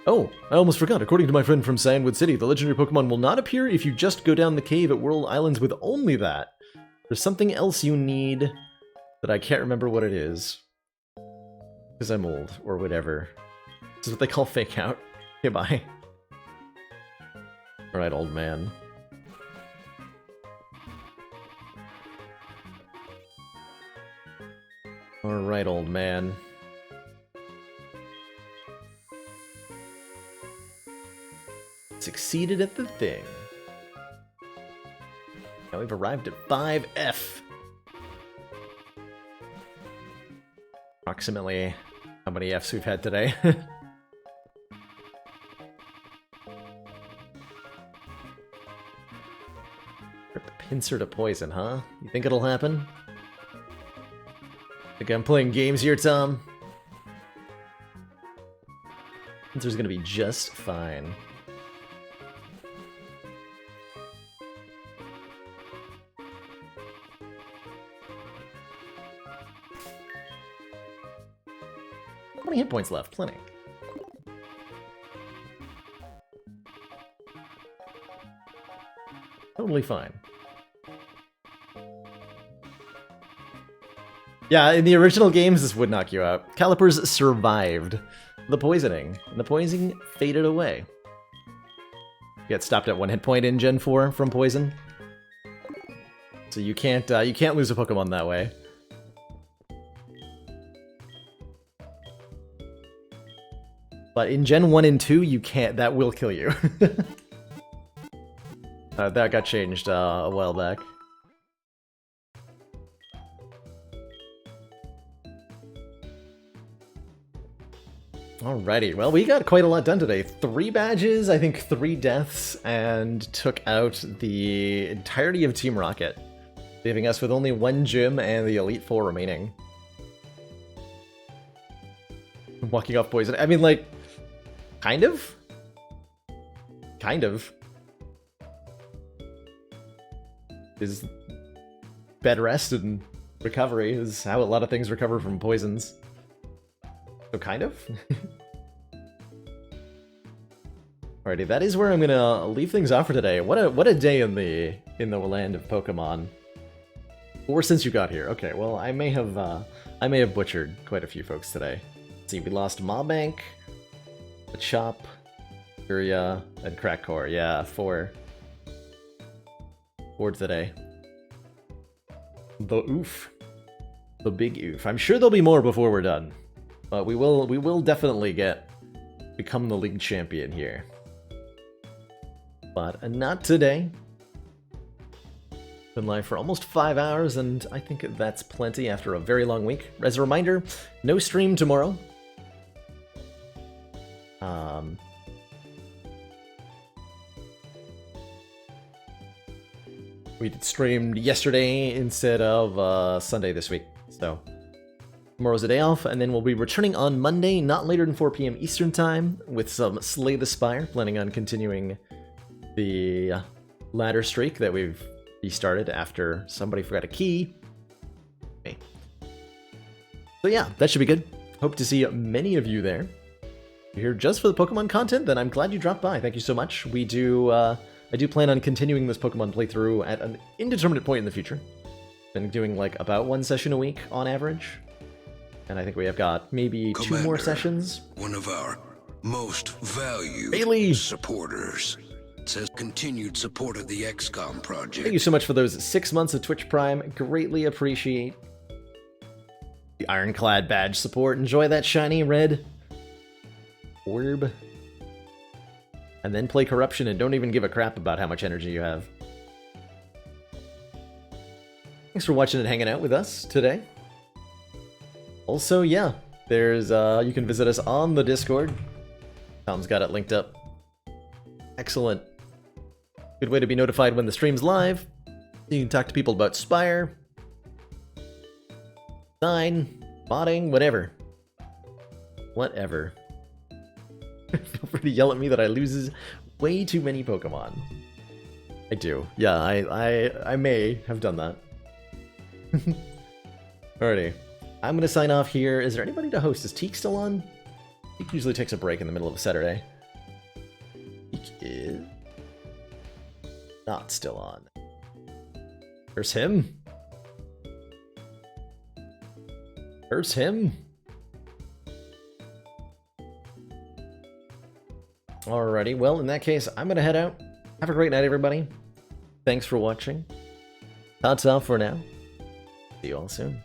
Oh, I almost forgot. According to my friend from Cyanwood City, the legendary Pokemon will not appear if you just go down the cave at Whirl Islands with only that. There's something else you need that I can't remember what it is. Because I'm old, or whatever. This is what they call fake out. Okay, bye. Alright, old man. Alright, old man. Succeeded at the thing. Now we've arrived at 5F. Approximately how many Fs we've had today. Pincer to poison, huh? You think it'll happen? Think I'm playing games here, Tom? Pincer's gonna be just fine. How many hit points left? Plenty. Totally fine. Yeah, in the original games, this would knock you out. Calipers survived the poisoning, and the poisoning faded away. You get stopped at 1 hit point in Gen 4 from poison. So you can't lose a Pokemon that way. But in Gen 1 and 2, you can't. That will kill you. That got changed a while back. Alrighty, well, we got quite a lot done today. 3 badges, I think 3 deaths, and took out the entirety of Team Rocket, leaving us with only 1 gym and the Elite 4 remaining. Walking off poison. I mean, like, kind of? Kind of. Is bed rest and recovery is how a lot of things recover from poisons. So kind of? Alrighty, that is where I'm gonna leave things off for today. What a day in the land of Pokemon. Or since you got here. Okay, well I may have butchered quite a few folks today. Let's see, we lost Mabank, the Chop, Furia, and Crackcore. Yeah, 4 today. The oof. The big oof. I'm sure there'll be more before we're done. But we will definitely become the league champion here. But not today. Been live for almost 5 hours, and I think that's plenty after a very long week. As a reminder, no stream tomorrow. We streamed yesterday instead of Sunday this week, so tomorrow's a day off, and then we'll be returning on Monday, not later than 4 p.m. Eastern Time, with some Slay the Spire, planning on continuing the ladder streak that we've restarted after somebody forgot a key. Okay. So yeah, that should be good. Hope to see many of you there. If you're here just for the Pokemon content, then I'm glad you dropped by. Thank you so much. I do plan on continuing this Pokemon playthrough at an indeterminate point in the future. Been doing like about 1 session a week on average. And I think we have got maybe Commander, 2 more sessions. One of our most valued Bailey supporters says continued support of the XCOM project. Thank you so much for those 6 months of Twitch Prime. Greatly appreciate the Ironclad badge support. Enjoy that shiny red orb. And then play Corruption and don't even give a crap about how much energy you have. Thanks for watching and hanging out with us today. Also, yeah, there's you can visit us on the Discord. Tom's got it linked up. Excellent. Good way to be notified when the stream's live. You can talk to people about Spire, design, modding, whatever. Whatever. Feel free to yell at me that I lose way too many Pokemon. I do. Yeah, I may have done that. Alrighty. I'm going to sign off here. Is there anybody to host? Is Teak still on? Teak usually takes a break in the middle of a Saturday. Teak is not still on. There's him. There's him. Alrighty, well, in that case, I'm going to head out. Have a great night, everybody. Thanks for watching. Ta-ta for now. See you all soon.